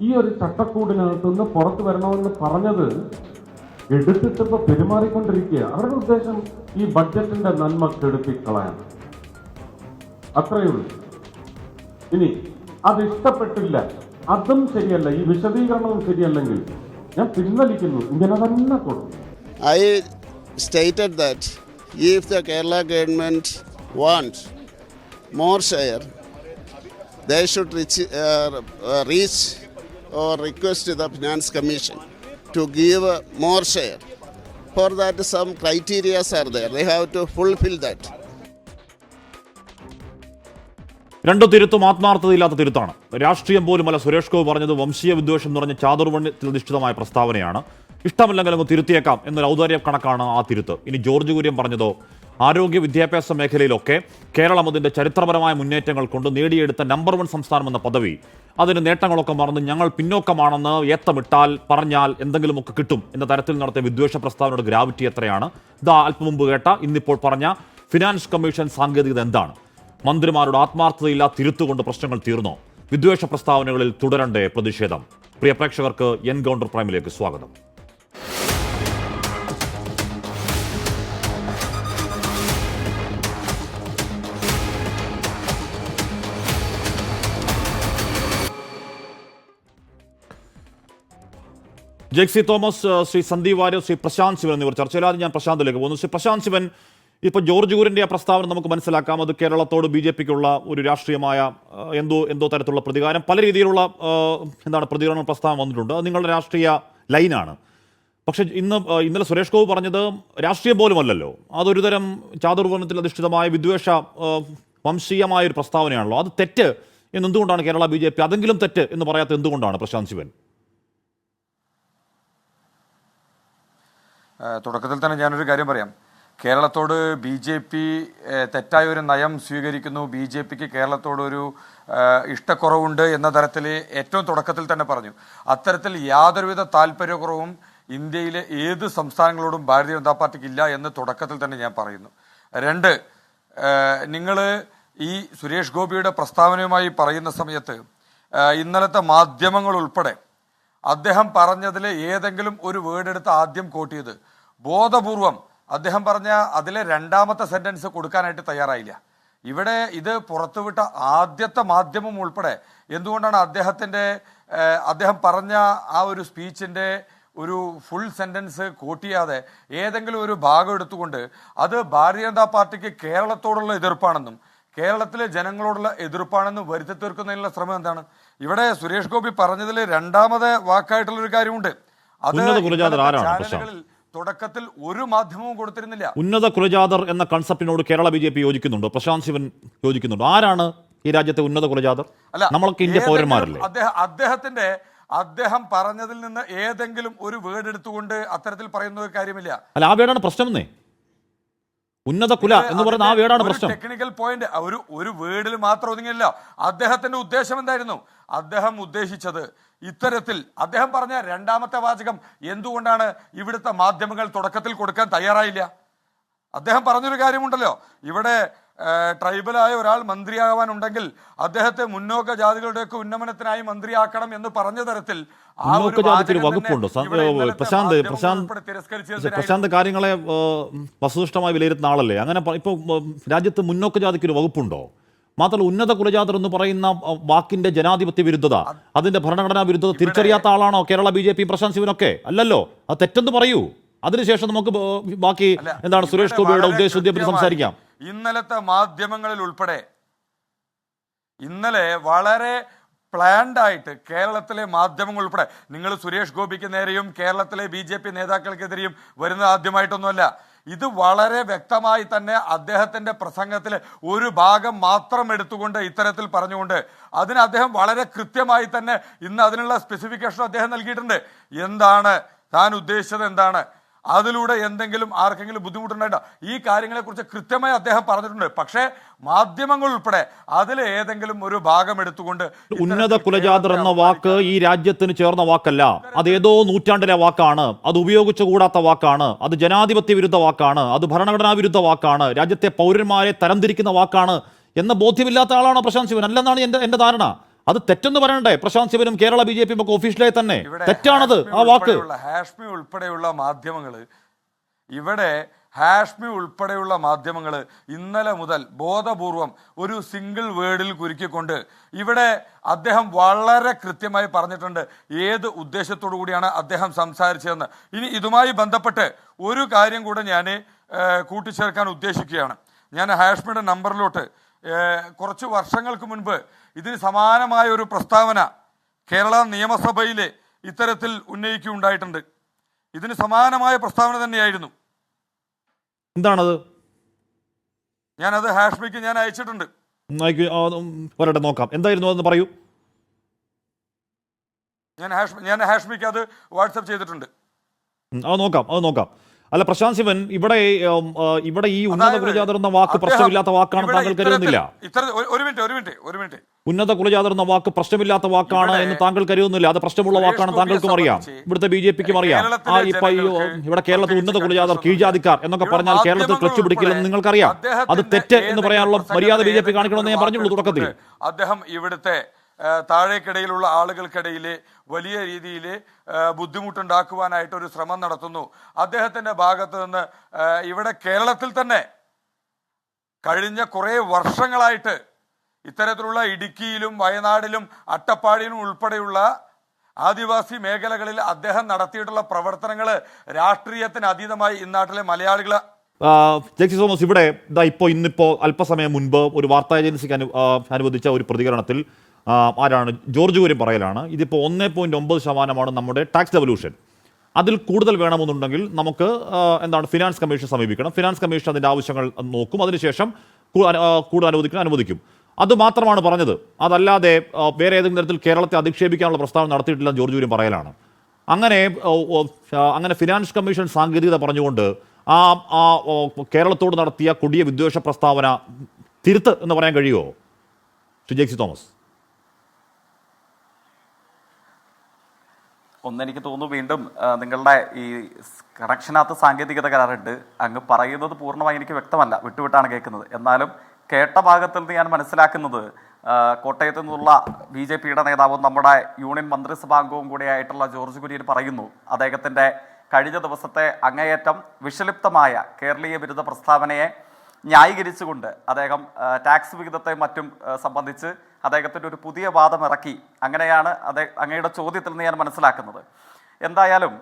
ഈ ഒരു ചട്ടക്കൂടിനകത്ത് നിന്ന് പുറത്തു വരണമെന്ന് പറഞ്ഞത് എടുത്തിട്ടിപ്പോ പെരുമാറിക്കൊണ്ടിരിക്കുക. അവരുടെ ഉദ്ദേശം ഈ ബഡ്ജറ്റിന്റെ നന്മ കെടുത്തിക്കളയാൻ, അത്രയേ ഉള്ളൂ. ഇനി അത് ഇഷ്ടപ്പെട്ടില്ല, അതും ശരിയല്ല, ഈ വിശദീകരണവും ശരിയല്ലെങ്കിൽ ഞാൻ പിൻവലിക്കുന്നു, ഇങ്ങനെ തന്നെ കൊടുക്കും. I stated that if the Kerala government wants more share, they should reach or request the Finance Commission to give more share. For that, some criteria are there. They have to fulfill that. രണ്ടു തിരുത്തും ആത്മാർത്ഥതയില്ലാത്ത തിരുത്താണ്. രാഷ്ട്രീയം പോലുമല്ല സുരേഷ് ഗോപി പറഞ്ഞത് വംശീയ വിദ്വേഷം നിറഞ്ഞ ചാതുർവർണ്ണത്തിൽ അധിഷ്ഠിതമായ പ്രസ്താവനയാണ്. ഇഷ്ടമില്ലെങ്കിൽ അങ്ങ് തിരുത്തിയേക്കാം എന്നൊരു ഔദാര്യ കണക്കാണ് ആ തിരുത്ത്. ഇനി ജോർജ് കുര്യൻ പറഞ്ഞതോ ആരോഗ്യ വിദ്യാഭ്യാസ മേഖലയിലൊക്കെ കേരളം അതിൻ്റെ ചരിത്രപരമായ മുന്നേറ്റങ്ങൾ കൊണ്ട് നേടിയെടുത്ത നമ്പർ 1 സംസ്ഥാനമെന്ന പദവി, അതിന് നേട്ടങ്ങളൊക്കെ മറന്ന് ഞങ്ങൾ പിന്നോക്കമാണെന്ന് ഏത്തമിട്ടാൽ പറഞ്ഞാൽ എന്തെങ്കിലുമൊക്കെ കിട്ടും എന്ന തരത്തിൽ നടത്തിയ വിദ്വേഷ പ്രസ്താവനയുടെ ഗ്രാവിറ്റി എത്രയാണ്? ഇതാ അല്പം മുമ്പ് കേട്ട ഇന്നിപ്പോൾ പറഞ്ഞ ഫിനാൻസ് കമ്മീഷൻ സാങ്കേതികത എന്താണ്? മന്ത്രിമാരുടെ ആത്മാർത്ഥതയില്ല തിരുത്തുകൊണ്ട് പ്രശ്നങ്ങൾ തീർന്നോ? വിദ്വേഷ പ്രസ്താവനകളിൽ തുടരണ്ടേ പ്രതിഷേധം? പ്രിയ പ്രേക്ഷകർക്ക് എൻകൗണ്ടർ പ്രൈമിലേക്ക് സ്വാഗതം. ജെക്സി തോമസ്, ശ്രീ സന്ദീപ് വാര്യർ, ശ്രീ പ്രശാന്ത് ശിവൻ എന്നിവർ ചർച്ചയിലാതെ ഞാൻ പ്രശാന്തിലേക്ക് പോകുന്നു. ശ്രീ പ്രശാന്ത് ശിവൻ, ഇപ്പോൾ ജോർജ് കുര്യൻ്റെ ആ പ്രസ്താവന നമുക്ക് മനസ്സിലാക്കാം. അത് കേരളത്തോട് BJPക്കുള്ള ഒരു രാഷ്ട്രീയമായ എന്തോ തരത്തിലുള്ള പ്രതികാരം, പല രീതിയിലുള്ള പ്രതികരണ പ്രസ്താവന വന്നിട്ടുണ്ട്. അത് നിങ്ങളുടെ രാഷ്ട്രീയ ലൈനാണ്. പക്ഷേ ഇന്നലെ സുരേഷ് ഗോപി പറഞ്ഞത് രാഷ്ട്രീയം പോലുമല്ലല്ലോ, അതൊരു തരം ചാതുർവർണ്ണത്തിൽ അധിഷ്ഠിതമായ വിദ്വേഷ വംശീയമായ ഒരു പ്രസ്താവനയാണല്ലോ. അത് തെറ്റ് എന്തുകൊണ്ടാണ് കേരള BJP അതെങ്കിലും തെറ്റ് എന്ന് പറയാത്ത എന്തുകൊണ്ടാണ് പ്രശാന്ത് ശിവൻ? തുടക്കത്തിൽ തന്നെ ഞാനൊരു കാര്യം പറയാം. കേരളത്തോട് BJP തെറ്റായ ഒരു നയം സ്വീകരിക്കുന്നു, BJPക്ക് കേരളത്തോടൊരു ഇഷ്ടക്കുറവുണ്ട് എന്ന തരത്തിൽ ഏറ്റവും തുടക്കത്തിൽ തന്നെ പറഞ്ഞു. അത്തരത്തിൽ യാതൊരുവിധ താല്പര്യക്കുറവും ഇന്ത്യയിലെ ഏത് സംസ്ഥാനങ്ങളോടും ഭാരതീയ ജനതാ പാർട്ടിക്ക് ഇല്ല എന്ന് തുടക്കത്തിൽ തന്നെ ഞാൻ പറയുന്നു. 2, നിങ്ങൾ ഈ സുരേഷ് ഗോപിയുടെ പ്രസ്താവനയുമായി പറയുന്ന സമയത്ത് ഇന്നലത്തെ മാധ്യമങ്ങൾ ഉൾപ്പെടെ അദ്ദേഹം പറഞ്ഞതിൽ ഏതെങ്കിലും ഒരു വേർഡ് എടുത്ത് ആദ്യം കോട്ട് ചെയ്ത് ബോധപൂർവം അദ്ദേഹം പറഞ്ഞ അതിലെ 2ാമത്തെ സെന്റൻസ് കൊടുക്കാനായിട്ട് തയ്യാറായില്ല. ഇവിടെ ഇത് പുറത്തുവിട്ട ആദ്യത്തെ മാധ്യമം ഉൾപ്പെടെ എന്തുകൊണ്ടാണ് അദ്ദേഹം പറഞ്ഞ ആ ഒരു സ്പീച്ചിന്റെ ഒരു ഫുൾ സെന്റൻസ് കോട്ട് ചെയ്യാതെ ഏതെങ്കിലും ഒരു ഭാഗം എടുത്തുകൊണ്ട് അത് ഭാരതീയ ജനതാ പാർട്ടിക്ക് കേരളത്തോടുള്ള എതിർപ്പാണെന്നും കേരളത്തിലെ ജനങ്ങളോടുള്ള എതിർപ്പാണെന്നും വരുത്തി തീർക്കുന്നതിനുള്ള ശ്രമം എന്താണ്? ഇവിടെ സുരേഷ് ഗോപി പറഞ്ഞതിൽ 2ാമത് വാക്കായിട്ടുള്ള ഒരു കാര്യമുണ്ട്. അത് ചാനലുകളിൽ തുടക്കത്തിൽ ഒരു മാധ്യമവും കൊടുത്തിരുന്നില്ല. ഉന്നത കുലജാതർ എന്ന കൺസെപ്റ്റിനോട് കേരള BJP യോജിക്കുന്നുണ്ടോ? പ്രശാന്ത് ശിവൻ യോജിക്കുന്നുണ്ടോ? ആരാണ് ഈ രാജ്യത്തെ ഉന്നത കുലജാതർ? അല്ല, നമ്മളൊക്കെ ഇന്ത്യ പൗരന്മാരല്ലേ? അദ്ദേഹം പറഞ്ഞതിൽ നിന്ന് ഏതെങ്കിലും ഒരു വേർഡ് എടുത്തുകൊണ്ട് അത്തരത്തിൽ പറയുന്ന ഒരു കാര്യമില്ല. അല്ല, ആ വേർഡാണ് പ്രശ്നം. ഉന്നത കുല എന്ന് പറയുന്ന ആ വേർഡാണ് പ്രശ്നം. ടെക്നിക്കൽ പോയിന്റ് ഒരു വേർഡിൽ മാത്രം ഒതുങ്ങില്ല. അദ്ദേഹത്തിന്റെ ഉദ്ദേശം എന്തായിരുന്നു? അദ്ദേഹം ഉദ്ദേശിച്ചത് ഇത്തരത്തിൽ അദ്ദേഹം പറഞ്ഞ 2ാമത്തെ വാചകം എന്തുകൊണ്ടാണ് ഇവിടുത്തെ മാധ്യമങ്ങൾ തുടക്കത്തിൽ കൊടുക്കാൻ തയ്യാറായില്ല? അദ്ദേഹം പറഞ്ഞൊരു കാര്യമുണ്ടല്ലോ, ഇവിടെ ട്രൈബലായ ഒരാൾ മന്ത്രിയാവാനുണ്ടെങ്കിൽ അദ്ദേഹത്തെ മുന്നോക്ക ജാതികളുടെയൊക്കെ ഉന്നമനത്തിനായി മന്ത്രിയാക്കണം എന്ന് പറഞ്ഞ തരത്തിൽ വകുപ്പുണ്ടോ? പ്രശാന്ത് കാര്യങ്ങളെ വസ്തുനിഷ്ഠമായി വിലയിരുത്തുന്ന ആളല്ലേ? അങ്ങനെ ഇപ്പോൾ രാജ്യത്ത് മുന്നോക്ക ജാതിക്ക് ഒരു വകുപ്പുണ്ടോ? മാത്രമല്ല, ഉന്നത കുലജാതർ എന്ന് പറയുന്ന വാക്കിന്റെ ജനാധിപത്യ വിരുദ്ധത, അതിന്റെ ഭരണഘടനാ വിരുദ്ധത തിരിച്ചറിയാത്ത ആളാണോ കേരള BJP പ്രശാന്ത് ശിവനൊക്കെ? അല്ലല്ലോ. അത് തെറ്റെന്ന് പറയൂ. അതിനുശേഷം നമുക്ക് ബാക്കി എന്താണ് സുരേഷ് ഗോപിയുടെ ഉദ്ദേശപറ്റി സംസാരിക്കാം. ഇന്നലത്തെ മാധ്യമങ്ങളിൽ ഉൾപ്പെടെ ഇന്നലെ വളരെ പ്ലാൻഡ് ആയിട്ട് കേരളത്തിലെ മാധ്യമങ്ങൾ ഉൾപ്പെടെ, നിങ്ങൾ സുരേഷ് ഗോപിക്ക് നേരെയും കേരളത്തിലെ BJP നേതാക്കൾക്കെതിരെയും വരുന്നത് ആദ്യമായിട്ടൊന്നുമല്ല. ഇത് വളരെ വ്യക്തമായി തന്നെ അദ്ദേഹത്തിന്റെ പ്രസംഗത്തിലെ ഒരു ഭാഗം മാത്രം എടുത്തുകൊണ്ട് ഇത്തരത്തിൽ പറഞ്ഞുകൊണ്ട് അതിന് അദ്ദേഹം വളരെ കൃത്യമായി തന്നെ ഇന്ന് അതിനുള്ള സ്പെസിഫിക്കേഷൻ അദ്ദേഹം നൽകിയിട്ടുണ്ട്. എന്താണ് താൻ ഉദ്ദേശിച്ചത്, എന്താണ് അതിലൂടെ എന്തെങ്കിലും ആർക്കെങ്കിലും ബുദ്ധിമുട്ടുണ്ടായിട്ടോ, ഈ കാര്യങ്ങളെക്കുറിച്ച് കൃത്യമായി അദ്ദേഹം പറഞ്ഞിട്ടുണ്ട്. പക്ഷേ മാധ്യമങ്ങൾ ഉൾപ്പെടെ അതിൽ ഏതെങ്കിലും ഒരു ഭാഗം എടുത്തുകൊണ്ട് ഉന്നത കുലജാതർ എന്ന വാക്ക് ഈ രാജ്യത്തിന് ചേർന്ന വാക്കല്ല, അത് ഏതോ നൂറ്റാണ്ടിലെ വാക്കാണ്, അത് ഉപയോഗിച്ചുകൂടാത്ത വാക്കാണ്, അത് ജനാധിപത്യ വിരുദ്ധ വാക്കാണ്, അത് ഭരണഘടനാ വിരുദ്ധ വാക്കാണ്, രാജ്യത്തെ പൗരന്മാരെ തരംതിരിക്കുന്ന വാക്കാണ് എന്ന ബോധ്യമില്ലാത്ത ആളാണോ പ്രശാന്ത് ശിവൻ? അല്ലെന്നാണ് എന്റെ ധാരണ. അത് തെറ്റെന്ന് പറയണ്ടേ? പ്രശാന്ത് ശിവനും കേരള BJP ഒക്കെ ഒഫീഷ്യലായി തന്നെ ഇവിടെ തെറ്റാണത് ആ വാക്ക്. ഹാഷ്മി ഉൾപ്പെടെയുള്ള മാധ്യമങ്ങൾ ഇന്നലെ മുതൽ ബോധപൂർവം ഒരു സിംഗിൾ വേർഡിൽ കുരുക്കിക്കൊണ്ട് ഇവിടെ അദ്ദേഹം വളരെ കൃത്യമായി പറഞ്ഞിട്ടുണ്ട് ഏത് ഉദ്ദേശത്തോടു കൂടിയാണ് അദ്ദേഹം സംസാരിച്ചതെന്ന്. ഇനി ഇതുമായി ബന്ധപ്പെട്ട് ഒരു കാര്യം കൂടെ ഞാൻ കൂട്ടിച്ചേർക്കാൻ ഉദ്ദേശിക്കുകയാണ്. ഞാൻ ഹാഷ്മിയുടെ നമ്പറിലോട്ട് കുറച്ച് വർഷങ്ങൾക്ക് മുൻപ് ഇതിന് സമാനമായ ഒരു പ്രസ്താവന കേരള നിയമസഭയിൽ ഇത്തരത്തിൽ ഉന്നയിക്കുകയുണ്ടായിട്ടുണ്ട്. ഇതിന് സമാനമായ പ്രസ്താവന തന്നെയായിരുന്നു. എന്താണത്? ഞാനത് ഹാഷ്മിക്ക് ഞാൻ അയച്ചിട്ടുണ്ട്. പറയട്ടെ, നോക്കാം. എന്തായിരുന്നു അതെന്ന് പറയൂ. ഞാൻ ഹാഷ്മിക്ക് അത് വാട്സപ്പ് ചെയ്തിട്ടുണ്ട്. അത് നോക്കാം. അല്ല പ്രശാന്ത് ശിവൻ, ഇവിടെ ഈ ഉന്നത കുലജാതർ എന്ന വാക്ക് പ്രശ്നമില്ലാത്ത വാക്കാണ് താങ്കൾ കരുതുന്നില്ല? ഒരു മിനിറ്റ്. ഉന്നത കുലജാതർ എന്ന വാക്ക് പ്രശ്നമില്ലാത്ത വാക്കാണ് എന്ന് താങ്കൾ കരുതുന്നില്ല? അത് പ്രശ്നമുള്ള വാക്കാണ്, താങ്കൾക്കും അറിയാം, ഇവിടുത്തെ BJPക്കും അറിയാം. ഇവിടെ കേരളത്തിൽ ഉന്നത കുലജാതർ, കീഴ്ജാതിക്കാർ എന്നൊക്കെ പറഞ്ഞാൽ കേരളത്തിൽ ക്ലച്ച് പിടിക്കില്ലെന്ന് നിങ്ങൾക്കറിയാം. അത് തെറ്റ് എന്ന് പറയാനുള്ള മര്യാദ BJP കാണിക്കണമെന്ന് ഞാൻ പറഞ്ഞുള്ളൂ തുടക്കത്തിൽ. അദ്ദേഹം ഇവിടുത്തെ താഴേക്കിടയിലുള്ള ആളുകൾക്കിടയിൽ വലിയ രീതിയിൽ ബുദ്ധിമുട്ടുണ്ടാക്കുവാനായിട്ട് ഒരു ശ്രമം നടത്തുന്നു. അദ്ദേഹത്തിന്റെ ഭാഗത്ത് നിന്ന് ഇവിടെ കേരളത്തിൽ തന്നെ കഴിഞ്ഞ കുറേ വർഷങ്ങളായിട്ട് ഇത്തരത്തിലുള്ള ഇടുക്കിയിലും വയനാടിലും അട്ടപ്പാടിയിലും ഉൾപ്പെടെയുള്ള ആദിവാസി മേഖലകളിൽ അദ്ദേഹം നടത്തിയിട്ടുള്ള പ്രവർത്തനങ്ങൾ രാഷ്ട്രീയത്തിന് അതീതമായി ഇന്നാട്ടിലെ മലയാളികൾ. ജെക്സി തോമസ്, ഇവിടെ ഇന്നിപ്പോ അല്പസമയം മുൻപ് ഒരു വാർത്താ ഏജൻസിക്ക് അനുവദിച്ച ഒരു പ്രതികരണത്തിൽ ആരാണ് ജോർജ് കുര്യൻ പറയലാണ്, ഇതിപ്പോൾ 1.9% നമ്മുടെ ടാക്സ് ഡെവല്യൂഷൻ, അതിൽ കൂടുതൽ വേണമെന്നുണ്ടെങ്കിൽ നമുക്ക് ഫിനാൻസ് കമ്മീഷൻ സമീപിക്കണം. ഫിനാൻസ് കമ്മീഷൻ അതിൻ്റെ ആവശ്യങ്ങൾ നോക്കും, അതിനുശേഷം കൂടുതൽ അനുവദിക്കും. അത് മാത്രമാണ് പറഞ്ഞത്. അതല്ലാതെ വേറെ ഏതെങ്കിലും തരത്തിൽ കേരളത്തെ അധിക്ഷേപിക്കാനുള്ള പ്രസ്താവന നടത്തിയിട്ടില്ല ജോർജ് കുര്യൻ പറയലാണ്. അങ്ങനെ ഫിനാൻസ് കമ്മീഷൻ സാങ്കേതികത പറഞ്ഞുകൊണ്ട് കേരളത്തോട് നടത്തിയ കൊടിയ വിദ്വേഷ പ്രസ്താവന തിരുത്ത് എന്ന് പറയാൻ കഴിയുമോ ജെക്സി തോമസ്? ഒന്നെനിക്ക് തോന്നുന്നു, വീണ്ടും നിങ്ങളുടെ ഈ കണക്ഷനകത്ത് സാങ്കേതികത കരാറുണ്ട്. അങ്ങ് പറയുന്നത് പൂർണ്ണമായി എനിക്ക് വ്യക്തമല്ല, വിട്ടുവിട്ടാണ് കേൾക്കുന്നത്. എന്നാലും കേട്ട ഭാഗത്തിൽ നിന്ന് ഞാൻ മനസ്സിലാക്കുന്നത് കോട്ടയത്ത് നിന്നുള്ള BJPയുടെ നേതാവും നമ്മുടെ യൂണിയൻ മന്ത്രിസഭാംഗവും കൂടിയായിട്ടുള്ള ജോർജ് കുര്യൻ പറയുന്നു, അദ്ദേഹത്തിൻ്റെ കഴിഞ്ഞ ദിവസത്തെ അങ്ങേയറ്റം വിഷലിപ്തമായ കേരളീയ വിരുദ്ധ പ്രസ്താവനയെ ന്യായീകരിച്ചുകൊണ്ട് അദ്ദേഹം ടാക്സ് വിഹിതത്തെ മറ്റും സംബന്ധിച്ച് അദ്ദേഹത്തിൻ്റെ ഒരു പുതിയ വാദം ഇറക്കി. അങ്ങനെയാണ് അങ്ങയുടെ ചോദ്യത്തിൽ നിന്ന് ഞാൻ മനസ്സിലാക്കുന്നത്. എന്തായാലും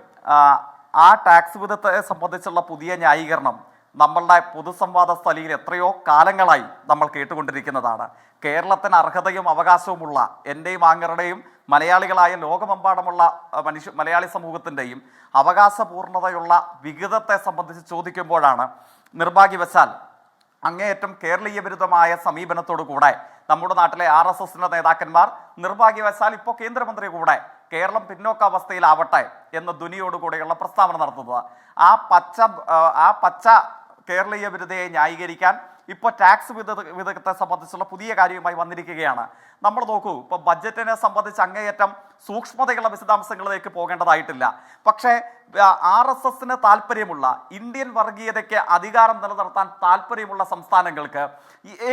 ആ ടാക്സ് വിഹിതത്തെ സംബന്ധിച്ചുള്ള പുതിയ ന്യായീകരണം നമ്മളുടെ പൊതുസംവാദ സ്ഥലിയിൽ എത്രയോ കാലങ്ങളായി നമ്മൾ കേട്ടുകൊണ്ടിരിക്കുന്നതാണ്. കേരളത്തിന് അർഹതയും അവകാശവുമുള്ള എൻ്റെയും അങ്ങരുടെയും മലയാളികളായ ലോകമെമ്പാടുമുള്ള മലയാളി സമൂഹത്തിൻ്റെയും അവകാശപൂർണതയുള്ള വിഹിതത്തെ സംബന്ധിച്ച് ചോദിക്കുമ്പോഴാണ് നിർഭാഗ്യവശാൽ അങ്ങേയറ്റം കേരളീയ വിരുദ്ധമായ സമീപനത്തോടു കൂടെ നമ്മുടെ നാട്ടിലെ RSSന്റെ നേതാക്കന്മാർ നിർഭാഗ്യവശാൽ ഇപ്പോൾ കേന്ദ്രമന്ത്രി കൂടെ കേരളം പിന്നോക്കാവസ്ഥയിലാവട്ടെ എന്ന ധ്വനിയോടുകൂടെയുള്ള പ്രസ്താവന നടത്തുന്നത്. ആ പച്ച കേരളീയ വിരുദ്ധയെ ന്യായീകരിക്കാൻ ഇപ്പോൾ ടാക്സ് വിധത്തെ സംബന്ധിച്ചുള്ള പുതിയ കാര്യവുമായി വന്നിരിക്കുകയാണ്. നമ്മൾ നോക്കൂ, ഇപ്പോൾ ബഡ്ജറ്റിനെ സംബന്ധിച്ച് അങ്ങേയറ്റം സൂക്ഷ്മതയുള്ള വിശദാംശങ്ങളിലേക്ക് പോകേണ്ടതായിട്ടില്ല. പക്ഷേ RSSന് താല്പര്യമുള്ള, ഇന്ത്യൻ വർഗീയതയ്ക്ക് അധികാരം നിലനിർത്താൻ താല്പര്യമുള്ള സംസ്ഥാനങ്ങൾക്ക്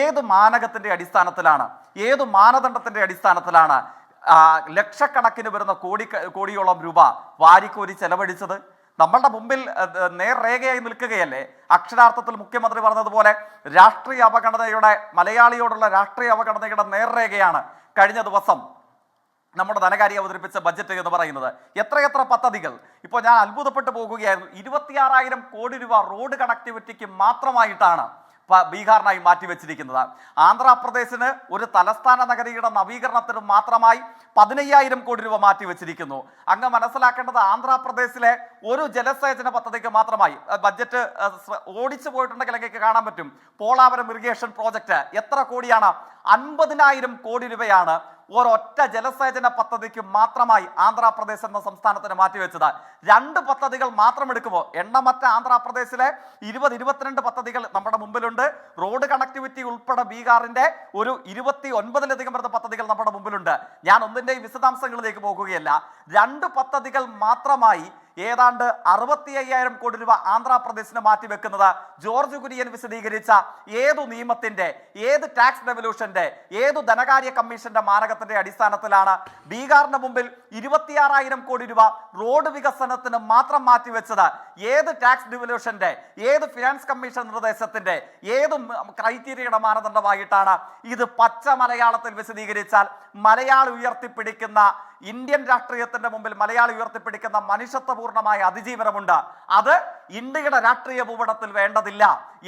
ഏത് മാനകത്തിൻ്റെ അടിസ്ഥാനത്തിലാണ്, ഏത് മാനദണ്ഡത്തിൻ്റെ അടിസ്ഥാനത്തിലാണ് ലക്ഷക്കണക്കിന് വരുന്ന കോടിയോളം രൂപ വാരിക്കോരി ചെലവഴിച്ചത്? നമ്മളുടെ മുമ്പിൽ നേർരേഖയായി നിൽക്കുകയല്ലേ. അക്ഷരാർത്ഥത്തിൽ മുഖ്യമന്ത്രി പറഞ്ഞതുപോലെ രാഷ്ട്രീയ അവഗണനയുടെ, മലയാളിയോടുള്ള രാഷ്ട്രീയ അവഗണനയുടെ നേർരേഖയാണ് കഴിഞ്ഞ ദിവസം നമ്മുടെ ധനകാര്യ അവതരിപ്പിച്ച ബഡ്ജറ്റ് എന്ന് പറയുന്നത്. എത്രയെത്ര പദ്ധതികൾ! ഇപ്പോൾ ഞാൻ അത്ഭുതപ്പെട്ടു പോകുകയായിരുന്നു. 26,000 കോടി രൂപ റോഡ് കണക്ടിവിറ്റിക്ക് മാത്രമായിട്ടാണ് ബീഹാറിനായി മാറ്റിവെച്ചിരിക്കുന്നത്. ആന്ധ്രാപ്രദേശിന് ഒരു തലസ്ഥാന നഗരിയുടെ നവീകരണത്തിന് മാത്രമായി 15,000 കോടി രൂപ മാറ്റിവെച്ചിരിക്കുന്നു. അങ്ങ് മനസ്സിലാക്കേണ്ടത്, ആന്ധ്രാപ്രദേശിലെ ഒരു ജലസേചന പദ്ധതിക്ക് മാത്രമായി ബഡ്ജറ്റ് ഓടിച്ചു പോയിട്ടുണ്ടെങ്കിൽ അങ്ങേക്ക് കാണാൻ പറ്റും. പോളാവരം ഇറിഗേഷൻ പ്രോജക്റ്റ് എത്ര കോടിയാണ്? 50,000 കോടി രൂപയാണ് ഒരൊറ്റ ജലസേചന പദ്ധതിക്ക് മാത്രമായി ആന്ധ്രാപ്രദേശ് എന്ന സംസ്ഥാനത്തിന് മാറ്റിവെച്ചത്. 2 പദ്ധതികൾ മാത്രം എടുക്കുമോ? എണ്ണമറ്റ ആന്ധ്രാപ്രദേശിലെ 20-22 പദ്ധതികൾ നമ്മുടെ മുമ്പിലുണ്ട്. റോഡ് കണക്ടിവിറ്റി ഉൾപ്പെടെ ബീഹാറിന്റെ ഒരു 29ലധികം വരുന്ന പദ്ധതികൾ നമ്മുടെ മുമ്പിലുണ്ട്. ഞാൻ ഒന്നിന്റെയും വിശദാംശങ്ങളിലേക്ക് പോകുകയല്ല. 2 പദ്ധതികൾ മാത്രമായി ഏതാണ്ട് 65,000 കോടി രൂപ ആന്ധ്രാപ്രദേശിന് മാറ്റിവെക്കുന്നത് ജോർജ് കുര്യൻ വിശദീകരിച്ച ഏതു നിയമത്തിന്റെ, ഏത് ടാക്സ് ഡെവല്യൂഷന്റെ, ഏതു ധനകാര്യ കമ്മീഷന്റെ മാനകത്തിന്റെ അടിസ്ഥാനത്തിലാണ്? ബീഹാറിന് മുമ്പിൽ 26,000 കോടി രൂപ റോഡ് വികസനത്തിന് മാത്രം മാറ്റിവെച്ചത് ഏത് ടാക്സ് ഡെവല്യൂഷന്റെ, ഏത് ഫിനാൻസ് കമ്മീഷൻ നിർദ്ദേശത്തിന്റെ, ഏത് ക്രൈറ്റീരിയയുടെ മാനദണ്ഡമായിട്ടാണ്? ഇത് പച്ച മലയാളത്തിൽ വിശദീകരിച്ചാൽ മലയാളി ഉയർത്തിപ്പിടിക്കുന്ന ഇന്ത്യൻ രാഷ്ട്രീയത്തിന്റെ മുമ്പിൽ മലയാളി ഉയർത്തിപ്പിടിക്കുന്ന മനുഷ്യത്വപൂർണമായ അതിജീവനമുണ്ട്. അത് ഇന്ത്യയുടെ രാഷ്ട്രീയ ഭൂപടത്തിൽ വേണ്ടതില്ല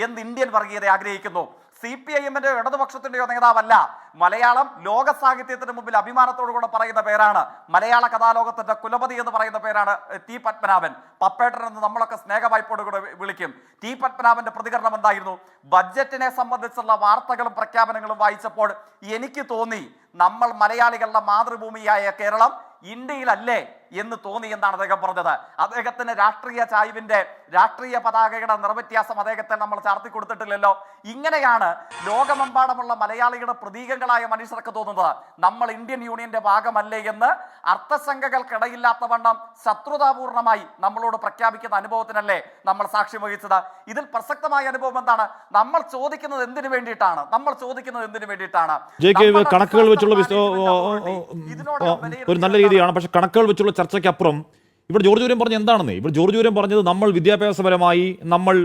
എന്ന് ഇന്ത്യൻ വർഗീയത ആഗ്രഹിക്കുന്നു. CPIM-ന്റെയോ ഇടതുപക്ഷത്തിന്റെയോ നേതാവല്ല. മലയാളം ലോക സാഹിത്യത്തിന് മുമ്പിൽ അഭിമാനത്തോടു കൂടെ പറയുന്ന പേരാണ്. മലയാള കഥാലോകത്തിന്റെ കുലപതി എന്ന് പറയുന്ന പേരാണ് ടി പത്മനാഭൻ. പപ്പേട്ടൻ എന്ന് നമ്മളൊക്കെ സ്നേഹവായ്പോട് കൂടെ വിളിക്കും. ടി പത്മനാഭന്റെ പ്രതികരണം എന്തായിരുന്നു? ബഡ്ജറ്റിനെ സംബന്ധിച്ചുള്ള വാർത്തകളും പ്രഖ്യാപനങ്ങളും വായിച്ചപ്പോൾ എനിക്ക് തോന്നി നമ്മൾ മലയാളികളുടെ മാതൃഭൂമിയായ കേരളം ഇന്ത്യയിലല്ലേ എന്ന് തോന്നി എന്നാണ് അദ്ദേഹം പറഞ്ഞത്. അദ്ദേഹത്തിന് രാഷ്ട്രീയ ചായ്വിന്റെ, രാഷ്ട്രീയ പതാകയുടെ നിറവ്യത്യാസം അദ്ദേഹത്തെ നമ്മൾ ചാർത്തി കൊടുത്തിട്ടില്ലല്ലോ. ഇങ്ങനെയാണ് ലോകമെമ്പാടുമുള്ള മലയാളികളുടെ പ്രതീകങ്ങളായ മനുഷ്യർക്ക് തോന്നുന്നത്. നമ്മൾ ഇന്ത്യൻ യൂണിയന്റെ ഭാഗമല്ലേ എന്ന് അർത്ഥശങ്കകൾക്കിടയില്ലാത്ത വണ്ണം ശത്രുതാപൂർണമായി നമ്മളോട് പ്രഖ്യാപിക്കുന്ന അനുഭവത്തിനല്ലേ നമ്മൾ സാക്ഷ്യം വഹിച്ചത്? ഇതിൽ പ്രസക്തമായ അനുഭവം എന്താണ്? നമ്മൾ ചോദിക്കുന്നത് എന്തിനു വേണ്ടിയിട്ടാണ്? കണക്കുകൾ വെച്ചുള്ള ഒരു നല്ല രീതിയാണ്. പക്ഷെ കണക്കുകൾ വെച്ചുള്ള ചർച്ചയ്ക്കപ്പുറം ഇവിടെ ജോർജ് കുര്യൻ പറഞ്ഞത് എന്താണെന്നേ? ഇവിടെ ജോർജ് കുര്യൻ പറഞ്ഞത് നമ്മൾ വിദ്യാഭ്യാസപരമായി, നമ്മൾ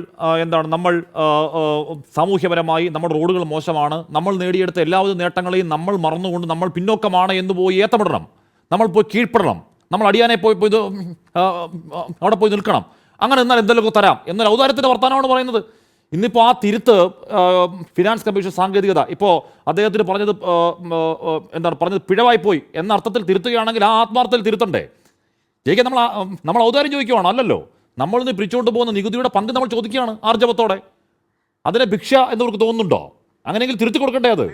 സാമൂഹ്യപരമായി നമ്മുടെ റോഡുകൾ മോശമാണ്, നമ്മൾ നേടിയെടുത്ത എല്ലാവിധ നേട്ടങ്ങളെയും നമ്മൾ മറന്നുകൊണ്ട് നമ്മൾ പിന്നോക്കമാണ് എന്ന് പോയി ഏത്തപ്പെടണം, നമ്മൾ പോയി കീഴ്പ്പെടണം, നമ്മൾ അടിയാനെ പോയി അവിടെ പോയി നിൽക്കണം, അങ്ങനെ എന്നാൽ എന്തെങ്കിലുമൊക്കെ തരാം എന്നാൽ ഔദാര്യത്തിൻ്റെ വർത്തമാനമാണ് പറയുന്നത്. ഇന്നിപ്പോൾ ആ തിരുത്ത് ഫിനാൻസ് കമ്മീഷൻ സാങ്കേതികത ഇപ്പോൾ അദ്ദേഹത്തിന് പറഞ്ഞത് പറഞ്ഞത് പിഴവായിപ്പോയി എന്ന അർത്ഥത്തിൽ തിരുത്തുകയാണെങ്കിൽ ആ ആത്മാർത്ഥത്തിൽ തിരുത്തണ്ടേ? ജയിക്കെ നമ്മൾ ഔദാര്യം ചോദിക്കുകയാണോ? അല്ലല്ലോ. നമ്മളിന്ന് പിരിച്ചുകൊണ്ട് പോകുന്ന നികുതിയുടെ പങ്ക് നമ്മൾ ചോദിക്കുകയാണ് ആർജവത്തോടെ. അതിനെ ഭിക്ഷ എന്നവർക്ക് തോന്നുന്നുണ്ടോ? അങ്ങനെയെങ്കിൽ തിരുത്തി കൊടുക്കണ്ടേ അത്?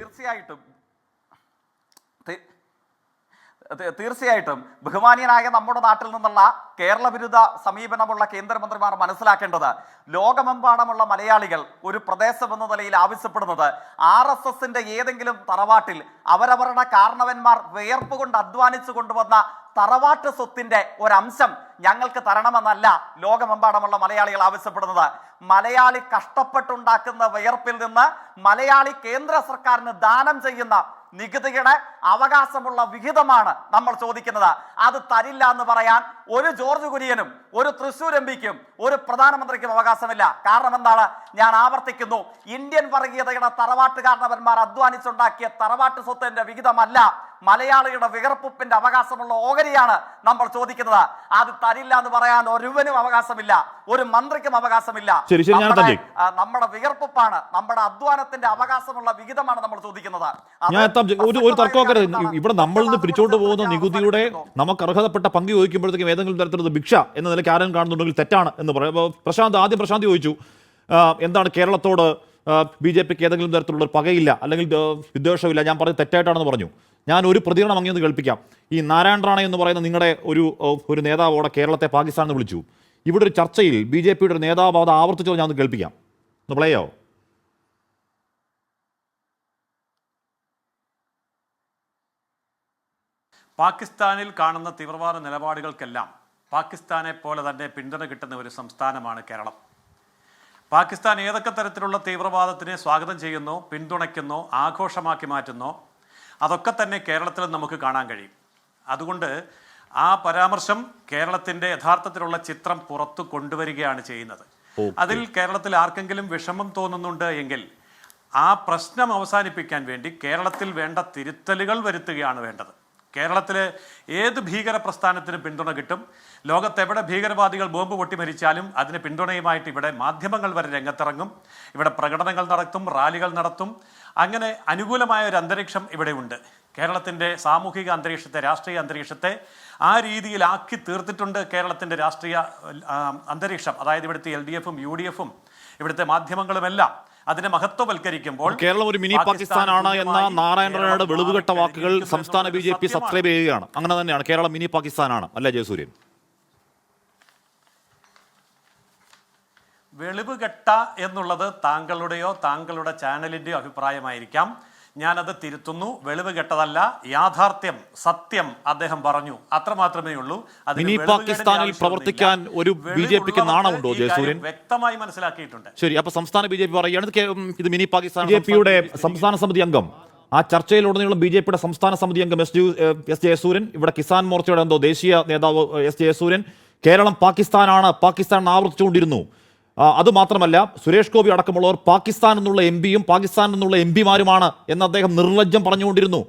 തീർച്ചയായിട്ടും ബഹുമാനീയനായ നമ്മുടെ നാട്ടിൽ നിന്നുള്ള കേരള വിരുദ്ധ സമീപനമുള്ള കേന്ദ്രമന്ത്രിമാർ മനസ്സിലാക്കേണ്ടത് ലോകമെമ്പാടുമുള്ള മലയാളികൾ ഒരു പ്രദേശം എന്ന നിലയിൽ ആവശ്യപ്പെടുന്നത് RSSന്റെ ഏതെങ്കിലും തറവാട്ടിൽ അവരവരുടെ കാരണവന്മാർ വിയർപ്പ് കൊണ്ട് അധ്വാനിച്ചു കൊണ്ടുവന്ന തറവാട്ട് സ്വത്തിന്റെ ഒരംശം ഞങ്ങൾക്ക് തരണമെന്നല്ല ലോകമെമ്പാടുമുള്ള മലയാളികൾ ആവശ്യപ്പെടുന്നത്. മലയാളി കഷ്ടപ്പെട്ടുണ്ടാക്കുന്ന വിയർപ്പിൽ നിന്ന് മലയാളി കേന്ദ്ര സർക്കാരിന് ദാനം ചെയ്യുന്ന നികുതിയുടെ അവകാശമുള്ള വിഹിതമാണ് നമ്മൾ ചോദിക്കുന്നത്. അത് തരില്ല എന്ന് പറയാൻ ഒരു ജോർജ് കുര്യനും ഒരു തൃശ്ശൂർ MP-ക്കും ഒരു പ്രധാനമന്ത്രിക്കും അവകാശമില്ല. കാരണം എന്താണ്? ഞാൻ ആവർത്തിക്കുന്നു, ഇന്ത്യൻ വർഗീയതയുടെ തറവാട്ടുകാരനവന്മാർ അധ്വാനിച്ചുണ്ടാക്കിയ തറവാട്ട് സ്വത്തിന്റെ വിഹിതമല്ല, മലയാളിയുടെ വിയർപ്പിന്റെ അവകാശമുള്ള ഓഹരിയാണ് നമ്മൾ ചോദിക്കുന്നത്. അത് തരില്ല എന്ന് പറയാൻ ഒരുവനും അവകാശമില്ല, ഒരു മന്ത്രിക്കും അവകാശമില്ല. നമ്മുടെ വിയർപ്പാണ്, നമ്മുടെ അധ്വാനത്തിന്റെ അവകാശമുള്ള വിഹിതമാണ് നമ്മൾ ചോദിക്കുന്നത്. ഒരു തർക്കമൊക്കെ ഇവിടെ നമ്മൾ നിന്ന് പിരിച്ചുകൊണ്ട് പോകുന്ന നികുതിയുടെ നമുക്ക് അർഹതപ്പെട്ട പങ്ക് ചോദിക്കുമ്പോഴത്തേക്കും ഏതെങ്കിലും തരത്തിലുള്ള ഭിക്ഷ എന്ന നിലയ്ക്ക് ആരും കാണുന്നുണ്ടെങ്കിൽ തെറ്റാണ് എന്ന് പറയാം. പ്രശാന്ത് ചോദിച്ചു എന്താണ് കേരളത്തോട് BJPക്ക് ഏതെങ്കിലും തരത്തിലുള്ള ഒരു പകയില്ല അല്ലെങ്കിൽ വിദ്വേഷമില്ല. ഞാൻ പറഞ്ഞത് തെറ്റായിട്ടാണെന്ന് പറഞ്ഞു. ഞാൻ ഒരു പ്രതികരണം അങ്ങനെയൊന്ന് കേൾപ്പിക്കാം. ഈ നാരായൺ റാണ എന്ന് പറയുന്ന നിങ്ങളുടെ ഒരു നേതാവോടെ കേരളത്തെ പാകിസ്ഥാൻ എന്ന് വിളിച്ചു. ഇവിടെ ഒരു ചർച്ചയിൽ BJPയുടെ ഒരു നേതാവ് അത് ആവർത്തിച്ചോ ഞാൻ ഒന്ന് കേൾപ്പിക്കാം. ഒന്ന് പ്ലേ ആവോ? പാകിസ്ഥാനിൽ കാണുന്ന തീവ്രവാദ നിലപാടുകൾക്കെല്ലാം പാകിസ്ഥാനെ പോലെ തന്നെ പിന്തുണ കിട്ടുന്ന ഒരു സംസ്ഥാനമാണ് കേരളം. പാകിസ്ഥാൻ ഏതൊക്കെ തരത്തിലുള്ള തീവ്രവാദത്തിനെ സ്വാഗതം ചെയ്യുന്നോ, പിന്തുണയ്ക്കുന്നോ, ആഘോഷമാക്കി മാറ്റുന്നോ, അതൊക്കെ തന്നെ കേരളത്തിൽ നമുക്ക് കാണാൻ കഴിയും. അതുകൊണ്ട് ആ പരാമർശം കേരളത്തിൻ്റെ യഥാർത്ഥത്തിലുള്ള ചിത്രം പുറത്തു കൊണ്ടുവരികയാണ് ചെയ്യുന്നത്. അതിൽ കേരളത്തിൽ ആർക്കെങ്കിലും വിഷമം തോന്നുന്നുണ്ട് എങ്കിൽ ആ പ്രശ്നം അവസാനിപ്പിക്കാൻ വേണ്ടി കേരളത്തിൽ വേണ്ട തിരുത്തലുകൾ വരുത്തുകയാണ് വേണ്ടത്. കേരളത്തിൽ ഏത് ഭീകര പ്രസ്ഥാനത്തിനും പിന്തുണ കിട്ടും. ലോകത്തെവിടെ ഭീകരവാദികൾ ബോംബ് പൊട്ടി മരിച്ചാലും അതിന് പിന്തുണയുമായിട്ട് ഇവിടെ മാധ്യമങ്ങൾ വരെ രംഗത്തിറങ്ങും. ഇവിടെ പ്രകടനങ്ങൾ നടത്തും, റാലികൾ നടത്തും. അങ്ങനെ അനുകൂലമായ ഒരു അന്തരീക്ഷം ഇവിടെയുണ്ട്. കേരളത്തിൻ്റെ സാമൂഹിക അന്തരീക്ഷത്തെ, രാഷ്ട്രീയ അന്തരീക്ഷത്തെ ആ രീതിയിലാക്കി തീർത്തിട്ടുണ്ട് കേരളത്തിൻ്റെ രാഷ്ട്രീയ അന്തരീക്ഷം. അതായത് ഇവിടുത്തെ LDFും UDFും ഇവിടുത്തെ മാധ്യമങ്ങളുമെല്ലാം അതിനെ മഹത്വവൽക്കരിക്കുമ്പോൾ കേരളം ഒരു മിനി പാകിസ്ഥാനാണ് എന്ന നാരായണ റാണയുടെ വെളിവുകെട്ട വാക്കുകൾ സംസ്ഥാന BJP സബ്സ്ക്രൈബ് ചെയ്യുകയാണ്. അങ്ങനെ തന്നെയാണ്, കേരളം മിനി പാകിസ്ഥാനാണ് അല്ലേ ജയസൂര്യൻ? വെളിവുകെട്ട എന്നുള്ളത് താങ്കളുടെയോ താങ്കളുടെ ചാനലിൻ്റെയോ അഭിപ്രായമായിരിക്കാം. ഞാനത് തിരുത്തുന്നു, വെളിവ് കെട്ടതല്ല, യാഥാർത്ഥ്യം, സത്യം അദ്ദേഹം പറഞ്ഞു, അത്രമാത്രമേ ഉള്ളൂ. അതിന് മിനി വെളിവുകേടിന്റെ പാകിസ്ഥാനിൽ ആവശ്യമൊന്നുമില്ല. പ്രവർത്തിക്കാൻ ഒരു ബിജെപിക്ക് നാണമുണ്ടോ ഈ കാര്യം ജയസൂര്യൻ? വ്യക്തമായി മനസ്സിലാക്കിയിട്ടുണ്ട്. ശരി, അപ്പൊ സംസ്ഥാന ബിജെപി പറയുകയാണ് ഇത് മിനി പാകിസ്ഥാൻ. ബിജെപിയുടെ സംസ്ഥാന സമിതി അംഗം, ആ ചർച്ചയിലുടനീളം ബിജെപിയുടെ സംസ്ഥാന സമിതി അംഗം എസ് ജയസൂര്യൻ, ഇവിടെ കിസാൻ മോർച്ചയുടെ ദേശീയ നേതാവ് എസ് ജയസൂര്യൻ കേരളം പാകിസ്ഥാനാണ്, പാകിസ്ഥാൻ ആവർത്തിച്ചുകൊണ്ടിരുന്നു. അതുമാത്രമല്ല, സുരേഷ് ഗോപി അടക്കമുള്ളവർ പാകിസ്ഥാൻ എന്നുള്ള എം പിയും പാകിസ്ഥാൻ എന്നുള്ള എം പിമാരുമാണ് എന്ന് അദ്ദേഹം നിർലജ്ജം പറഞ്ഞുകൊണ്ടിരുന്നു.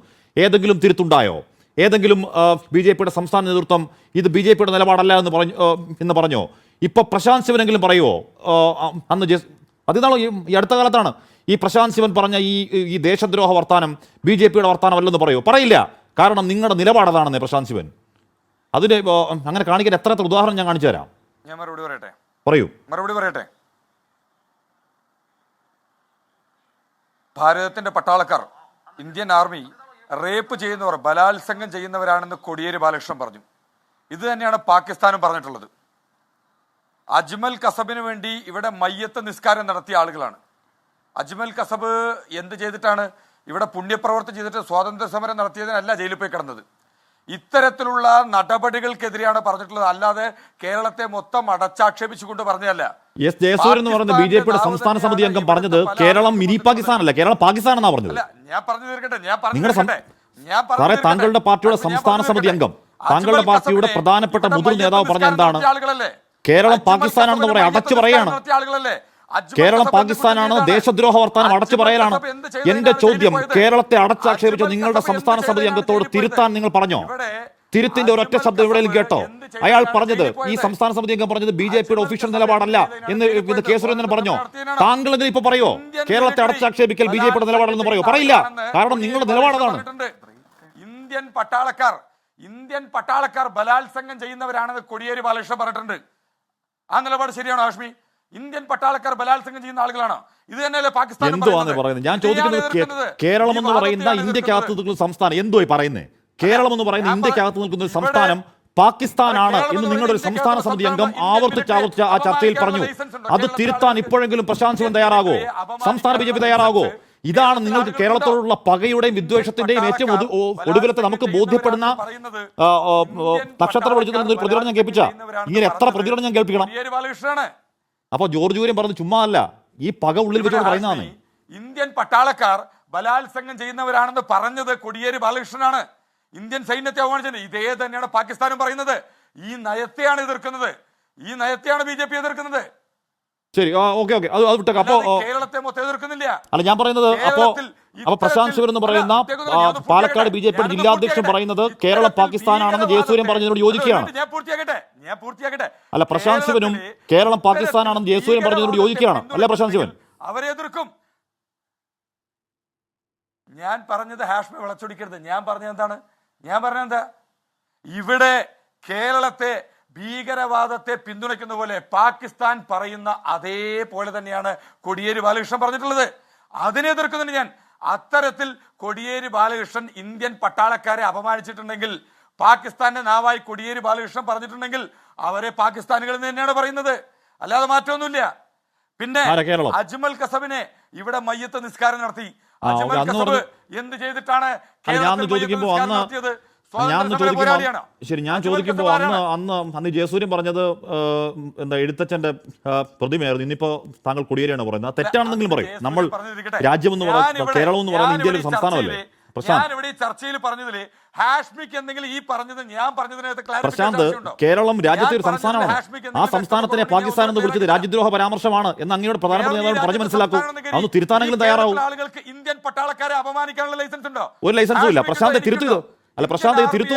ഏതെങ്കിലും തിരുത്തുണ്ടായോ? ഏതെങ്കിലും ബിജെപിയുടെ സംസ്ഥാന നേതൃത്വം ഇത് ബിജെപിയുടെ നിലപാടല്ല എന്ന് പറഞ്ഞോ? ഇപ്പൊ പ്രശാന്ത് ശിവനെങ്കിലും പറയുമോ? അന്ന് അതിനാണോ ഈ അടുത്ത കാലത്താണ് ഈ പ്രശാന്ത് ശിവൻ പറഞ്ഞ ഈ ദേശദ്രോഹ വർത്താനം ബിജെപിയുടെ വർത്താനമല്ലെന്ന് പറയുമോ? പറയില്ല. കാരണം നിങ്ങളുടെ നിലപാടതാണെന്നേ പ്രശാന്ത് ശിവൻ. അതിന് അങ്ങനെ കാണിക്കാൻ എത്ര ഉദാഹരണം ഞാൻ കാണിച്ചു തരാം. ഞാൻ മറുപടി പറയട്ടെ? പറയൂ. മറുപടി പറയട്ടെ. ഭാരതത്തിന്റെ പട്ടാളക്കാർ, ഇന്ത്യൻ ആർമി റേപ്പ് ചെയ്യുന്നവർ, ബലാത്സംഗം ചെയ്യുന്നവരാണെന്ന് കോടിയേരി ബാലകൃഷ്ണൻ പറഞ്ഞു. ഇത് തന്നെയാണ് പാകിസ്ഥാനും പറഞ്ഞിട്ടുള്ളത്. അജ്മൽ കസബിന് വേണ്ടി ഇവിടെ മയ്യത്ത് നിസ്കാരം നടത്തിയ ആളുകളാണ്. അജ്മൽ കസബ് എന്ത് ചെയ്തിട്ടാണ്? ഇവിടെ പുണ്യപ്രവർത്തി ചെയ്തിട്ട് സ്വാതന്ത്ര്യ സമരം നടത്തിയതിനല്ല ജയിലിൽ പോയി കിടന്നത്. ഇത്തരത്തിലുള്ള നടപടികൾക്കെതിരെയാണ് പറഞ്ഞിട്ടുള്ളത്, അല്ലാതെ കേരളത്തെ മൊത്തം അടച്ചാക്ഷേപിച്ചുകൊണ്ട് പറഞ്ഞതല്ല. എസ് ജയസൂര്യൻ എന്ന് പറയുന്ന ബിജെപിയുടെ സംസ്ഥാന സമിതി അംഗം പറഞ്ഞത് കേരളം മിനി പാകിസ്ഥാൻ അല്ല, കേരളം പാകിസ്ഥാൻ എന്നാ പറഞ്ഞത്. ഞാൻ പറഞ്ഞു തീർക്കട്ടെ. താങ്കളുടെ പാർട്ടിയുടെ സംസ്ഥാന സമിതി അംഗം, താങ്കളുടെ പാർട്ടിയുടെ പ്രധാനപ്പെട്ട മുതിർന്ന നേതാവ് പറഞ്ഞ എന്താണ്? കേരളം പാകിസ്ഥാനാണെന്ന് പറയാം, അടച്ചു പറയാണ്. കേരളം പാകിസ്ഥാനാണ്, ദേശദ്രോഹ വർത്താനം അടച്ചു പറയലാണ്. എന്റെ ചോദ്യം, കേരളത്തെ അടച്ചാക്ഷേപിച്ച നിങ്ങളുടെ സംസ്ഥാന സമിതി അംഗത്തോട് തിരുത്താൻ നിങ്ങൾ പറഞ്ഞോ? തിരുത്തിന്റെ ഒരൊറ്റ ശബ്ദം എവിടെയെങ്കിലും കേട്ടോ? അയാൾ പറഞ്ഞത്, ഈ സംസ്ഥാന സമിതി അംഗം പറഞ്ഞത് ബിജെപിയുടെ ഒഫീഷ്യൽ നിലപാടല്ല എന്ന് കെ സുരേന്ദ്രൻ പറഞ്ഞോ? താങ്കൾ എന്തിനാ ഇപ്പൊ പറയോ കേരളത്തെ അടച്ചാക്ഷേപിക്കൽ ബിജെപിയുടെ നിലപാടെന്ന് പറയോ? പറയില്ല. കാരണം നിങ്ങളുടെ നിലപാടതാണ്. ഇന്ത്യൻ പട്ടാളക്കാർ ബലാത്സംഗം ചെയ്യുന്നവരാണെന്ന് കോടിയേരി ബാലകൃഷ്ണൻ പറഞ്ഞിട്ടുണ്ട്. ആ നിലപാട് ശരിയാണോ ഹാഷ്മി? ഇന്ത്യൻ പട്ടാളക്കാർ ബലാത്സംഗം ചെയ്യുന്ന ആളുകളാണോ? ഇത് തന്നെയല്ലേ പാകിസ്ഥാൻ പറയുന്നത്? ഞാൻ ചോദിക്കുന്നത്, കേരളം എന്ന് പറയുന്ന ഇന്ത്യക്കകത്ത് നിൽക്കുന്ന സംസ്ഥാനം എന്തോ പറയുന്നേ? കേരളം എന്ന് പറയുന്ന ഇന്ത്യക്കകത്ത് നിൽക്കുന്ന ഒരു സംസ്ഥാനം പാകിസ്ഥാനാണ് എന്ന് നിങ്ങളുടെ ഒരു സംസ്ഥാന സമിതി അംഗം ആവർത്തിച്ച് ആ ചർച്ചയിൽ പറഞ്ഞു. അത് തിരുത്താൻ ഇപ്പോഴെങ്കിലും പ്രശാന്ത് ശിവൻ തയ്യാറാകോ? സംസ്ഥാന ബിജെപി തയ്യാറാകോ? ഇതാണ് നിങ്ങൾക്ക് കേരളത്തോടുള്ള പകയുടെയും വിദ്വേഷത്തിന്റെയും ഏറ്റവും ഒടുവിലത്തെ നമുക്ക് ബോധ്യപ്പെടുന്ന നക്ഷത്ര വെളിച്ചത്തിൽ പ്രതികരണം ഞാൻ കേൾപ്പിച്ച. ഇങ്ങനെ എത്ര പ്രതികരണം ഞാൻ കേൾപ്പിക്കണം? അപ്പൊ ജോർജ് കുര്യൻ പറഞ്ഞു ചുമ്മാ അല്ല, ഈ പക ഉള്ളിൽ വെച്ചുകൊണ്ട് പറയുന്നതാണ്. ഇന്ത്യൻ പട്ടാളക്കാർ ബലാത്സംഗം ചെയ്യുന്നവരാണെന്ന് പറഞ്ഞത് കോടിയേരി ബാലകൃഷ്ണനാണ്. ഇന്ത്യൻ സൈന്യത്തെ അവമാനിച്ചത് ഇതേ തന്നെയാണ് പാകിസ്ഥാനും പറയുന്നത്. ഈ നയത്തെയാണ് എതിർക്കുന്നത്, ഈ നയത്തെയാണ് ബിജെപി എതിർക്കുന്നത്. ശരി, ഓക്കെ, അത് വിട്ടേക്ക്. അപ്പോ കേരളത്തെ മൊത്തം എതിർക്കുന്നില്ല. അല്ല, ഞാൻ പറയുന്നത് അപ്പൊ പ്രശാന്ത് ശിവൻ എന്ന് പറയുന്ന പാലക്കാട് ബിജെപിയുടെ ജില്ലാധ്യക്ഷൻ പറയുന്നത് കേരളം പാകിസ്ഥാനാണെന്ന് ജയസൂര്യൻ പറഞ്ഞതിനോട് യോജിക്കുകയാണ്. ഞാൻ പൂർത്തിയാക്കട്ടെ. അല്ല, പ്രശാന്ത് ശിവനും കേരളം പാകിസ്ഥാനാണെന്ന് ജയസൂര്യൻ പറഞ്ഞതിനോട് യോജിക്കുകയാണ് അല്ലെ പ്രശാന്ത് ശിവൻ? അവരെ എതിർക്കും. ഞാൻ പറഞ്ഞത് ഹാഷ്മി വിളച്ചൊടിക്കരുത്. ഞാൻ പറഞ്ഞത് ഇവിടെ കേരളത്തെ ഭീകരവാദത്തെ പിന്തുണയ്ക്കുന്ന പോലെ പാകിസ്ഥാൻ പറയുന്ന അതേപോലെ തന്നെയാണ് കോടിയേരി ബാലകൃഷ്ണൻ പറഞ്ഞിട്ടുള്ളത്. അതിനെ എതിർക്കുന്നുണ്ട് ഞാൻ. അത്തരത്തിൽ കോടിയേരി ബാലകൃഷ്ണൻ ഇന്ത്യൻ പട്ടാളക്കാരെ അപമാനിച്ചിട്ടുണ്ടെങ്കിൽ, പാകിസ്ഥാന്റെ നാവായി കോടിയേരി ബാലകൃഷ്ണൻ പറഞ്ഞിട്ടുണ്ടെങ്കിൽ അവരെ പാകിസ്ഥാനികൾ തന്നെയാണ് പറയുന്നത്, അല്ലാതെ മാറ്റമൊന്നുമില്ല. പിന്നെ അജ്മൽ കസബിനെ ഇവിടെ മയ്യത്ത് നിസ്കാരം നടത്തി. അജ്മൽ കസബ് എന്ത് ചെയ്തിട്ടാണ് നടത്തിയത്? ഞാൻ ചോദിക്കുമ്പോൾ അന്ന് ജയസൂര്യൻ പറഞ്ഞത് എന്താ എഴുത്തച്ഛന്റെ പ്രതിമയായിരുന്നു. ഇന്നിപ്പോ താങ്കൾ കോടിയേരിയാണ് പറയുന്നത്. തെറ്റാണെന്നെങ്കിലും പറയും. നമ്മൾ രാജ്യം എന്ന് പറയുന്നത്, കേരളം എന്ന് പറയുന്നത് ഇന്ത്യയിലെ ഒരു സംസ്ഥാനമല്ലേ ഞാനിവിടെ ഈ ചർച്ചയിൽ പറഞ്ഞതില് ഹാഷ്മിക്ക് എന്തെങ്കിലും ഈ പറഞ്ഞത് ഞാൻ പറഞ്ഞതിനകത്ത് പ്രശാന്ത്, കേരളം രാജ്യത്തെ ഒരു സംസ്ഥാനമാണ്. ആ സംസ്ഥാനത്തിനെ പാകിസ്ഥാൻ എന്ന് വിളിച്ചത് രാജ്യദ്രോഹ പരാമർശമാണ് എന്ന് അങ്ങയുടെ പ്രധാനപ്പെട്ട നേതാവ് പറഞ്ഞു മനസ്സിലാക്കൂ. അതൊന്ന് തിരുത്താനെങ്കിലും തയ്യാറാവും. ആളുകൾക്ക് ഇന്ത്യൻ പട്ടാളക്കാരെ അപമാനിക്കാനുള്ള ലൈസൻസ് ഉണ്ടോ? ഒരു ലൈസൻസും ഇല്ല. പ്രശാന്ത് തിരുത്തു. അല്ല, പ്രശാന്ത് തിരുത്തു.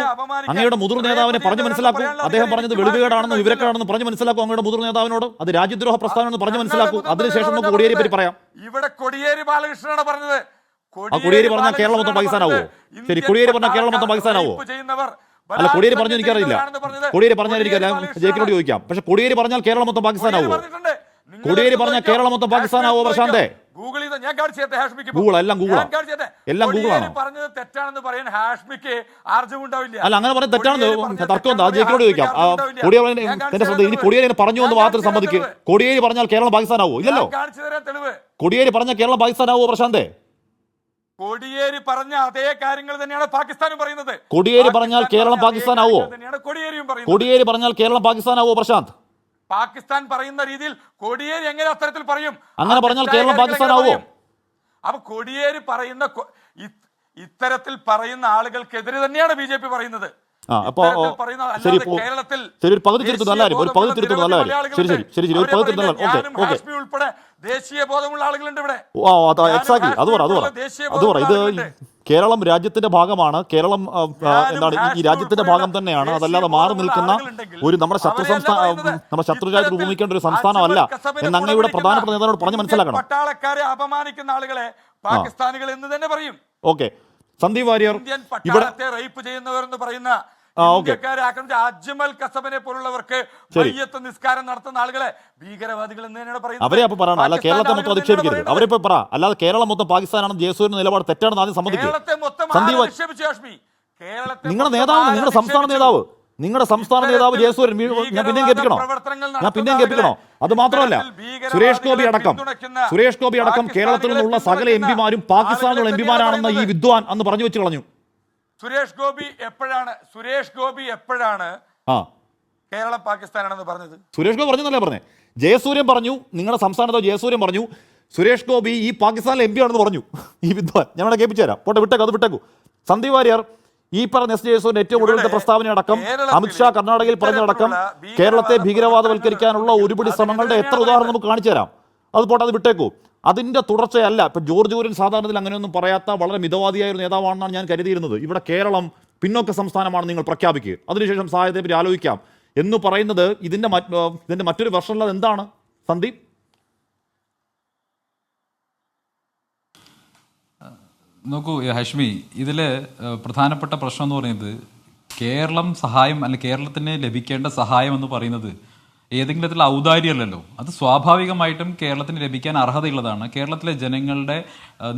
അങ്ങയുടെ മുതിർന്ന നേതാവിനെ പറഞ്ഞു മനസ്സിലാക്കൂ. അദ്ദേഹം പറഞ്ഞത് വെളിവുകേടാണെന്ന് വിവരക്കേടാണെന്ന് പറഞ്ഞു മനസ്സിലാക്കൂ. അങ്ങയുടെ മുതിർന്ന നേതാവിനോട് അത് രാജ്യദ്രോഹ പ്രസ്ഥാനം പറഞ്ഞു മനസ്സിലാക്കൂ. അതിനുശേഷം നമുക്ക് കോടിയേരിയെ പറ്റി പറയാം. ഇവിടെ കോടിയേരി ബാലകൃഷ്ണനാണ് പറഞ്ഞത്. കോടിയേരി പറഞ്ഞാൽ കേരളം മൊത്തം പാകിസ്ഥാനാവോ? ശരി, കോടിയേരി പറഞ്ഞാൽ കേരളം മൊത്തം പാകിസ്ഥാനാവോ? അല്ല, കോടിയേരി പറഞ്ഞു എനിക്കറിയില്ല. കോടിയേരി പറഞ്ഞാൽ എനിക്കറിയാം, ജയിക്കിനോട് ചോദിക്കാം. പക്ഷെ കോടിയേരി പറഞ്ഞാൽ കേരളം മൊത്തം പാകിസ്ഥാനാവോ? കോടിയേരി പറഞ്ഞാൽ കേരളം മൊത്തം പാകിസ്ഥാനാവോ പ്രശാന്തേ? ഗൂഗിൾ എല്ലാം ഗൂഗിളാണ്. പറഞ്ഞത് തെറ്റാണെന്ന് പറയാൻ ഹാഷ്മിക്ക് ആർജവുണ്ടാവില്ല. അല്ല, അങ്ങനെ പറഞ്ഞത് തെറ്റാണെന്ന് തർക്കം എന്താ? ജയിക്കിനോട് ചോദിക്കാം. ഇനി കോടിയേരി പറഞ്ഞു എന്ന് മാത്രം സമ്മതിക്ക്. കോടിയേരി പറഞ്ഞാൽ കേരളം പാകിസ്ഥാനാവോ? ഇല്ലല്ലോ. കോടിയേരി പറഞ്ഞാൽ കേരളം പാകിസ്ഥാനാവോ പ്രശാന്തേ? കോടിയേരി പറഞ്ഞ അതേ കാര്യങ്ങൾ തന്നെയാണ് പാകിസ്ഥാനും പറയുന്നത്. കോടിയേരി പറഞ്ഞാൽ കേരളം പാകിസ്ഥാനാവോ? തന്നെയാണ് കോടിയേരിയും പറയുന്നത്. കോടിയേരി പറഞ്ഞാൽ കേരളം പാകിസ്ഥാനാവോ പ്രശാന്ത്? പാകിസ്ഥാൻ പറയുന്ന രീതിയിൽ കോടിയേരി എങ്ങനെ അത്തരത്തിൽ പറയും? അങ്ങനെ പറഞ്ഞാൽ കേരളം പാകിസ്ഥാനാവോ? അപ്പൊ കോടിയേരി പറയുന്ന ഇത്തരത്തിൽ പറയുന്ന ആളുകൾക്കെതിരെ തന്നെയാണ് BJP പറയുന്നത്. ഉൾപ്പെടെ ദേശീയ ബോധമുള്ള ആളുകളുണ്ട് ഇവിടെ. കേരളം രാജ്യത്തിന്റെ ഭാഗമാണ്. കേരളം എന്താണ് ഈ രാജ്യത്തിന്റെ ഭാഗം തന്നെയാണ്. അതല്ലാതെ മാറി നിൽക്കുന്ന ഒരു നമ്മുടെ ശത്രു നമ്മുടെ ശത്രുരാജ്യത്ത് ഉപയോഗിക്കേണ്ട ഒരു സംസ്ഥാനമല്ല എന്ന് അങ്ങയുടെ പ്രധാനപ്പെട്ട നേതാവിനോട് പറഞ്ഞ് മനസ്സിലാക്കണം. പട്ടാളക്കാരെ അപമാനിക്കുന്ന ആളുകളെ പാകിസ്ഥാനികൾ എന്ന് തന്നെ പറയും. ഓക്കെ, സന്ദീപ് വാര്യർ ഇന്ത്യൻ പട്ടാളത്തെ റേപ്പ് ചെയ്യുന്നവരെന്ന് പറയുന്ന അജ്മൽ കസബിനെ പോലുള്ളവർക്ക് മയ്യത്ത് നിസ്കാരം നടത്തുന്ന ആളുകളെ ഭീകരവാദികൾ എന്ന് തന്നെയാണ് പറയുന്നത്. അവരെ അപ്പൊ പറയണം, അല്ല കേരളത്തെ മൊത്തം അധിക്ഷേപിക്കരുത്. അവരിപ്പോ പറ, അല്ലാതെ കേരളം മൊത്തം പാകിസ്ഥാനാണെന്ന് ജയസൂര്യന്റെ നിലപാട് തെറ്റാണെന്ന് ആദ്യം സമ്മതിക്കും. നിങ്ങളുടെ നേതാവ്, നിങ്ങളുടെ സംസ്ഥാന നേതാവ്, നിങ്ങളുടെ സംസ്ഥാന നേതാവ് ജയസൂര്യൻ, ഞാൻ പിന്നെയും കേൾപ്പിക്കണോ? അത് മാത്രമല്ല, സുരേഷ് ഗോപി അടക്കം കേരളത്തിൽ നിന്നുള്ള സകല എംപിമാരും പാകിസ്ഥാനിലുള്ള എംപിമാരാണെന്ന് ഈ വിദ്വാൻ അന്ന് പറഞ്ഞു വെച്ച് കളഞ്ഞു. സുരേഷ് ഗോപി എപ്പോഴാണ് കേരളം പാകിസ്ഥാനാണെന്ന് പറഞ്ഞത്? സുരേഷ് ഗോപി പറഞ്ഞല്ലേ പറഞ്ഞേ? ജയസൂര്യൻ പറഞ്ഞു, നിങ്ങളുടെ സംസ്ഥാന നേതാവ് ജയസൂര്യൻ പറഞ്ഞു സുരേഷ് ഗോപി ഈ പാകിസ്ഥാനിലെ എംപി ആണെന്ന് പറഞ്ഞു ഈ വിദ്വാൻ. ഞാൻ ഇവിടെ കേൾപ്പിച്ചു തരാം. പോട്ടെ, വിട്ടേക്കും, അത് വിട്ടേക്കൂ. സന്ദീപ് വാര്യർ, ഈ പറഞ്ഞ എസ് ജയസൂര്യൻ ഏറ്റവും ഒടുവിലത്തെ പ്രസ്താവന അടക്കം അമിത്ഷാ കർണാടകയിൽ പറഞ്ഞടക്കം കേരളത്തെ ഭീകരവാദവൽക്കരിക്കാനുള്ള ഒരുപിടി ശ്രമങ്ങളുടെ എത്ര ഉദാഹരണം നമുക്ക് കാണിച്ചു തരാം. അത് പോട്ടെ, അത് വിട്ടേക്കൂ. അതിന്റെ തുടർച്ചയല്ല. ഇപ്പൊ ജോർജ് കുര്യൻ സാധാരണത്തിൽ അങ്ങനെയൊന്നും പറയാത്ത വളരെ മിതവാദിയായ ഒരു നേതാവാണെന്നാണ് ഞാൻ കരുതിയിരുന്നത്. ഇവിടെ കേരളം പിന്നോക്ക സംസ്ഥാനമാണ് നിങ്ങൾ പ്രഖ്യാപിക്കുക, അതിനുശേഷം സഹായത്തെ പറ്റി ആലോചിക്കാം എന്ന് പറയുന്നത് ഇതിന്റെ മറ്റൊരു വെർഷനിൽ എന്താണ് സന്ദീപ്? നോക്കൂ ഹഷ്മി, ഇതിൽ പ്രധാനപ്പെട്ട പ്രശ്നം എന്ന് പറയുന്നത് കേരളം സഹായം അല്ലെങ്കിൽ കേരളത്തിന് ലഭിക്കേണ്ട സഹായം എന്ന് പറയുന്നത് ഏതെങ്കിലും തരത്തിലുള്ള ഔദാര്യമല്ലല്ലോ. അത് സ്വാഭാവികമായിട്ടും കേരളത്തിന് ലഭിക്കാൻ അർഹതയുള്ളതാണ്. കേരളത്തിലെ ജനങ്ങളുടെ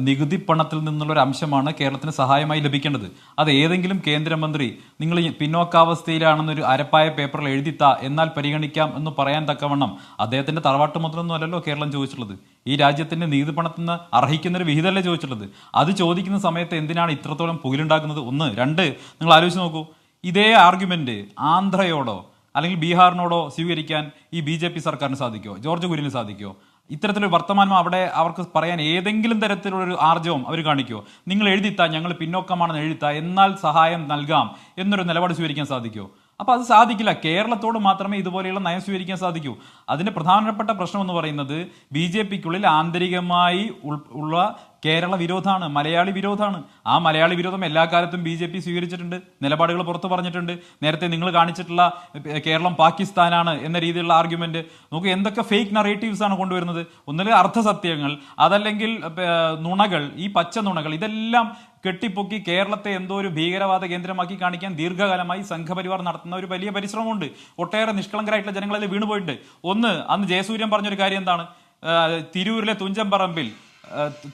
നികുതി പണത്തിൽ നിന്നുള്ളൊരു അംശമാണ് കേരളത്തിന് സഹായമായി ലഭിക്കേണ്ടത്. അത് ഏതെങ്കിലും കേന്ദ്രമന്ത്രി നിങ്ങൾ പിന്നോക്കാവസ്ഥയിലാണെന്നൊരു അരപ്പായ പേപ്പറിൽ എഴുതിത്താ എന്നാൽ പരിഗണിക്കാം എന്ന് പറയാൻ തക്കവണ്ണം അദ്ദേഹത്തിന്റെ തറവാട്ട് മുദ്രൊന്നും അല്ലല്ലോ കേരളം ചോദിച്ചിട്ടുള്ളത്. ഈ രാജ്യത്തിന്റെ നികുതി പണത്തിൽ നിന്ന് അർഹിക്കുന്നൊരു വിഹിതമല്ലേ ചോദിച്ചിട്ടുള്ളത്. അത് ചോദിക്കുന്ന സമയത്ത് എന്തിനാണ് ഇത്രത്തോളം പുകിലുണ്ടാക്കുന്നത്? ഒന്ന്. രണ്ട്, നിങ്ങൾ ആലോചിച്ച് നോക്കൂ, ഇതേ ആർഗ്യുമെന്റ് ആന്ധ്രയോടോ അല്ലെങ്കിൽ ബീഹാറിനോടോ സ്വീകരിക്കാൻ ഈ BJP സർക്കാരിന് സാധിക്കുമോ? ജോർജ് കുര്യന് സാധിക്കുമോ? ഇത്തരത്തിലൊരു വർത്തമാനം അവിടെ അവർക്ക് പറയാൻ ഏതെങ്കിലും തരത്തിലുള്ളൊരു ആർജവം അവർ കാണിക്കുമോ? നിങ്ങൾ എഴുതിത്താ, ഞങ്ങൾ പിന്നോക്കമാണെന്ന് എഴുതിത്താ, എന്നാൽ സഹായം നൽകാം എന്നൊരു നിലപാട് സ്വീകരിക്കാൻ സാധിക്കുമോ? അപ്പോൾ അത് സാധിക്കില്ല. കേരളത്തോട് മാത്രമേ ഇതുപോലെയുള്ള നയം സ്വീകരിക്കാൻ സാധിക്കൂ. അതിന്റെ പ്രധാനപ്പെട്ട പ്രശ്നം എന്ന് പറയുന്നത് BJPക്കുള്ളിൽ ആന്തരികമായി ഉള്ള കേരള വിരോധമാണ്, മലയാളി വിരോധമാണ്. ആ മലയാളി വിരോധം എല്ലാ കാലത്തും BJP സ്വീകരിച്ചിട്ടുണ്ട്, നിലപാടുകൾ പുറത്തു പറഞ്ഞിട്ടുണ്ട്. നേരത്തെ നിങ്ങൾ കാണിച്ചിട്ടുള്ള കേരളം പാകിസ്ഥാനാണ് എന്ന രീതിയിലുള്ള ആർഗ്യുമെന്റ് നോക്കൂ, എന്തൊക്കെ ഫേക്ക് നറേറ്റീവ്സ് ആണ് കൊണ്ടുവരുന്നത്. ഒന്നിലെ അർത്ഥസത്യങ്ങൾ, അതല്ലെങ്കിൽ നുണകൾ, ഈ പച്ച നുണകൾ, ഇതെല്ലാം കെട്ടിപ്പൊക്കി കേരളത്തെ എന്തോ ഒരു ഭീകരവാദ കേന്ദ്രമാക്കി കാണിക്കാൻ ദീർഘകാലമായി സംഘപരിവാർ നടത്തുന്ന ഒരു വലിയ പരിശ്രമമുണ്ട്. ഒട്ടേറെ നിഷ്കളങ്കരായിട്ടുള്ള ജനങ്ങളിൽ വീണുപോയിട്ടുണ്ട്. ഒന്ന്, അന്ന് ജയസൂര്യൻ പറഞ്ഞൊരു കാര്യം എന്താണ്? തിരൂരിലെ തുഞ്ചൻ പറമ്പിൽ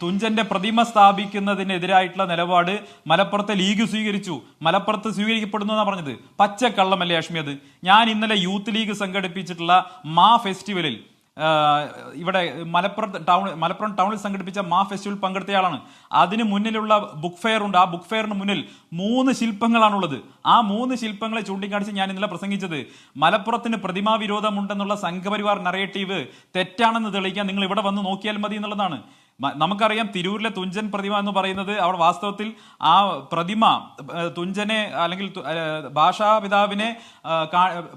തുഞ്ചന്റെ പ്രതിമ സ്ഥാപിക്കുന്നതിനെതിരായിട്ടുള്ള നിലപാട് മലപ്പുറത്തെ ലീഗ് സ്വീകരിച്ചു. മലപ്പുറത്ത് സ്വീകരിക്കപ്പെടുന്നു എന്നാണ് പറഞ്ഞത്. പച്ചക്കള്ളമല്ലേ അഷ്മി അത്? ഞാൻ ഇന്നലെ യൂത്ത് ലീഗ് സംഘടിപ്പിച്ചിട്ടുള്ള ഫെസ്റ്റിവലിൽ ഇവിടെ മലപ്പുറം ടൗണിൽ സംഘടിപ്പിച്ച ഫെസ്റ്റിവൽ പങ്കെടുത്തയാളാണ്. അതിന് മുന്നിലുള്ള ബുക്ക് ഫെയർ ഉണ്ട്. ആ ബുക്ക് ഫെയറിന് മുന്നിൽ 3 ശില്പങ്ങളാണുള്ളത്. ആ 3 ശില്പങ്ങളെ ചൂണ്ടിക്കാണിച്ച് ഞാൻ ഇന്നലെ പ്രസംഗിച്ചത് മലപ്പുറത്തിന് പ്രതിമാ വിരോധമുണ്ടെന്നുള്ള സംഘപരിവാർ നറേറ്റീവ് തെറ്റാണെന്ന് തെളിയിക്കാൻ നിങ്ങൾ ഇവിടെ വന്ന് നോക്കിയാൽ മതി എന്നുള്ളതാണ്. നമുക്കറിയാം, തിരൂരിലെ തുഞ്ചൻ പ്രതിമ എന്ന് പറയുന്നത് അവിടെ വാസ്തവത്തിൽ ആ പ്രതിമ തുഞ്ചനെ അല്ലെങ്കിൽ ഭാഷാപിതാവിനെ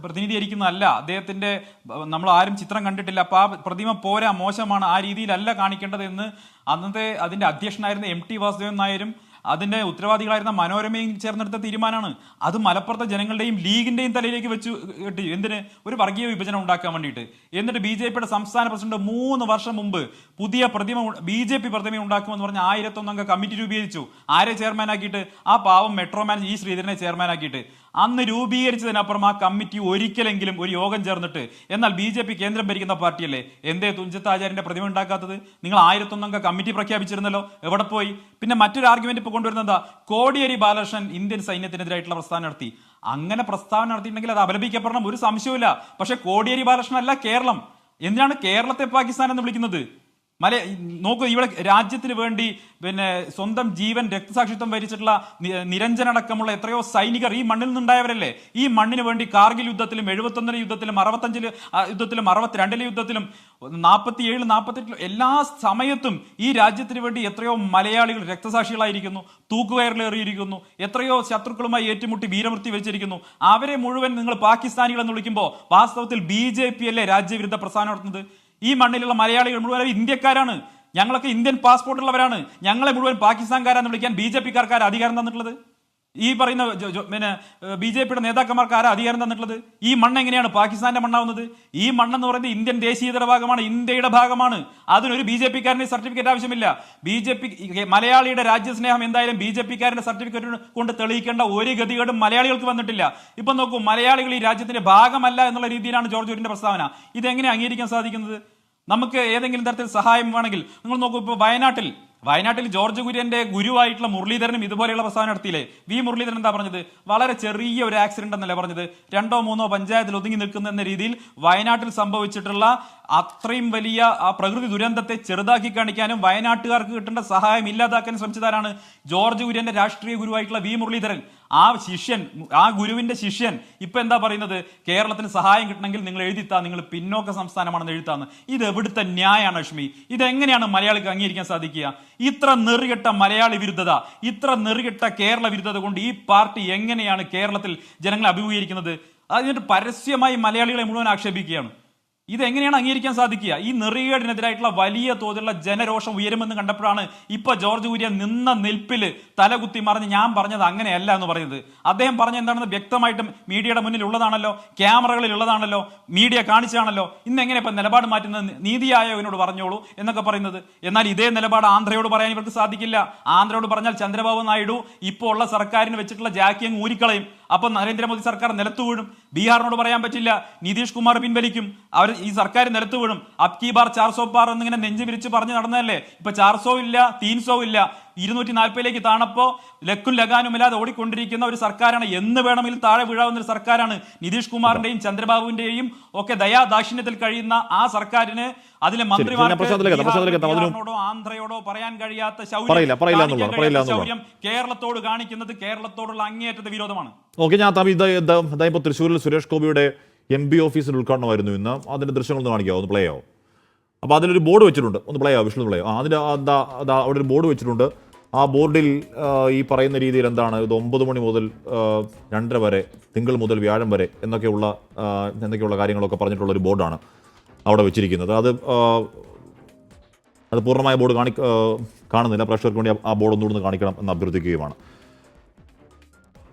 പ്രതിനിധീകരിക്കുന്നതല്ല. അദ്ദേഹത്തിന്റെ നമ്മൾ ആരും ചിത്രം കണ്ടിട്ടില്ല. അപ്പൊ ആ പ്രതിമ പോരാ, മോശമാണ്, ആ രീതിയിലല്ല കാണിക്കേണ്ടത് എന്ന് അന്നത്തെ അതിന്റെ അധ്യക്ഷനായിരുന്ന MT വാസുദേവൻ നായരും അതിന്റെ ഉത്തരവാദികളായിരുന്ന മനോരമയും ചേർന്നെടുത്ത തീരുമാനമാണ്. അത് മലപ്പുറത്തെ ജനങ്ങളുടെയും ലീഗിന്റെയും തലയിലേക്ക് വെച്ച് കിട്ടി. എന്തിന്? ഒരു വർഗീയ വിഭജനം ഉണ്ടാക്കാൻ വേണ്ടിയിട്ട്. എന്നിട്ട് BJPയുടെ സംസ്ഥാന പ്രസിഡന്റ് 3 വർഷം മുമ്പ് പുതിയ BJP പ്രതിമ ഉണ്ടാക്കുമെന്ന് പറഞ്ഞ 1001 അംഗ കമ്മിറ്റി രൂപീകരിച്ചു. ആരെ ചെയർമാനാക്കിയിട്ട്? ആ പാവം മെട്രോമാൻ E ശ്രീധരനെ ചെയർമാനാക്കിയിട്ട്. അന്ന് രൂപീകരിച്ചതിനപ്പുറം ആ കമ്മിറ്റി ഒരിക്കലെങ്കിലും ഒരു യോഗം ചേർന്നിട്ട്, എന്നാൽ BJP കേന്ദ്രം ഭരിക്കുന്ന പാർട്ടിയല്ലേ, എന്തേ തുഞ്ചത്ത് ആചാര്യന്റെ പ്രതിമ ഉണ്ടാക്കാത്തത്? നിങ്ങൾ 1001 അംഗ കമ്മിറ്റി പ്രഖ്യാപിച്ചിരുന്നല്ലോ, എവിടെ പോയി? പിന്നെ മറ്റൊരു ആർഗ്യുമെന്റ് ഇപ്പൊ കൊണ്ടുവരുന്നത് കോടിയേരി ബാലകൃഷ്ണൻ ഇന്ത്യൻ സൈന്യത്തിനെതിരായിട്ടുള്ള പ്രസ്താവന നടത്തി. അങ്ങനെ പ്രസ്താവന നടത്തിയിട്ടുണ്ടെങ്കിൽ അത് അപലപിക്കപ്പെടണം, ഒരു സംശയവുമില്ല. പക്ഷെ കോടിയേരി ബാലകൃഷ്ണൻ അല്ല കേരളം. എന്തിനാണ് കേരളത്തെ പാകിസ്ഥാൻ എന്ന് വിളിക്കുന്നത്? നോക്കൂ, ഇവിടെ രാജ്യത്തിന് വേണ്ടി പിന്നെ സ്വന്തം ജീവൻ രക്തസാക്ഷിത്വം വരിച്ചിട്ടുള്ള നിരഞ്ജനടക്കമുള്ള എത്രയോ സൈനികർ ഈ മണ്ണിൽ നിന്നുണ്ടായവരല്ലേ. ഈ മണ്ണിന് വേണ്ടി കാർഗിൽ യുദ്ധത്തിലും 71 യുദ്ധത്തിലും 65 യുദ്ധത്തിലും 62 യുദ്ധത്തിലും 47 48 എല്ലാ സമയത്തും ഈ രാജ്യത്തിന് വേണ്ടി എത്രയോ മലയാളികൾ രക്തസാക്ഷികളായിരിക്കുന്നു, തൂക്കുകയറിലേറിയിരിക്കുന്നു, എത്രയോ ശത്രുക്കളുമായി ഏറ്റുമുട്ടി വീരമൃത്യു വെച്ചിരിക്കുന്നു. അവരെ മുഴുവൻ നിങ്ങൾ പാകിസ്ഥാനികൾ എന്ന് വിളിക്കുമ്പോൾ വാസ്തവത്തിൽ BJP അല്ലേ രാജ്യവിരുദ്ധ പ്രസ്ഥാനം നടത്തുന്നത്? ഈ മണ്ണിലുള്ള മലയാളികൾ മുഴുവൻ ഇന്ത്യക്കാരാണ്. ഞങ്ങളൊക്കെ ഇന്ത്യൻ പാസ്പോർട്ട് ഉള്ളവരാണ്. ഞങ്ങളെ മുഴുവൻ പാകിസ്ഥാൻകാരാന്ന് വിളിക്കാൻ BJP-ക്കാർക്ക് അധികാരം തന്നിട്ടുള്ളത്? ഈ പറയുന്ന പിന്നെ BJP-യുടെ നേതാക്കന്മാർക്ക് ആരാ അധികാരം തന്നിട്ടുള്ളത്? ഈ മണ്ണ് എങ്ങനെയാണ് പാകിസ്ഥാന്റെ മണ്ണാവുന്നത്? ഈ മണ്ണെന്ന് പറയുന്നത് ഇന്ത്യൻ ദേശീയതയുടെ ഭാഗമാണ്, ഇന്ത്യയുടെ ഭാഗമാണ്. അതിനൊരു BJP-ക്കാരന്റെ സർട്ടിഫിക്കറ്റ് ആവശ്യമില്ല. മലയാളിയുടെ രാജ്യസ്നേഹം എന്തായാലും BJP-ക്കാരന്റെ സർട്ടിഫിക്കറ്റ് കൊണ്ട് തെളിയിക്കേണ്ട ഒരു ഗതികേടും മലയാളികൾക്ക് വന്നിട്ടില്ല. ഇപ്പൊ നോക്കൂ, മലയാളികൾ ഈ രാജ്യത്തിന്റെ ഭാഗമല്ല എന്നുള്ള രീതിയിലാണ് ജോർജ് കുര്യന്റെ പ്രസ്താവന. ഇതെങ്ങനെ അംഗീകരിക്കാൻ സാധിക്കുന്നത്? നമുക്ക് ഏതെങ്കിലും തരത്തിൽ സഹായം വേണമെങ്കിൽ നിങ്ങൾ നോക്കൂ, ഇപ്പോൾ വയനാട്ടിൽ ജോർജ് കുര്യന്റെ ഗുരുവായിട്ടുള്ള മുരളീധരനും ഇതുപോലെയുള്ള പ്രസ്താവന നടത്തിയില്ലേ? മുരളീധരൻ എന്താ പറഞ്ഞത്? വളരെ ചെറിയ ഒരു ആക്സിഡന്റ് എന്നല്ലേ പറഞ്ഞത്? 2ഓ 3ഓ പഞ്ചായത്തിൽ ഒതുങ്ങി നിൽക്കുന്ന എന്ന രീതിയിൽ വയനാട്ടിൽ സംഭവിച്ചിട്ടുള്ള അത്രയും വലിയ ആ പ്രകൃതി ദുരന്തത്തെ ചെറുതാക്കി കാണിക്കാനും വയനാട്ടുകാർക്ക് കിട്ടേണ്ട സഹായം ഇല്ലാതാക്കാനും ശ്രമിച്ചതാരാണ്? ജോർജ് കുര്യന്റെ രാഷ്ട്രീയ ഗുരുവായിട്ടുള്ള മുരളീധരൻ. ആ ഗുരുവിന്റെ ശിഷ്യൻ ഇപ്പൊ എന്താ പറയുന്നത്? കേരളത്തിന് സഹായം കിട്ടണമെങ്കിൽ നിങ്ങൾ എഴുതിത്താ, നിങ്ങൾ പിന്നോക്ക സംസ്ഥാനമാണെന്ന് എഴുതാന്ന്. ഇത് എവിടുത്തെ ന്യായാണ് അഷ്മി? ഇതെങ്ങനെയാണ് മലയാളിക്ക് അംഗീകരിക്കാൻ സാധിക്കുക? ഇത്ര നെറികെട്ട മലയാളി വിരുദ്ധത, ഇത്ര നെറികെട്ട കേരള വിരുദ്ധത കൊണ്ട് ഈ പാർട്ടി എങ്ങനെയാണ് കേരളത്തിൽ ജനങ്ങളെ അഭിമുഖീകരിക്കുന്നത്? അതിന് പരസ്യമായി മലയാളികളെ മുഴുവൻ ആക്ഷേപിക്കുകയാണ്. ഇതെങ്ങനെയാണ് അംഗീകരിക്കാൻ സാധിക്കുക? ഈ നെറികേടിനെതിരായിട്ടുള്ള വലിയ തോതിലുള്ള ജനരോഷം ഉയരുമെന്ന് കണ്ടപ്പോഴാണ് ഇപ്പൊ ജോർജ് കുര്യൻ നിന്ന നിൽപ്പില് തലകുത്തി മറിഞ്ഞ് ഞാൻ പറഞ്ഞത് അങ്ങനെയല്ല എന്ന് പറയുന്നത്. അദ്ദേഹം പറഞ്ഞ എന്താണെന്ന് വ്യക്തമായിട്ടും മീഡിയയുടെ മുന്നിൽ ഉള്ളതാണല്ലോ, ക്യാമറകളിൽ ഉള്ളതാണല്ലോ, മീഡിയ കാണിച്ചാണല്ലോ. ഇന്ന് എങ്ങനെ ഇപ്പൊ നിലപാട് മാറ്റുന്നത്? നീതി ആയോഗിനോട് പറഞ്ഞോളൂ എന്നൊക്കെ പറയുന്നത്. എന്നാൽ ഇതേ നിലപാട് ആന്ധ്രയോട് പറയാൻ ഇവർക്ക് സാധിക്കില്ല. ആന്ധ്രയോട് പറഞ്ഞാൽ ചന്ദ്രബാബു നായിഡു ഇപ്പോൾ ഉള്ള സർക്കാരിന് വെച്ചിട്ടുള്ള ജാക്കി അങ്ങ് ഊരിക്കളയും. അപ്പൊ നരേന്ദ്രമോദി സർക്കാർ നിലത്തു വീഴും. ബീഹാറിനോട് പറയാൻ പറ്റില്ല, നിതീഷ് കുമാർ പിൻവലിക്കും, അവർ ഈ സർക്കാർ നിലത്തു വീഴും. അബ്കി ബാർ 400 പാർ എന്നിങ്ങനെ നെഞ്ചു വിരിച്ച് പറഞ്ഞു നടന്നതല്ലേ. ഇപ്പൊ 400 ഇല്ല, 300 ഇല്ല, 240 താണപ്പോ ലക്കും ലഗാനുമില്ലാതെ ഓടിക്കൊണ്ടിരിക്കുന്ന ഒരു സർക്കാരാണ്. എന്ന് വേണമെങ്കിലും താഴെ വീഴാവുന്ന ഒരു സർക്കാരാണ്. നിതീഷ് കുമാറിന്റെയും ചന്ദ്രബാബുവിന്റെയും ഒക്കെ ദയാദാക്ഷിണ്യത്തിൽ കഴിയുന്ന ആ സർക്കാരിന് അതിലെ മന്ത്രിമാരോടോ ആന്ധ്രയോടോ പറയാൻ കഴിയാത്ത ശൗര്യം കേരളത്തോട് കാണിക്കുന്നത് കേരളത്തോടുള്ള അങ്ങേയറ്റത്തെ വിരോധമാണ്. ഓക്കെ, ഞാൻ ഇപ്പൊ തൃശ്ശൂരിൽ സുരേഷ് ഗോപിയുടെ MP ഓഫീസിന്റെ ഉദ്ഘാടനമായിരുന്നു ഇന്ന്. അതിന്റെ ദൃശ്യങ്ങളൊന്ന് കാണിക്കാമോ, ഒന്ന് പ്ലേ ആവോ? അപ്പോൾ അതിലൊരു ബോർഡ് വെച്ചിട്ടുണ്ട്, ഒന്ന് പ്ലേ ആവോ, വിഷ്ണു പ്ലേ ആവോ? അതിൻ്റെ അവിടെ ഒരു ബോർഡ് വെച്ചിട്ടുണ്ട്. ആ ബോർഡിൽ ഈ പറയുന്ന രീതിയിൽ എന്താണ്, ഇത് 9 മണി മുതൽ 2:30 വരെ, തിങ്കൾ മുതൽ വ്യാഴം വരെ എന്തൊക്കെയുള്ള കാര്യങ്ങളൊക്കെ പറഞ്ഞിട്ടുള്ളൊരു ബോർഡാണ് അവിടെ വെച്ചിരിക്കുന്നത്. അത് പൂർണ്ണമായ ബോർഡ് കാണുന്നില്ല. പ്രേക്ഷകർക്ക് വേണ്ടി ആ ബോർഡ് ഒന്നുകൂടെ കാണിക്കണം എന്ന് അഭ്യർത്ഥിക്കുകയുമാണ്.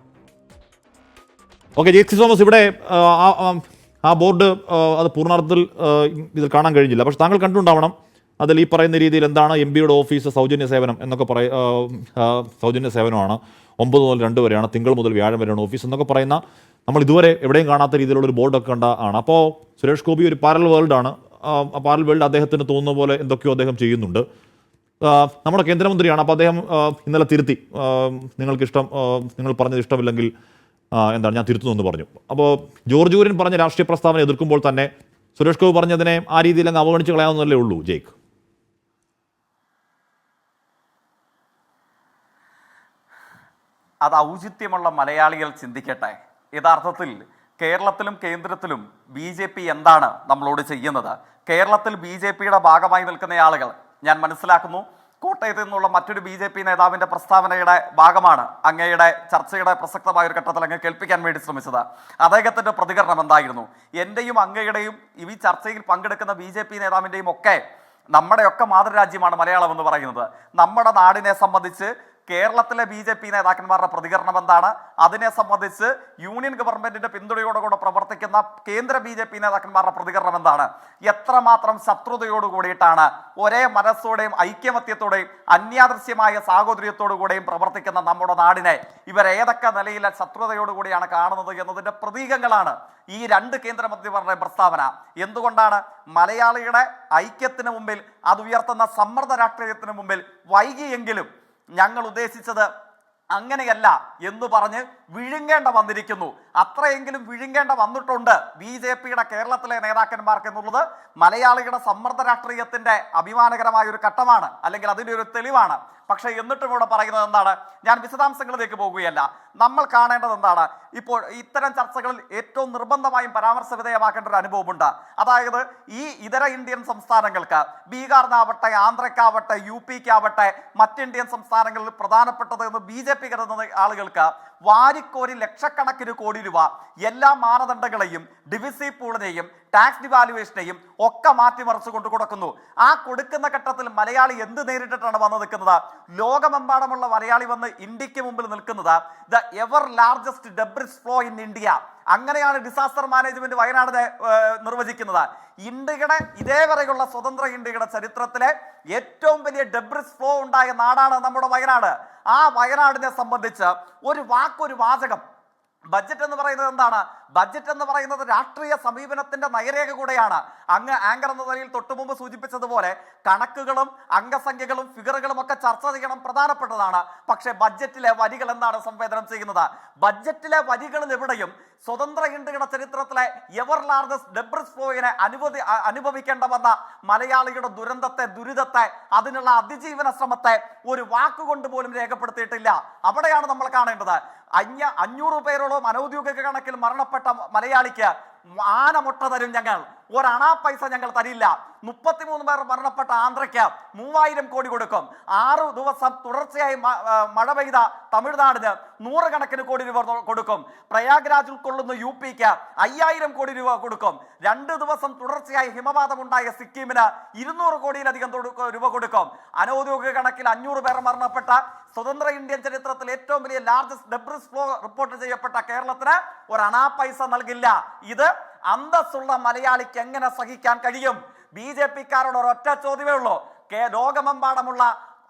Okay, JC. തോമസ്, ഇവിടെ ആ ബോർഡ് അത് പൂർണ്ണാർത്ഥത്തിൽ ഇതിൽ കാണാൻ കഴിഞ്ഞില്ല. പക്ഷെ താങ്കൾ കണ്ടുണ്ടാവണം അതിൽ ഈ പറയുന്ന രീതിയിൽ എന്താണ് MP-യുടെ ഓഫീസ് സൗജന്യ സേവനം എന്നൊക്കെ സൗജന്യ സേവനമാണ്. 9 മുതൽ 2 വരെയാണ്, തിങ്കൾ മുതൽ വ്യാഴം വരെയാണ് ഓഫീസ് എന്നൊക്കെ പറയുന്ന, നമ്മൾ ഇതുവരെ എവിടെയും കാണാത്ത രീതിയിലുള്ളൊരു ബോർഡൊക്കെ ആണ്. അപ്പോൾ സുരേഷ് ഗോപി ഒരു പാരലൽ വേൾഡാണ്. ആ പാരലൽ വേൾഡ് അദ്ദേഹത്തിന് തോന്നുന്ന പോലെ എന്തൊക്കെയോ അദ്ദേഹം ചെയ്യുന്നുണ്ട്. നമ്മുടെ കേന്ദ്രമന്ത്രിയാണ്. അപ്പോൾ അദ്ദേഹം ഇന്നലെ തിരുത്തി, നിങ്ങൾ പറഞ്ഞത് ഇഷ്ടമില്ലെങ്കിൽ എന്താണ് ഞാൻ തിരുത്തുന്നു എന്ന് പറഞ്ഞു. അപ്പോൾ ജോർജ് കുര്യൻ പറഞ്ഞ രാഷ്ട്രീയ പ്രസ്താവന എതിർക്കുമ്പോൾ തന്നെ സുരേഷ് ഗോപി പറഞ്ഞതിനെ ആ രീതിയിൽ അങ്ങ് അവഗണിച്ച് കളയാവുന്നതല്ലേ ഉള്ളൂ. ജയ്ക്ക്, അത് ഔചിത്യമുള്ള മലയാളികൾ ചിന്തിക്കട്ടെ. യഥാർത്ഥത്തിൽ കേരളത്തിലും കേന്ദ്രത്തിലും BJP എന്താണ് നമ്മളോട് ചെയ്യുന്നത്? കേരളത്തിൽ BJP-യുടെ ഭാഗമായി നിൽക്കുന്ന ആളുകൾ, ഞാൻ മനസ്സിലാക്കുന്നു കോട്ടയത്ത് നിന്നുള്ള മറ്റൊരു BJP നേതാവിന്റെ പ്രസ്താവനയുടെ ഭാഗമാണ് അങ്ങയുടെ ചർച്ചയുടെ പ്രസക്തമായ ഒരു ഘട്ടത്തിൽ അങ്ങ് കേൾപ്പിക്കാൻ വേണ്ടി ശ്രമിച്ചത്. അദ്ദേഹത്തിന്റെ പ്രതികരണം എന്തായിരുന്നു? എന്റെയും അങ്ങയുടെയും ഈ ചർച്ചയിൽ പങ്കെടുക്കുന്ന BJP നേതാവിന്റെയും ഒക്കെ നമ്മുടെയൊക്കെ മാതൃരാജ്യമാണ് മലയാളം എന്ന് പറയുന്നത്. നമ്മുടെ നാടിനെ സംബന്ധിച്ച് കേരളത്തിലെ BJP നേതാക്കന്മാരുടെ പ്രതികരണം എന്താണ്? അതിനെ സംബന്ധിച്ച് യൂണിയൻ ഗവൺമെന്റിന്റെ പിന്തുണയോടുകൂടെ പ്രവർത്തിക്കുന്ന കേന്ദ്ര BJP നേതാക്കന്മാരുടെ പ്രതികരണം എന്താണ്? എത്രമാത്രം ശത്രുതയോട് കൂടിയിട്ടാണ് ഒരേ മനസ്സോടെയും ഐക്യമത്യത്തോടെയും അന്യാദൃശ്യമായ സാഹോദര്യത്തോടുകൂടെയും പ്രവർത്തിക്കുന്ന നമ്മുടെ നാടിനെ ഇവർ ഏതൊക്കെ നിലയിലെ ശത്രുതയോടുകൂടിയാണ് കാണുന്നത് എന്നതിന്റെ പ്രതീകങ്ങളാണ് ഈ 2 കേന്ദ്രമന്ത്രിമാരുടെ പ്രസ്താവന. എന്തുകൊണ്ടാണ് മലയാളിയുടെ ഐക്യത്തിന് മുമ്പിൽ, അത് ഉയർത്തുന്ന സമ്മർദ്ദ രാഷ്ട്രീയത്തിന് മുമ്പിൽ ഞങ്ങൾ ഉദ്ദേശിച്ചത് അങ്ങനെയല്ല എന്ന് പറഞ്ഞ് വിഴുങ്ങേണ്ട വന്നിരിക്കുന്നു. അത്രയെങ്കിലും വിഴുങ്ങേണ്ട വന്നിട്ടുണ്ട് BJP-യുടെ കേരളത്തിലെ നേതാക്കന്മാർക്ക് എന്നുള്ളത് മലയാളികളുടെ സമ്മർദ്ദ രാഷ്ട്രീയത്തിന്റെ അഭിമാനകരമായ ഒരു ഘട്ടമാണ്, അല്ലെങ്കിൽ അതിൻ്റെ ഒരു തെളിവാണ്. പക്ഷേ എന്നിട്ടും ഇവിടെ പറയുന്നത് എന്താണ്? ഞാൻ വിശദാംശങ്ങളിലേക്ക് പോകുകയല്ല. നമ്മൾ കാണേണ്ടത് എന്താണ്? ഇപ്പോൾ ഇത്തരം ചർച്ചകളിൽ ഏറ്റവും നിർബന്ധമായും പരാമർശ വിധേയമാക്കേണ്ട ഒരു അനുഭവമുണ്ട്. അതായത് ഈ ഇതര ഇന്ത്യൻ സംസ്ഥാനങ്ങൾക്ക്, ബീഹാറിനാവട്ടെ, ആന്ധ്രയ്ക്കാവട്ടെ, UP-ക്കാവട്ടെ, മറ്റ് ഇന്ത്യൻ സംസ്ഥാനങ്ങളിൽ പ്രധാനപ്പെട്ടത് എന്ന് BJP കരുതുന്ന ആളുകൾക്ക് വാരിക്കോരി ലക്ഷക്കണക്കിന് കോടി രൂപ എല്ലാ മാനദണ്ഡങ്ങളെയും ഡിവിസി പൂളിനെയും ടാക്സ് ഡിവാലുവേഷനെയും ഒക്കെ മാറ്റിമറിച്ചു കൊണ്ട് കൊടുക്കുന്നു. ആ കൊടുക്കുന്ന ഘട്ടത്തിൽ മലയാളി എന്ത് നേരിട്ടിട്ടാണ് വന്ന് നിൽക്കുന്നത്? ലോകമെമ്പാടുമുള്ള മലയാളി വന്ന് ഇന്ത്യക്ക് മുമ്പിൽ നിൽക്കുന്നത് the ever largest debris flow in India. അങ്ങനെയാണ് ഡിസാസ്റ്റർ മാനേജ്മെന്റ് വയനാടിനെ നിർവചിക്കുന്നത്. ഇന്ത്യയുടെ ഇതേവരെയുള്ള സ്വതന്ത്ര ഇന്ത്യയുടെ ചരിത്രത്തിലെ ഏറ്റവും വലിയ ഡെബ്രിസ് ഫ്ലോ ഉണ്ടായ നാടാണ് നമ്മുടെ വയനാട്. ആ വയനാടിനെ സംബന്ധിച്ച് ഒരു വാചകം, ബഡ്ജറ്റ് എന്ന് പറയുന്നത് എന്താണ്? ബഡ്ജറ്റ് എന്ന് പറയുന്നത് രാഷ്ട്രീയ സമീപനത്തിന്റെ നയരേഖ കൂടെയാണ്. അങ്ങ് ആങ്കർ എന്ന നിലയിൽ തൊട്ടുമുമ്പ് സൂചിപ്പിച്ചതുപോലെ കണക്കുകളും അംഗസംഖ്യകളും ഫിഗറുകളും ഒക്കെ ചർച്ച ചെയ്യണം, പ്രധാനപ്പെട്ടതാണ്. പക്ഷേ ബഡ്ജറ്റിലെ വരികൾ എന്താണ് സംവേദനം ചെയ്യുന്നത്? ബഡ്ജറ്റിലെ വരികളിൽ എവിടെയും സ്വതന്ത്ര ഇന്ത്യയുടെ ചരിത്രത്തിലെ എവർ ലാർജസ്റ്റ് ഡെബ്രിസ് ഫ്ലോയിനെ അനുഭവിക്കേണ്ട വന്ന മലയാളിയുടെ ദുരിതത്തെ, അതിനുള്ള അതിജീവന ശ്രമത്തെ ഒരു വാക്കുകൊണ്ട് പോലും രേഖപ്പെടുത്തിയിട്ടില്ല. അവിടെയാണ് നമ്മൾ കാണേണ്ടത്. 500 പേരോളം അനൗദ്യോഗിക കണക്കിൽ മരണപ്പെട്ട മലയാളിക്ക് ആനമുട്ട തരും ഞങ്ങൾ, ഒരണാ പൈസ ഞങ്ങൾ തരില്ല. 33 പേർ മരണപ്പെട്ട ആന്ധ്രയ്ക്ക് 3000 കോടി കൊടുക്കും. 6 ദിവസം തുടർച്ചയായി മഴ പെയ്ത തമിഴ്നാടിന് 100 കണക്കിന് കോടി രൂപ കൊടുക്കും. പ്രയാഗ്രാജ് ഉൾക്കൊള്ളുന്ന UP-ക്ക് 5000 കോടി രൂപ കൊടുക്കും. 2 ദിവസം തുടർച്ചയായി ഹിമപാതമുണ്ടായ സിക്കിമിന് 200 കോടിയിലധികം രൂപ കൊടുക്കും. അനൗദ്യോഗിക കണക്കിൽ 500 പേർ മരണപ്പെട്ട സ്വതന്ത്ര ഇന്ത്യൻ ചരിത്രത്തിൽ ഏറ്റവും വലിയ ലാർജസ്റ്റ് ഡെബ്രിസ് ഫ്ലോ റിപ്പോർട്ട് ചെയ്യപ്പെട്ട കേരളത്തിന് ഒരണാ പൈസ നൽകില്ല. ഇത് അന്തസ്സുള്ള മലയാളിക്ക് എങ്ങനെ സഹിക്കാൻ കഴിയും? BJP-ക്കാരോട് ഒരൊറ്റ ചോദ്യമേ ഉള്ളൂ. ലോകമെമ്പാടുമുള്ള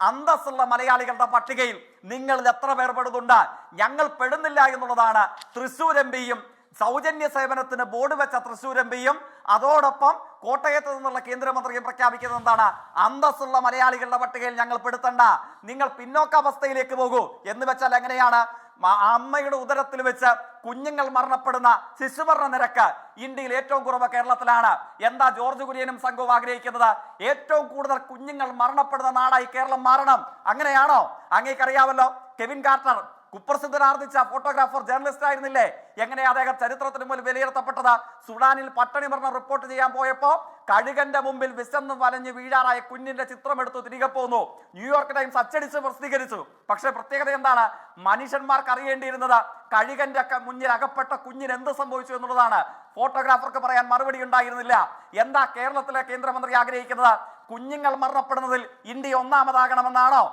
അന്തസ്സുള്ള മലയാളികളുടെ പട്ടികയിൽ നിങ്ങളിൽ എത്ര പേർ പെടുന്നുണ്ട്? ഞങ്ങൾ പെടുന്നില്ല എന്നുള്ളതാണ് തൃശ്ശൂർ MP-യും സൗജന്യ സേവനത്തിന് ബോർഡ് വെച്ച തൃശ്ശൂർ MP-യും അതോടൊപ്പം കോട്ടയത്ത് നിന്നുള്ള കേന്ദ്രമന്ത്രിയും പ്രഖ്യാപിക്കുന്നത് എന്താണ്? അന്തസ്സുള്ള മലയാളികളുടെ പട്ടികയിൽ ഞങ്ങൾ പെടുത്തണ്ട, നിങ്ങൾ പിന്നോക്കാവസ്ഥയിലേക്ക് പോകൂ എന്ന് വെച്ചാൽ എങ്ങനെയാണ്? അമ്മയുടെ ഉദരത്തിൽ വെച്ച് കുഞ്ഞുങ്ങൾ മരണപ്പെടുന്ന ശിശുമരണ നിരക്ക് ഇന്ത്യയിൽ ഏറ്റവും കുറവ് കേരളത്തിലാണ്. എന്താ ജോർജ് കുര്യനും സംഘവും ആഗ്രഹിക്കുന്നത്? ഏറ്റവും കൂടുതൽ കുഞ്ഞുങ്ങൾ മരണപ്പെടുന്ന നാടായി കേരളം മാറണം. അങ്ങനെയാണോ? അങ്ങേക്കറിയാമല്ലോ, കെവിൻ കാർട്ടർ കുപ്രസിദ്ധനാർജിച്ച ഫോട്ടോഗ്രാഫർ, ജേർണലിസ്റ്റ് ആയിരുന്നില്ലേ? എങ്ങനെയാ അദ്ദേഹം ചരിത്രത്തിന് മുന്നിൽ വിലയിരുത്തപ്പെട്ടത്? സുഡാനിൽ പട്ടിണി മരണം റിപ്പോർട്ട് ചെയ്യാൻ പോയപ്പോ കഴുകന്റെ മുമ്പിൽ വിശന്ന് വലഞ്ഞ് വീഴാറായ കുഞ്ഞിന്റെ ചിത്രം എടുത്തു തിരികെ പോന്നു. ന്യൂയോർക്ക് ടൈംസ് അച്ചടിച്ച് പ്രസിദ്ധീകരിച്ചു. പക്ഷേ പ്രത്യേകത എന്താണ്? മനുഷ്യന്മാർക്ക് അറിയേണ്ടിയിരുന്നത് കഴുകന്റെ മുന്നിൽ അകപ്പെട്ട കുഞ്ഞിന് എന്ത് സംഭവിച്ചു എന്നുള്ളതാണ്. ഫോട്ടോഗ്രാഫർക്ക് പറയാൻ മറുപടി ഉണ്ടായിരുന്നില്ല. എന്താ കേരളത്തിലെ കേന്ദ്രമന്ത്രി ആഗ്രഹിക്കുന്നത്? കുഞ്ഞുങ്ങൾ മരണപ്പെടുന്നതിൽ ഇന്ത്യ ഒന്നാമതാകണമെന്നാണോ?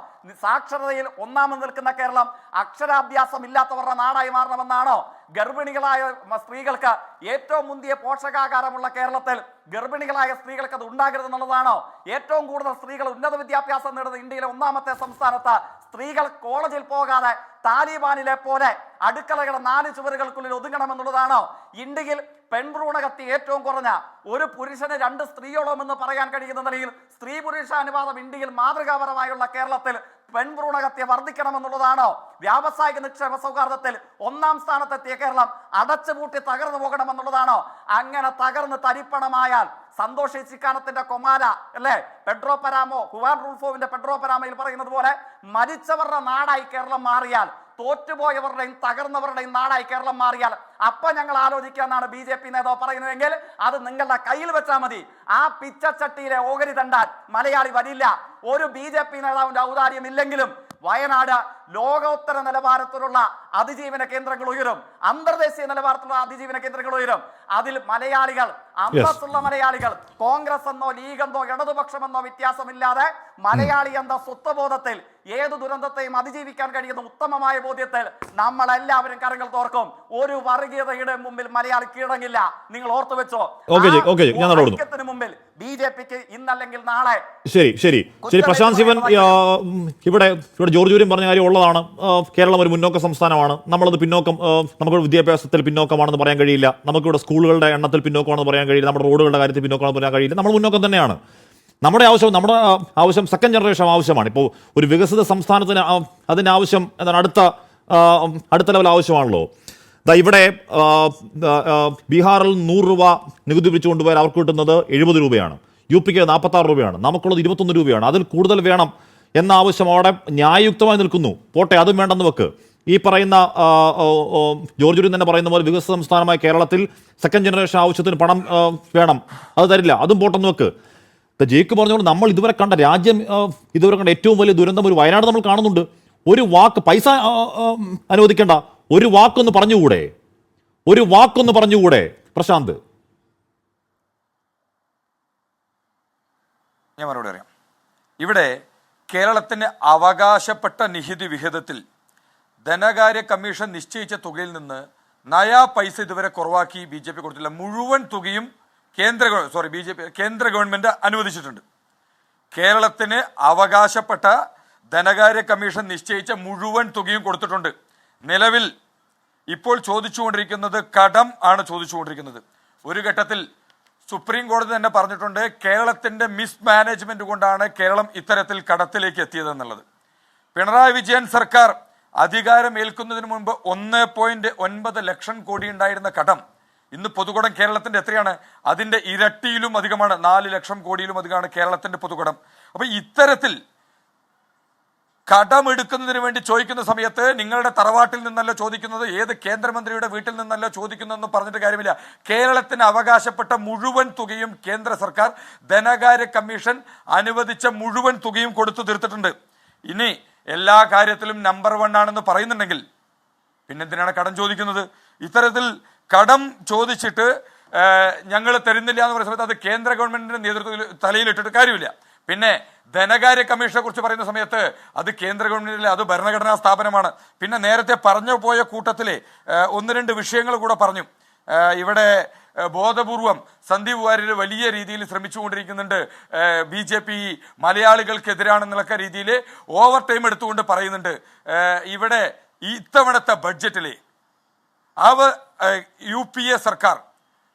സാക്ഷരതയിൽ ഒന്നാമത് നിൽക്കുന്ന കേരളം അക്ഷരാഭ്യാസം ഇല്ലാത്തവരുടെ നാടായി മാറണമെന്നാണോ? ഗർഭിണികളായ സ്ത്രീകൾക്ക് ഏറ്റവും മുന്തിയ പോഷകാഹാരമുള്ള കേരളത്തിൽ ഗർഭിണികളായ സ്ത്രീകൾക്ക് അത് ഉണ്ടാകരുതെന്നുള്ളതാണോ? ഏറ്റവും കൂടുതൽ സ്ത്രീകൾ ഉന്നത വിദ്യാഭ്യാസം നേടുന്ന ഇന്ത്യയിലെ ഒന്നാമത്തെ സംസ്ഥാനത്ത് സ്ത്രീകൾ കോളേജിൽ പോകാതെ താലിബാനിലെ പോലെ അടുക്കളയുടെ 4 ചുവരുകൾക്കുള്ളിൽ ഒതുങ്ങണമെന്നുള്ളതാണോ? ഇന്ത്യയിൽ പെൺഭ്രൂണഹത്യ ഏറ്റവും കുറഞ്ഞ ഒരു പുരുഷന് 2 സ്ത്രീയോളമെന്ന് പറയാൻ കഴിയുന്ന നിലയിൽ സ്ത്രീ പുരുഷ അനുപാതം ഇന്ത്യയിൽ മാതൃകാപരമായുള്ള കേരളത്തിൽ പെൺഭ്രൂണഹത്യ വർദ്ധിക്കണമെന്നുള്ളതാണോ? വ്യാവസായിക നിക്ഷേപ സൗഹാർദ്ദത്തിൽ 1ാം സ്ഥാനത്തെത്തിയ കേരളം അടച്ചുപൂട്ടി തകർന്നു പോകണമെന്നുള്ളതാണോ? അങ്ങനെ തകർന്ന് തരിപ്പണമായാൽ സന്തോഷ് ചിക്കാനത്തിന്റെ കൊമാല അല്ലേ, പെഡ്രോ പരാമോ, ഹുവാൻ റൂൾഫോവിന്റെ പെഡ്രോ പരാമയിൽ പറയുന്നത് പോലെ മരിച്ചവരുടെ നാടായി കേരളം മാറിയാൽ, തോറ്റുപോയവരുടെയും തകർന്നവരുടെയും നാടായി കേരളം മാറിയാൽ അപ്പൊ ഞങ്ങൾ ആലോചിക്കാന്നാണ് BJP നേതാവ് പറയുന്നതെങ്കിൽ അത് നിങ്ങളുടെ കയ്യിൽ വെച്ചാൽ മതി. ആ പിച്ചച്ചട്ടിയിലെ ഓഹരി തണ്ടാൻ മലയാളി വരില്ല. ഒരു BJP നേതാവിന്റെ ഔദാര്യം ഇല്ലെങ്കിലും വയനാട് ലോകോത്തര നിലവാരത്തിലുള്ള അതിജീവന കേന്ദ്രങ്ങൾ ഉയരും, അന്തർദേശീയ നിലവാരത്തിലുള്ള അതിജീവന കേന്ദ്രങ്ങൾ ഉയരും. അതിൽ മലയാളികൾ, അന്തസ്സുള്ള മലയാളികൾ, കോൺഗ്രസ് എന്നോ ലീഗെന്നോ ഇടതുപക്ഷമെന്നോ വ്യത്യാസമില്ലാതെ മലയാളി എന്ന സ്വത്വബോധത്തിൽ ഏത് ദുരന്തത്തെയും അതിജീവിക്കാൻ കഴിയുന്ന ഉത്തമമായ ബോധ്യത്തിൽ നമ്മളെല്ലാവരും കരങ്ങൾ തോർക്കും. ഒരു വർഗീയതയുടെ മുമ്പിൽ മലയാളി കീഴടങ്ങില്ല. നിങ്ങൾ ഓർത്തു വെച്ചോ. ഐക്യത്തിന് മുമ്പിൽ BJP-ക്ക് ഇന്നല്ലെങ്കിൽ നാളെ. ശരി ശരി ശരി പ്രശാന്ത് ശിവൻ, ഇവിടെ ജോർജ് കുര്യൻ പറഞ്ഞ കാര്യം ഉള്ളതാണ്. കേരളം ഒരു മുന്നോക്ക സംസ്ഥാനമാണ്. നമ്മളത് പിന്നോക്കം, നമുക്ക് വിദ്യാഭ്യാസത്തിൽ പിന്നോക്കമാണെന്ന് പറയാൻ കഴിയില്ല. നമുക്കിവിടെ സ്കൂളുകളുടെ എണ്ണത്തിൽ പിന്നോക്കമാണെന്ന് പറയാൻ കഴിയില്ല. നമ്മുടെ റോഡുകളുടെ കാര്യത്തിൽ പിന്നോക്കമാണെന്ന് പറയാൻ കഴിയില്ല. നമ്മൾ മുന്നോക്കം തന്നെയാണ്. നമ്മുടെ ആവശ്യം സെക്കൻഡ് ജനറേഷൻ ആവശ്യമാണ്. ഇപ്പോൾ ഒരു വികസിത സംസ്ഥാനത്തിന് അതിൻ്റെ ആവശ്യം എന്താണ്? അടുത്ത ലെവൽ ആവശ്യമാണല്ലോ. ഇവിടെ ബീഹാറിൽ 100 രൂപ നികുതി പിരിച്ചു കൊണ്ടുപോയാൽ അവർക്ക് കിട്ടുന്നത് 70 രൂപയാണ്, UP-ക്ക് 46 രൂപയാണ്, നമുക്കുള്ളത് 21 രൂപയാണ്. അതിൽ കൂടുതൽ വേണം എന്ന ആവശ്യം അവിടെ ന്യായയുക്തമായി നിൽക്കുന്നു. പോട്ടെ, അതും വേണ്ടെന്ന് വെക്ക്. ഈ പറയുന്ന ജോർജ് കുര്യൻ തന്നെ പറയുന്ന പോലെ വികസിത സംസ്ഥാനമായ കേരളത്തിൽ സെക്കൻഡ് ജനറേഷൻ ആവശ്യത്തിന് പണം വേണം, അത് തരില്ല, അതും പോട്ടെന്ന് വെക്ക്. ജയിക്ക് പറഞ്ഞുകൊണ്ട് നമ്മൾ ഇതുവരെ കണ്ട രാജ്യം ഇതുവരെ കണ്ട ഏറ്റവും വലിയ ദുരന്തം ഒരു വയനാട് നമ്മൾ കാണുന്നുണ്ട്. ഒരു വാക്ക് പൈസ അനുവദിക്കേണ്ട, ഒരു വാക്കൊന്ന് പറഞ്ഞുകൂടെ? ഒരു വാക്കൊന്ന് പറഞ്ഞുകൂടെ പ്രശാന്ത്? ഞാൻ മറുപടി അറിയാം. ഇവിടെ കേരളത്തിന് അവകാശപ്പെട്ട നികുതി വിഹിതത്തിൽ ധനകാര്യ കമ്മീഷൻ നിശ്ചയിച്ച തുകയിൽ നിന്ന് നയാ പൈസ ഇതുവരെ കുറവാക്കി BJP കൊടുത്തില്ല. മുഴുവൻ തുകയും കേന്ദ്ര ഗവൺമെന്റ് അനുവദിച്ചിട്ടുണ്ട്. കേരളത്തിന് അവകാശപ്പെട്ട ധനകാര്യ കമ്മീഷൻ നിശ്ചയിച്ച മുഴുവൻ തുകയും കൊടുത്തിട്ടുണ്ട്. നിലവിൽ ഇപ്പോൾ ചോദിച്ചുകൊണ്ടിരിക്കുന്നത് കടം ആണ് ചോദിച്ചുകൊണ്ടിരിക്കുന്നത്. ഒരു ഘട്ടത്തിൽ സുപ്രീം കോടതി തന്നെ പറഞ്ഞിട്ടുണ്ട്, കേരളത്തിന്റെ മിസ്മാനേജ്മെന്റ് കൊണ്ടാണ് കേരളം ഇത്തരത്തിൽ കടത്തിലേക്ക് എത്തിയതെന്നുള്ളത്. പിണറായി വിജയൻ സർക്കാർ അധികാരം ഏൽക്കുന്നതിന് മുൻപ് 1.9 ലക്ഷം കോടി ഉണ്ടായിരുന്ന കടം ഇന്ന് പൊതുകടം കേരളത്തിന്റെ എത്രയാണ്? അതിന്റെ ഇരട്ടിയിലും അധികമാണ്, 4 ലക്ഷം കോടിയിലും അധികമാണ് കേരളത്തിന്റെ പൊതുകടം. അപ്പൊ ഇത്തരത്തിൽ കടം എടുക്കുന്നതിന് വേണ്ടി ചോദിക്കുന്ന സമയത്ത് നിങ്ങളുടെ തറവാട്ടിൽ നിന്നല്ല ചോദിക്കുന്നത്, ഏത് കേന്ദ്രമന്ത്രിയുടെ വീട്ടിൽ നിന്നല്ല ചോദിക്കുന്നതെന്ന് പറഞ്ഞിട്ട് കാര്യമില്ല. കേരളത്തിന് അവകാശപ്പെട്ട മുഴുവൻ തുകയും കേന്ദ്ര സർക്കാർ ധനകാര്യ കമ്മീഷൻ അനുവദിച്ച മുഴുവൻ തുകയും കൊടുത്തു തീർത്തിട്ടുണ്ട്. ഇനി എല്ലാ കാര്യത്തിലും നമ്പർ 1 ആണെന്ന് പറയുന്നുണ്ടെങ്കിൽ പിന്നെന്തിനാണ് കടം ചോദിക്കുന്നത്? ഇത്തരത്തിൽ കടം ചോദിച്ചിട്ട് ഞങ്ങൾ തരുന്നില്ല എന്ന് പറയുന്ന സമയത്ത് അത് കേന്ദ്ര ഗവൺമെന്റിന്റെ നേതൃത്വത്തിൽ തലയിലിട്ടിട്ട് കാര്യമില്ല. പിന്നെ ധനകാര്യ കമ്മീഷനെ കുറിച്ച് പറയുന്ന സമയത്ത് അത് കേന്ദ്ര ഗവൺമെന്റിലെ, അത് ഭരണഘടനാ സ്ഥാപനമാണ്. പിന്നെ നേരത്തെ പറഞ്ഞു പോയ കൂട്ടത്തിലെ 1-2 വിഷയങ്ങൾ കൂടെ പറഞ്ഞു. ഇവിടെ ബോധപൂർവം സന്ദീപ് വാര്യർ വലിയ രീതിയിൽ ശ്രമിച്ചുകൊണ്ടിരിക്കുന്നുണ്ട്. BJP മലയാളികൾക്കെതിരാണെന്നുള്ള രീതിയിൽ ഓവർ ടൈം എടുത്തുകൊണ്ട് പറയുന്നുണ്ട്. ഇവിടെ ഇത്തവണത്തെ ബഡ്ജറ്റിലെ UPA സർക്കാർ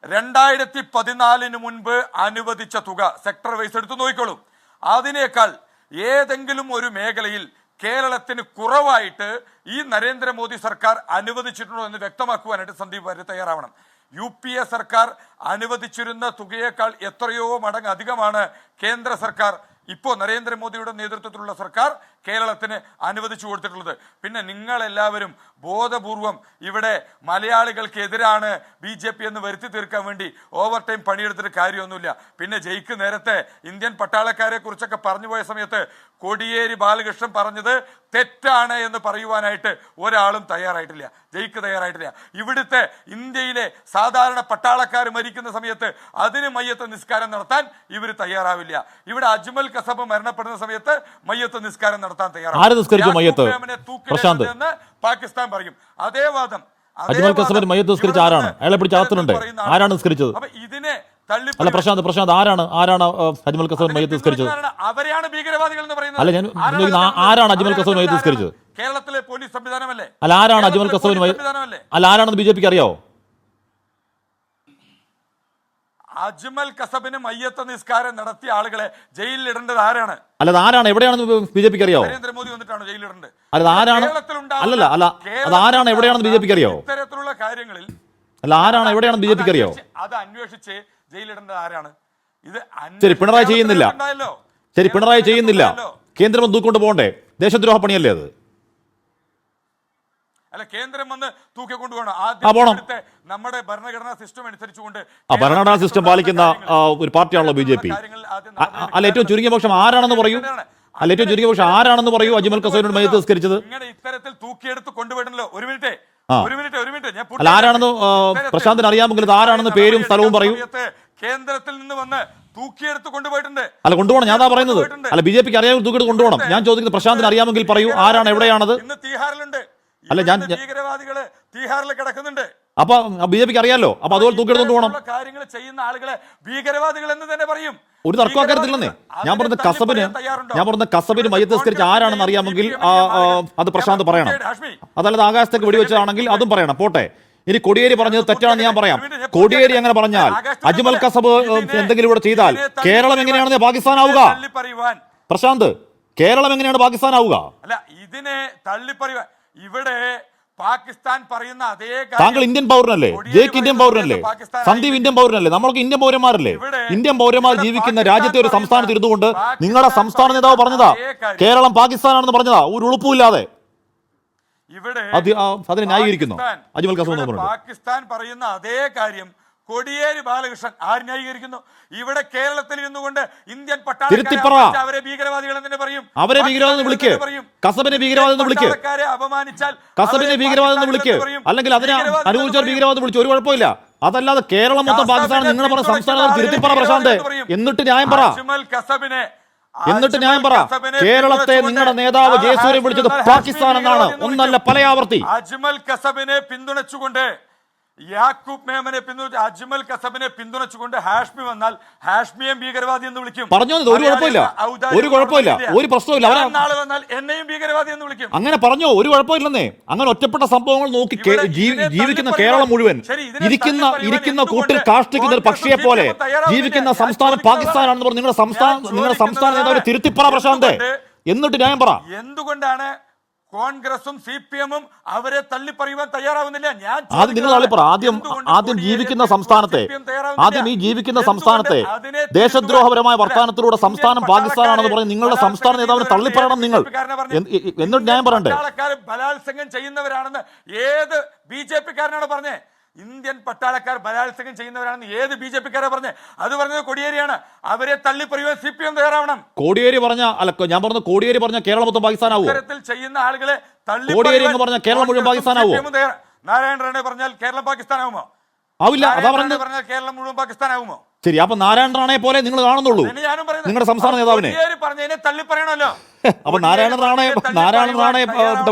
2014 മുൻപ് അനുവദിച്ച തുക സെക്ടർ വൈസ് എടുത്തു നോക്കിക്കോളൂ. അതിനേക്കാൾ ഏതെങ്കിലും ഒരു മേഖലയിൽ കേരളത്തിന് കുറവായിട്ട് ഈ നരേന്ദ്രമോദി സർക്കാർ അനുവദിച്ചിട്ടുണ്ടോ എന്ന് വ്യക്തമാക്കുവാനായിട്ട് സന്ദീപ് വാര്യർ തയ്യാറാവണം. UPA സർക്കാർ അനുവദിച്ചിരുന്ന തുകയേക്കാൾ എത്രയോ മടങ്ങ് അധികമാണ് കേന്ദ്ര സർക്കാർ, ഇപ്പോൾ നരേന്ദ്രമോദിയുടെ നേതൃത്വത്തിലുള്ള സർക്കാർ കേരളത്തിന് അനുവദിച്ചു കൊടുത്തിട്ടുള്ളത്. പിന്നെ നിങ്ങളെല്ലാവരും ബോധപൂർവം ഇവിടെ മലയാളികൾക്കെതിരാണ് BJP എന്ന് വരുത്തി തീർക്കാൻ വേണ്ടി ഓവർ ടൈം പണിയെടുത്തിട്ട് കാര്യമൊന്നുമില്ല. പിന്നെ ജയിക്ക് നേരത്തെ ഇന്ത്യൻ പട്ടാളക്കാരെ കുറിച്ചൊക്കെ പറഞ്ഞു പോയ സമയത്ത് കോടിയേരി ബാലകൃഷ്ണൻ പറഞ്ഞത് തെറ്റാണ് എന്ന് പറയുവാനായിട്ട് ഒരാളും തയ്യാറായിട്ടില്ല, ജയിക്ക് തയ്യാറായിട്ടില്ല. ഇവിടുത്തെ ഇന്ത്യയിലെ സാധാരണ പട്ടാളക്കാർ മരിക്കുന്ന സമയത്ത് അതിന് മയ്യത്ത് നിസ്കാരം നടത്താൻ ഇവർ തയ്യാറാവില്ല. ഇവിടെ അജ്മൽ കസബ് മരണപ്പെടുന്ന സമയത്ത് മയ്യത്ത് നിസ്കാരം നടത്താൻ തയ്യാറാണ്. പാകിസ്ഥാൻ പറയും അതേ വാദം. അജ്മൽ കസബിന് മയ്യത്ത് നിസ്കരിച്ച ആരാണ്? അയാളെ പിടിച്ച് അകത്തുണ്ട്. ആരാണ് നിസ്കരിച്ചത്? ഇതിനെ അല്ല പ്രശാന്ത് ആരാണ് അജ്മൽ കസബിന് മയ്യത്ത് നിസ്കരിച്ചത്? അവരെയാണ് ഭീകരവാദികൾ എന്ന് പറയുന്നത്. അല്ല, ഞാൻ ആരാണ് അജ്മൽ കസബിന് മയ്യത്ത് നിസ്കരിച്ചത്? കേരളത്തിലെ പോലീസ് സംവിധാനമല്ലേ? അല്ല, ആരാണ് അജ്മൽ കസബിന് അല്ല ആരാണെന്ന് BJP-ക്ക് അറിയാവോ? അജ്മൽ കസബിന് മയ്യത്ത് നിസ്കാരം നടത്തിയ ആളുകളെ ജയിലിൽ ഇടേണ്ടത് ആരാണ്? അല്ല, ആരാണ്? എവിടെയാണെന്ന് BJP-ക്ക് അറിയാവോ? നരേന്ദ്രമോദി വന്നിട്ടാണ് ജയിലിൽ ഇടേണ്ടത്. അല്ല, ആരാണ്? അല്ല അതാരാണ്? എവിടെയാണെന്ന് BJP-ക്ക് അറിയാവോ? ഇത്തരത്തിലുള്ള കാര്യങ്ങളിൽ അല്ല, ആരാണ്? എവിടെയാണെന്ന് BJP-ക്ക് അറിയാവോ? അത് അന്വേഷിച്ച് ജയിലിടേണ്ടത് ആരാണ്? ഇത് ശരി, പിണറായി ചെയ്യുന്നില്ല. ശരി, പിണറായി ചെയ്യുന്നില്ല. കേന്ദ്രം തൂക്കൊണ്ട് പോകണ്ടേ? ദേശദ്രോഹ പണിയല്ലേ അത്? അല്ല, കേന്ദ്രം വന്ന് തൂക്കിക്കൊണ്ടുപോകണം. നമ്മുടെ ഭരണഘടനാ സിസ്റ്റം അനുസരിച്ചുകൊണ്ട് ഭരണഘടനാ സിസ്റ്റം പാലിക്കുന്ന ഒരു പാർട്ടിയാണല്ലോ BJP. അല്ല, ഏറ്റവും ചുരുങ്ങിയ പക്ഷം ആരാണെന്ന് പറയൂ. ആരാണെന്ന് പറയൂ അജ്മൽ കസബിനോട് മയ്യത്ത് നിസ്കരിച്ചത്? ഇത്തരത്തിൽ തൂക്കിയെടുത്ത് കൊണ്ടുപോയിട്ടുണ്ടല്ലോ. ഒരു മിനിറ്റ്. അല്ല, ആരാണെന്ന് പ്രശാന്തിന് അറിയാമെങ്കിൽ ആരാണെന്ന് പേരും സ്ഥലവും പറയൂ. കേന്ദ്രത്തിൽ നിന്ന് വന്ന് തൂക്കിയെടുത്ത് കൊണ്ടുപോയിട്ടുണ്ട്. അല്ല, കൊണ്ടുപോകണം. ഞാൻ പറയുന്നത് അല്ല, BJP-ക്ക് അറിയാമെങ്കിൽ തൂക്കിയെടുത്ത് കൊണ്ടുപോകണം. ഞാൻ ചോദിക്കുന്നത് പ്രശാന്തിന് അറിയാമെങ്കിൽ പറയൂ, ആരാണ്? എവിടെയാണത്? ഇന്ന് തീഹാറിലുണ്ട്. അല്ല, ഭീകരവാദികള് തീഹാറിൽ കിടക്കുന്നുണ്ട്. അപ്പൊ BJP-ക്ക് അറിയാലോ. അപ്പൊ അതുപോലെ തൂക്കിയെടുത്തോണ്ട് പോകണം. കാര്യങ്ങൾ ചെയ്യുന്ന ആളുകളെ ഭീകരവാദികൾ എന്ന് തന്നെ പറയും. ഒരു തർക്കക്കാരത്തില്ലെന്നേ. ഞാൻ പറഞ്ഞ കസബിന് മയ്യത്ത് നിസ്കരിച്ച ആരാണെന്ന് അറിയാമെങ്കിൽ അത് പ്രശാന്ത് പറയണം. അതല്ലാതെ ആകാശത്തേക്ക് വെടിവെച്ചതാണെങ്കിൽ അതും പറയണം. പോട്ടെ, ഇനി കോടിയേരി പറഞ്ഞത് തെറ്റാണെന്ന് ഞാൻ പറയാം. കോടിയേരി അങ്ങനെ പറഞ്ഞാൽ അജ്മൽ കസബ് എന്തെങ്കിലും ഇവിടെ ചെയ്താൽ കേരളം എങ്ങനെയാണ് പാകിസ്ഥാനാവുക? പ്രശാന്ത്, കേരളം എങ്ങനെയാണ് പാകിസ്ഥാനാവുക? അല്ല, ഇതിനെ തള്ളിപ്പറയുവാൻ ഇവിടെ പാകിസ്ഥാൻ പറയുന്ന അതേ താങ്കൾ ഇന്ത്യൻ പൗരനല്ലേ? ജേക്ക് ഇന്ത്യൻ പൗരനല്ലേ? സന്ദീപ് ഇന്ത്യൻ പൗരനല്ലേ? നമ്മളൊക്കെ ഇന്ത്യൻ പൗരന്മാരല്ലേ? ഇന്ത്യൻ പൗരന്മാർ ജീവിക്കുന്ന രാജ്യത്തെ ഒരു സംസ്ഥാനത്ത് ഇരുന്നുകൊണ്ട് നിങ്ങളുടെ സംസ്ഥാന നേതാവ് പറഞ്ഞതാ കേരളം പാകിസ്ഥാനാണെന്ന് പറഞ്ഞതാ, ഒരു ഉളുപ്പുമില്ലാതെ. ഇവിടെ അതിനെ ന്യായീകരിക്കുന്നു അജ്മൽ കസബ്. പാകിസ്ഥാൻ പറയുന്ന അതേ കാര്യം കോടിയേരി ബാലകൃഷ്ണൻ ആര് ന്യായീകരിക്കുന്നു? ഇവിടെ കേരളത്തിൽ ഇരുന്നുകൊണ്ട് ഇന്ത്യൻ പട്ടാളക്കാരെ അവരെ ഭീകരവാദികൾ എന്ന് പറയും. അവരെ ഭീകരവാദം വിളിക്ക്, കസബിനെ ഭീകരവാദം വിളിക്ക്, അപമാനിച്ചാൽ കസബിനെ ഭീകരവാദം വിളിക്ക്, അല്ലെങ്കിൽ അതിനെ അനുകൂലിച്ച ഭീകരവാദം വിളിച്ചു, ഒരു കുഴപ്പമില്ല. അതല്ലാതെ കേരളം മൊത്തം പാകിസ്ഥാൻ നിങ്ങൾ പറഞ്ഞ സംസ്ഥാനം തിരുത്തിപ്പറ പ്രശാന്ത്, എന്നിട്ട് ന്യായം പറ. എന്നിട്ട് ന്യായം പറ. കേരളത്തെ നിങ്ങളുടെ നേതാവ് ജയസൂര്യ വിളിച്ചത് പാകിസ്ഥാൻ എന്നാണ്, ഒന്നല്ല പല ആവർത്തി. അജ്മൽ കസബിനെ പിന്തുണച്ചുകൊണ്ട് യാക്കൂബ് മേമനെ അജ്മൽ കസബിനെ പിന്തുണച്ചുകൊണ്ട് ഹാഷ്മി വന്നാൽ ഹാഷ്മിയെയും ഭീകരവാദി എന്ന് വിളിക്കും. പറഞ്ഞു, ഒരു കുഴപ്പമില്ല, ഒരു കുഴപ്പമില്ല, ഒരു പ്രശ്നമില്ല. നാളെ വന്നാൽ എന്നെയും ഭീകരവാദി എന്ന് വിളിക്കും. അങ്ങനെ പറഞ്ഞോ, ഒരു കുഴപ്പമില്ലെന്നേ. അങ്ങനെ ഒറ്റപ്പെട്ട സംഭവങ്ങൾ നോക്കി ജീവിക്കുന്ന കേരളം മുഴുവൻ ഇരിക്കുന്ന കൂട്ടിൽ കാഷ്ടിക്കുന്ന ഒരു പക്ഷിയെ പോലെ ജീവിക്കുന്ന സംസ്ഥാനം പാകിസ്ഥാനാണെന്ന് പറഞ്ഞു നിങ്ങളുടെ സംസ്ഥാന നേതാവ് തിരുത്തിപ്പറ പ്രശാന്ത്, എന്നിട്ട് ന്യായം പറ. എന്തുകൊണ്ടാണ് കോൺഗ്രസും CPM-ഉം അവരെ തള്ളിപ്പറയുവാൻ തയ്യാറാവുന്നില്ല? ആദ്യം നിങ്ങൾ തള്ളിപ്പറ. ആദ്യം ജീവിക്കുന്ന സംസ്ഥാനത്തെ, ആദ്യം ഈ ജീവിക്കുന്ന സംസ്ഥാനത്തെ ദേശദ്രോഹപരമായ വർത്തമാനത്തിലൂടെ സംസ്ഥാനം പാകിസ്ഥാനാണെന്ന് പറഞ്ഞ് നിങ്ങളുടെ സംസ്ഥാന നേതാവിനെ തള്ളിപ്പറയണം നിങ്ങൾ, എന്നിട്ട് ന്യായം പറയണ്ടേ? ബലാത്സംഗം ചെയ്യുന്നവരാണെന്ന് ഏത് BJP-കാരനാണ് പറഞ്ഞേ? ഇന്ത്യൻ പട്ടാളക്കാർ ബലാത്സംഗം ചെയ്യുന്നവരാണെന്ന് ഏത് BJP-കാരാ പറഞ്ഞേ? അത് പറഞ്ഞത് കോടിയേരിയാണ്. അവരെ തള്ളിപ്പറയുവാൻ CPM തയ്യാറാവണം. കോടിയേരി പറഞ്ഞ ഞാൻ പറഞ്ഞ കോടിയേരി പറഞ്ഞ കേരളം മൊത്തം പാകിസ്ഥാനാവോ? ചെയ്യുന്ന ആളുകളെ കോടിയേരി എന്ന് പറഞ്ഞ കേരളം മുഴുവൻ പാകിസ്ഥാനാവോ? നാരായണ റാണെ പറഞ്ഞാൽ കേരളം പാകിസ്ഥാനാവുമോ? ആവില്ല. അതാ പറഞ്ഞത്, കേരളം മുഴുവൻ പാകിസ്ഥാനാവുമോ? ശരി, അപ്പൊ നാരായണ റാണയെ പോലെ നിങ്ങൾ കാണുന്നുള്ളൂ നിങ്ങളുടെ സംസ്ഥാന നേതാവിനെ. പറഞ്ഞതിനെ തള്ളിപ്പറയണമല്ലോ. അപ്പൊ നാരായണ റാണെ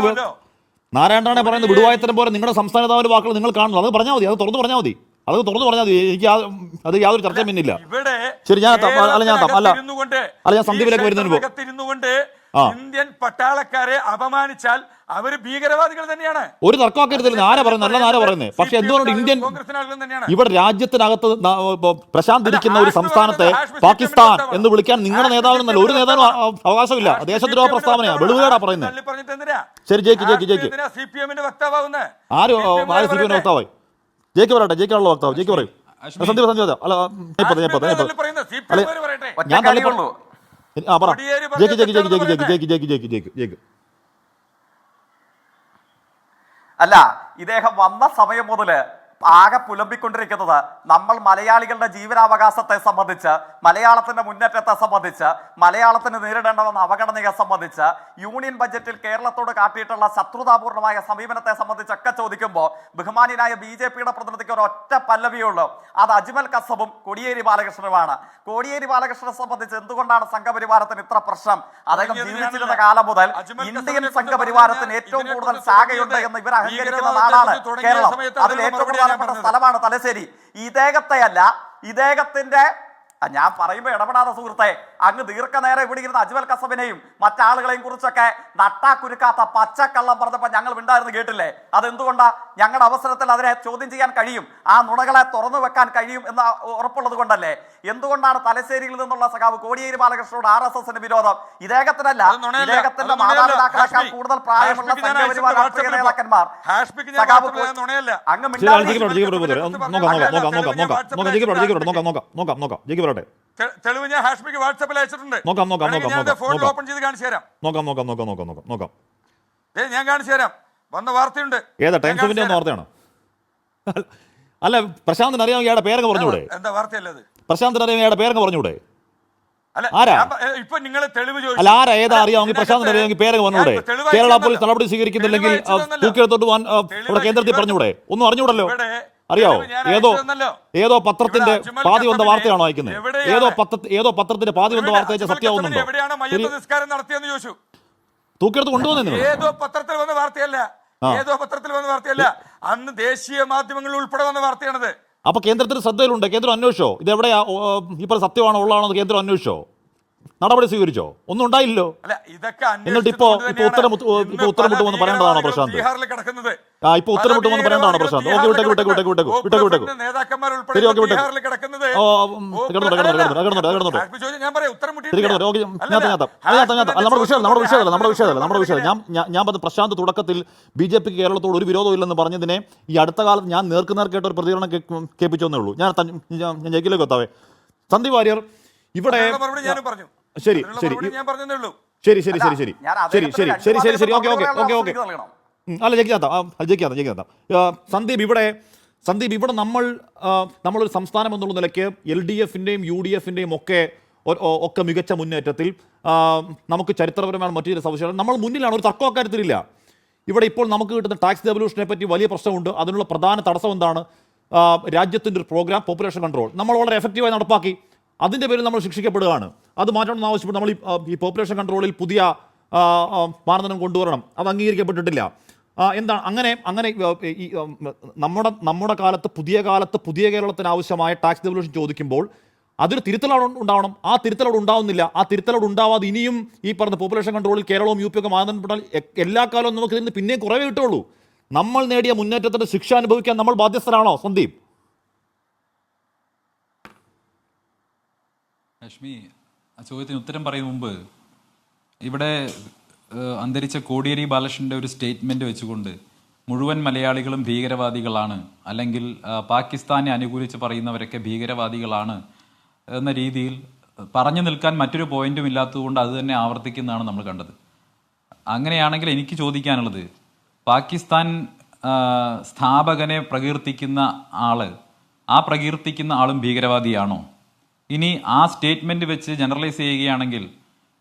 പറയുന്നത് വിടുവായത്തരം പോലെ നിങ്ങളുടെ സംസ്ഥാന നേതാവിന്റെ വാക്കുകൾ നിങ്ങൾ കാണുന്നു. അത് പറഞ്ഞാൽ മതി, അത് തുറന്നു പറഞ്ഞാൽ മതി, എനിക്ക് അത് യാതൊരു ചർച്ചയും പിന്നില്ല. ശരി, ഞാൻ സന്ദീപിലേക്ക് വരുന്നതിന് ഇന്ത്യൻ പട്ടാളക്കാരെ അപമാനിച്ചാൽ അവര് ഭീകരവാദികൾ തന്നെയാണ്. ഒരു തർക്കമാക്കരുതില്ല. ആരാ പറയുന്നത്? അല്ല, ആരാ പറയുന്നത്? പക്ഷെ എന്തുകൊണ്ട് ഇന്ത്യൻ ഇവിടെ രാജ്യത്തിനകത്ത് പ്രശാന്ത് ഇരിക്കുന്ന ഒരു സംസ്ഥാനത്തെ പാകിസ്ഥാൻ എന്ന് വിളിക്കാൻ നിങ്ങളുടെ നേതാവിനല്ല ഒരു നേതാവിനും അവകാശമില്ല. ദേശദ്രോഹ പ്രസ്താവനയാണ്, വെളുവേടാ പറയുന്നത്. ശരി, ജയിക്ക് CPM-ന്റെ വക്താവാകുന്ന ആര് CPM-ന്റെ വക്താവായി? ജയിക്ക് പറയട്ടെ, ജയിക്കാനുള്ള വക്താവ് ജയിക്ക് പറയും. സന്ദീപ് അല്ല, ഞാൻ തള്ളിപ്പറഞ്ഞു. പറ, ജയിക്ക്. അല്ല, ഇദ്ദേഹം വന്ന സമയം മുതല് ആകെ പുലമ്പിക്കൊണ്ടിരിക്കുന്നത് നമ്മൾ മലയാളികളുടെ ജീവനാവകാശത്തെ സംബന്ധിച്ച്, മലയാളത്തിന്റെ മുന്നേറ്റത്തെ സംബന്ധിച്ച്, മലയാളത്തിന് നേരിടേണ്ട വന്ന അവഗണനയെ സംബന്ധിച്ച്, യൂണിയൻ ബജറ്റിൽ കേരളത്തോട് കാട്ടിയിട്ടുള്ള ശത്രുതാപൂർണമായ സമീപനത്തെ സംബന്ധിച്ചൊക്കെ ചോദിക്കുമ്പോൾ ബഹുമാനിയായ BJP-യുടെ പ്രതിനിധിക്ക് ഒരു ഒറ്റ പല്ലവിയുള്ളൂ. അത് അജ്മൽ കസബും കോടിയേരി ബാലകൃഷ്ണനുമാണ്. കോടിയേരി ബാലകൃഷ്ണനെ സംബന്ധിച്ച് എന്തുകൊണ്ടാണ് സംഘപരിവാരത്തിന് ഇത്ര പ്രശ്നം? അദ്ദേഹം ജീവിച്ചിരുന്ന കാലം മുതൽ ഇന്ത്യൻ സംഘപരിവാരത്തിന് ഏറ്റവും കൂടുതൽ ശാഖയുണ്ട് എന്ന് ഇവർ അഹങ്കരിക്കുന്ന നാടാണ് കേരളം. അതിൽ ഏറ്റവും സ്ഥലമാണ് തലശ്ശേരി. ഇദ്ദേഹത്തെയല്ല, ഇദ്ദേഹത്തിന്റെ ഞാൻ പറയുമ്പോൾ ഇടപെടാതെ സുഹൃത്തെ, അങ്ങ് ദീർഘനേരം ഇവിടെ ഇരുന്ന അജ്മൽ കസബിനെയും മറ്റാളുകളെയും കുറിച്ചൊക്കെ നട്ടാക്കുരുക്കാത്ത പച്ചക്കള്ളം പറഞ്ഞപ്പോൾ ഞങ്ങൾ ഉണ്ടായിരുന്നു കേട്ടില്ലേ? അതെന്തുകൊണ്ടാ? ഞങ്ങളുടെ അവസരത്തിൽ അതിനെ ചോദ്യം ചെയ്യാൻ കഴിയും, ആ നുണകളെ തുറന്നു വെക്കാൻ കഴിയും എന്ന് ഉറപ്പുള്ളത് കൊണ്ടല്ലേ? എന്തുകൊണ്ടാണ് തലശ്ശേരിയിൽ നിന്നുള്ള സഖാവ് കോടിയേരി ബാലകൃഷ്ണനോട് RSS-ന് വിരോധം? ഇദ്ദേഹത്തിനല്ല, ഇദ്ദേഹത്തിന്റെ മാതാപിതാക്കളെക്കാൾ കൂടുതൽ പ്രായമുള്ള സംഘപരിവാർ രാഷ്ട്രീയ നേതാക്കന്മാർ അങ്ങ് തെളിവ് ഞാൻ ഹാഷ്മിക്ക് വാട്സാപ്പിൽ അയച്ചിട്ടുണ്ട്. ഓപ്പൺ ചെയ്ത് കാണിച്ചു തരാം. ഞാൻ കാണിച്ചു തരാം. വന്ന വാർത്തയുണ്ട്. ഏതാ ടൈംസ് വാർത്തയാണ്? അല്ല, പ്രശാന്തിന് അറിയാം ഇയാളുടെ പേരങ്ങ് പറഞ്ഞൂടെ? എന്താ വാർത്തയല്ലത്? പ്രശാന്തിന് അറിയാം ഇയാളുടെ പേരങ്ങ് പറഞ്ഞൂടെ? ഇപ്പൊ നിങ്ങൾ തെളിവ് അല്ല, ആരാ ഏതാ അറിയാമെങ്കിൽ പ്രശാന്തിന് അറിയാമെങ്കിൽ പേരങ്ങ് പറഞ്ഞൂടെ? കേരള പോലീസ് നടപടി സ്വീകരിക്കുന്നില്ലെങ്കിൽ തൂക്കിയെടുത്തോട്ട് പോകാൻ ഇവിടെ കേന്ദ്രത്തിൽ പറഞ്ഞൂടെ? ഒന്നും അറിഞ്ഞൂടല്ലോ. അറിയാവോ? ഏതോ പത്രത്തിന്റെ പാതി വന്ന വാർത്തയാണോ വായിക്കുന്നത്? ഏതോ പത്രത്തിന്റെ പാതി വന്ന വാർത്ത വെച്ചാൽ സത്യമാവുന്നുണ്ടോ? നടത്തിയെന്ന് ചോദിച്ചു. തൂക്കിയെടുത്ത് കൊണ്ടുവന്നു. ഏതോ പത്രത്തിൽ വന്ന വാർത്തയല്ല, അന്ന് ദേശീയ മാധ്യമങ്ങളിൽ ഉൾപ്പെടെ വന്ന വാർത്തയാണത്. അപ്പൊ കേന്ദ്രത്തിന് ശ്രദ്ധയിലുണ്ട്. കേന്ദ്രം അന്വേഷിച്ചോ? ഇത് എവിടെയാ ഇപ്പോൾ സത്യമാണോ ഉള്ളതാണോ കേന്ദ്രം അന്വേഷിച്ചോ? നടപടി സ്വീകരിച്ചോ? ഒന്നും ഉണ്ടായില്ലോ. അല്ല, ഇതൊക്കെ എന്നിട്ട് ഇപ്പോ ഉത്തരം മുട്ടുമെന്ന് പറയേണ്ടതാണോ പ്രശാന്ത്? ബീഹാറിൽ കിടക്കുന്നത് ഇപ്പൊ ഉത്തരം മുട്ടുമെന്ന് പറയേണ്ടതാണോ പ്രശാന്ത്? ഓക്കെ, വിട്ടേക്ക്. നേതാക്കന്മാർ ശരി, ഓക്കെ, വിട്ടേക്ക്. ബീഹാറിൽ കിടക്കുന്നത് കിടന്നോട്ടെ. ഞാൻ പറയാം, ഉത്തരം നമ്മുടെ വിഷയമല്ല. ഞാൻ പറഞ്ഞ പ്രശാന്ത് തുടക്കത്തിൽ BJP കേരളത്തോട് ഒരു വിരോധവും ഇല്ലെന്ന് പറഞ്ഞതിനെ ഈ അടുത്ത കാലത്ത് ഞാൻ നേർക്കുനേർക്കേട്ട ഒരു പ്രതികരണം കേൾപ്പിച്ചെന്നേ ഉള്ളൂ. ഞാൻ ജയിക്കിലേക്ക് എത്താവേ. സന്ദീപ് വാര്യർ ഇവിടെ ശരി അല്ല ജയിക്കാത്ത സന്ദീപ് ഇവിടെ നമ്മളൊരു സംസ്ഥാനം എന്നുള്ള നിലയ്ക്ക് LDF-ന്റെയും UDF-ന്റെയും ഒക്കെ മികച്ച മുന്നേറ്റത്തിൽ നമുക്ക് ചരിത്രപരമായ മറ്റു ചില സവിശേഷതകൾ നമ്മൾ മുന്നിലാണ്. ഒരു തർക്കം അക്കാര്യത്തിലില്ല. ഇവിടെ ഇപ്പോൾ നമുക്ക് കിട്ടുന്ന ടാക്സ് ഡെവല്യൂഷനെ പറ്റി വലിയ പ്രശ്നമുണ്ട്. അതിനുള്ള പ്രധാന തടസ്സം എന്താണ്? രാജ്യത്തിൻ്റെ ഒരു പ്രോഗ്രാം പോപ്പുലേഷൻ കൺട്രോൾ നമ്മൾ വളരെ എഫക്റ്റീവായി നടപ്പാക്കി. അതിൻ്റെ പേരിൽ നമ്മൾ ശിക്ഷിക്കപ്പെടുകയാണ്. അത് മാറ്റണമെന്ന് ആവശ്യപ്പെട്ട് നമ്മൾ ഈ പോപ്പുലേഷൻ കൺട്രോളിൽ പുതിയ മാനദണ്ഡം കൊണ്ടുവരണം. അത് അംഗീകരിക്കപ്പെട്ടിട്ടില്ല. എന്താണ് അങ്ങനെ ഈ നമ്മുടെ കാലത്ത് പുതിയ കേരളത്തിന് ആവശ്യമായ ടാക്സ് ഡെവല്യൂഷൻ ചോദിക്കുമ്പോൾ അതൊരു തിരുത്തലോട് ഉണ്ടാവണം. ആ തിരുത്തലോട് ഉണ്ടാവുന്നില്ല. ആ തിരുത്തലോട് ഉണ്ടാവാതെ ഇനിയും ഈ പറഞ്ഞ പോപ്പുലേഷൻ കൺട്രോളിൽ കേരളവും UP ഒക്കെ മാനദണ്ഡപ്പെട്ടാൽ എല്ലാ കാലവും നമുക്ക് ഇതിന് പിന്നെയും കുറവേ കിട്ടുള്ളൂ. നമ്മൾ നേടിയ മുന്നേറ്റത്തിന്റെ ശിക്ഷ അനുഭവിക്കാൻ നമ്മൾ ബാധ്യസ്ഥരാണോ സന്ദീപ്? ലക്ഷ്മി, ആ ചോദ്യത്തിന് ഉത്തരം പറയുന്ന മുമ്പ് ഇവിടെ അന്തരിച്ച കോടിയേരി ബാലകൃഷ്ണന്റെ ഒരു സ്റ്റേറ്റ്മെന്റ് വെച്ചുകൊണ്ട് മുഴുവൻ മലയാളികളും ഭീകരവാദികളാണ്, അല്ലെങ്കിൽ പാകിസ്ഥാനെ അനുകൂലിച്ച് പറയുന്നവരൊക്കെ ഭീകരവാദികളാണ് എന്ന രീതിയിൽ പറഞ്ഞു നിൽക്കാൻ മറ്റൊരു പോയിന്റും ഇല്ലാത്തതുകൊണ്ട് അത് തന്നെ ആവർത്തിക്കുന്നതാണ് നമ്മൾ കണ്ടത്. അങ്ങനെയാണെങ്കിൽ എനിക്ക് ചോദിക്കാനുള്ളത്, പാകിസ്ഥാൻ സ്ഥാപകനെ പ്രകീർത്തിക്കുന്ന ആ പ്രകീർത്തിക്കുന്ന ആളും ഭീകരവാദിയാണോ? ഇനി ആ സ്റ്റേറ്റ്മെന്റ് വെച്ച് ജനറലൈസ് ചെയ്യുകയാണെങ്കിൽ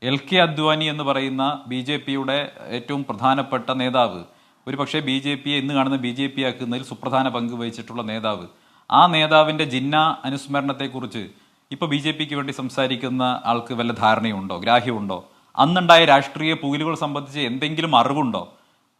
LK അദ്വാനി എന്ന് പറയുന്ന BJPയുടെ ഏറ്റവും പ്രധാനപ്പെട്ട നേതാവ്, ഒരു പക്ഷേ BJPയെ ഇന്ന് കാണുന്ന BJP ആക്കുന്നതിൽ സുപ്രധാന പങ്ക് വഹിച്ചിട്ടുള്ള നേതാവ്, ആ നേതാവിൻ്റെ ജിന്ന അനുസ്മരണത്തെക്കുറിച്ച് ഇപ്പോൾ BJPക്ക് വേണ്ടി സംസാരിക്കുന്ന ആൾക്ക് വല്ല ധാരണയുണ്ടോ, ഗ്രാഹ്യമുണ്ടോ? അന്നുണ്ടായ രാഷ്ട്രീയ പുകിലുകൾ സംബന്ധിച്ച് എന്തെങ്കിലും അറിവുണ്ടോ?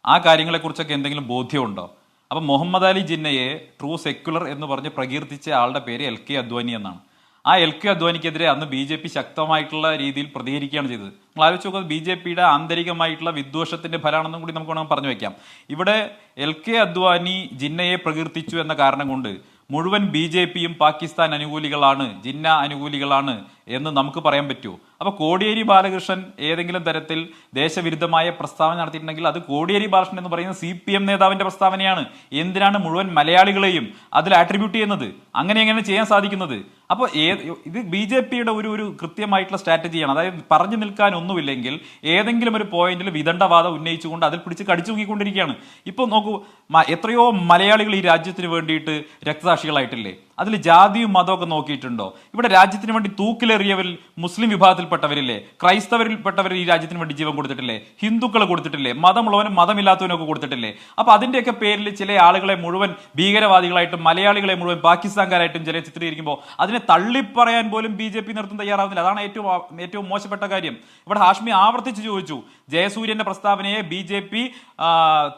ആ കാര്യങ്ങളെക്കുറിച്ചൊക്കെ എന്തെങ്കിലും ബോധ്യമുണ്ടോ? അപ്പം മുഹമ്മദ് അലി ജിന്നയെ ട്രൂ സെക്യുലർ എന്ന് പറഞ്ഞ് പ്രകീർത്തിച്ച ആളുടെ പേര് LK അദ്വാനി എന്നാണ്. ആ LK അദ്വാനിക്കെതിരെ അന്ന് BJP ശക്തമായിട്ടുള്ള രീതിയിൽ പ്രതികരിക്കുകയാണ് ചെയ്തത്. നിങ്ങൾ ആലോചിച്ച് നോക്കുന്നത് BJPയുടെ ആന്തരികമായിട്ടുള്ള വിദ്വേഷത്തിന്റെ ഫലമാണെന്നും കൂടി നമുക്ക് വേണമെങ്കിൽ പറഞ്ഞു വയ്ക്കാം. ഇവിടെ LK അദ്വാനി ജിന്നയെ പ്രകീർത്തിച്ചു എന്ന കാരണം കൊണ്ട് മുഴുവൻ BJPയും പാകിസ്ഥാൻ അനുകൂലികളാണ്, ജിന്ന അനുകൂലികളാണ് എന്ന് നമുക്ക് പറയാൻ പറ്റുമോ? അപ്പൊ കോടിയേരി ബാലകൃഷ്ണൻ ഏതെങ്കിലും തരത്തിൽ ദേശവിരുദ്ധമായ പ്രസ്താവന നടത്തിയിട്ടുണ്ടെങ്കിൽ അത് കോടിയേരി ബാലകൃഷ്ണൻ എന്ന് പറയുന്ന CPM നേതാവിന്റെ പ്രസ്താവനയാണ്. എന്തിനാണ് മുഴുവൻ മലയാളികളെയും അതിൽ ആട്രിബ്യൂട്ട് ചെയ്യുന്നത്? അങ്ങനെ ചെയ്യാൻ സാധിക്കുന്നത്? അപ്പോൾ ഇത് BJPയുടെ ഒരു കൃത്യമായിട്ടുള്ള സ്ട്രാറ്റജിയാണ്. അതായത് പറഞ്ഞു നിൽക്കാൻ ഒന്നുമില്ലെങ്കിൽ ഏതെങ്കിലും ഒരു പോയിന്റിൽ വിദണ്ഡവാദം ഉന്നയിച്ചുകൊണ്ട് അതിൽ പിടിച്ച് കടിച്ചു തൂങ്ങിക്കൊണ്ടിരിക്കുകയാണ്. ഇപ്പൊ നോക്കൂ, എത്രയോ മലയാളികൾ ഈ രാജ്യത്തിന് വേണ്ടിയിട്ട് രക്തസാക്ഷികളായിട്ടില്ലേ? അതിൽ ജാതിയും മതമൊക്കെ നോക്കിയിട്ടുണ്ടോ? ഇവിടെ രാജ്യത്തിന് വേണ്ടി തൂക്കിലേറിയവരിൽ മുസ്ലിം വിഭാഗത്തിൽപ്പെട്ടവരില്ലേ? ക്രൈസ്തവരിൽപ്പെട്ടവർ ഈ രാജ്യത്തിന് വേണ്ടി ജീവൻ കൊടുത്തിട്ടില്ലേ? ഹിന്ദുക്കൾ കൊടുത്തിട്ടില്ലേ? മതമുള്ളവനും മതമില്ലാത്തവനും ഒക്കെ കൊടുത്തിട്ടില്ലേ? അപ്പൊ അതിന്റെയൊക്കെ പേരിൽ ചില ആളുകളെ മുഴുവൻ ഭീകരവാദികളായിട്ടും മലയാളികളെ മുഴുവൻ പാകിസ്ഥാൻകാരായിട്ടും ചില ചിത്രീകരിക്കുമ്പോൾ അതിനെ തള്ളിപ്പറയാൻ പോലും BJP നിർത്തും തയ്യാറാവുന്നില്ല. അതാണ് ഏറ്റവും മോശപ്പെട്ട കാര്യം. ഇവിടെ ഹാഷ്മി ആവർത്തിച്ച് ചോദിച്ചു, ജയസൂര്യന്റെ പ്രസ്താവനയെ BJP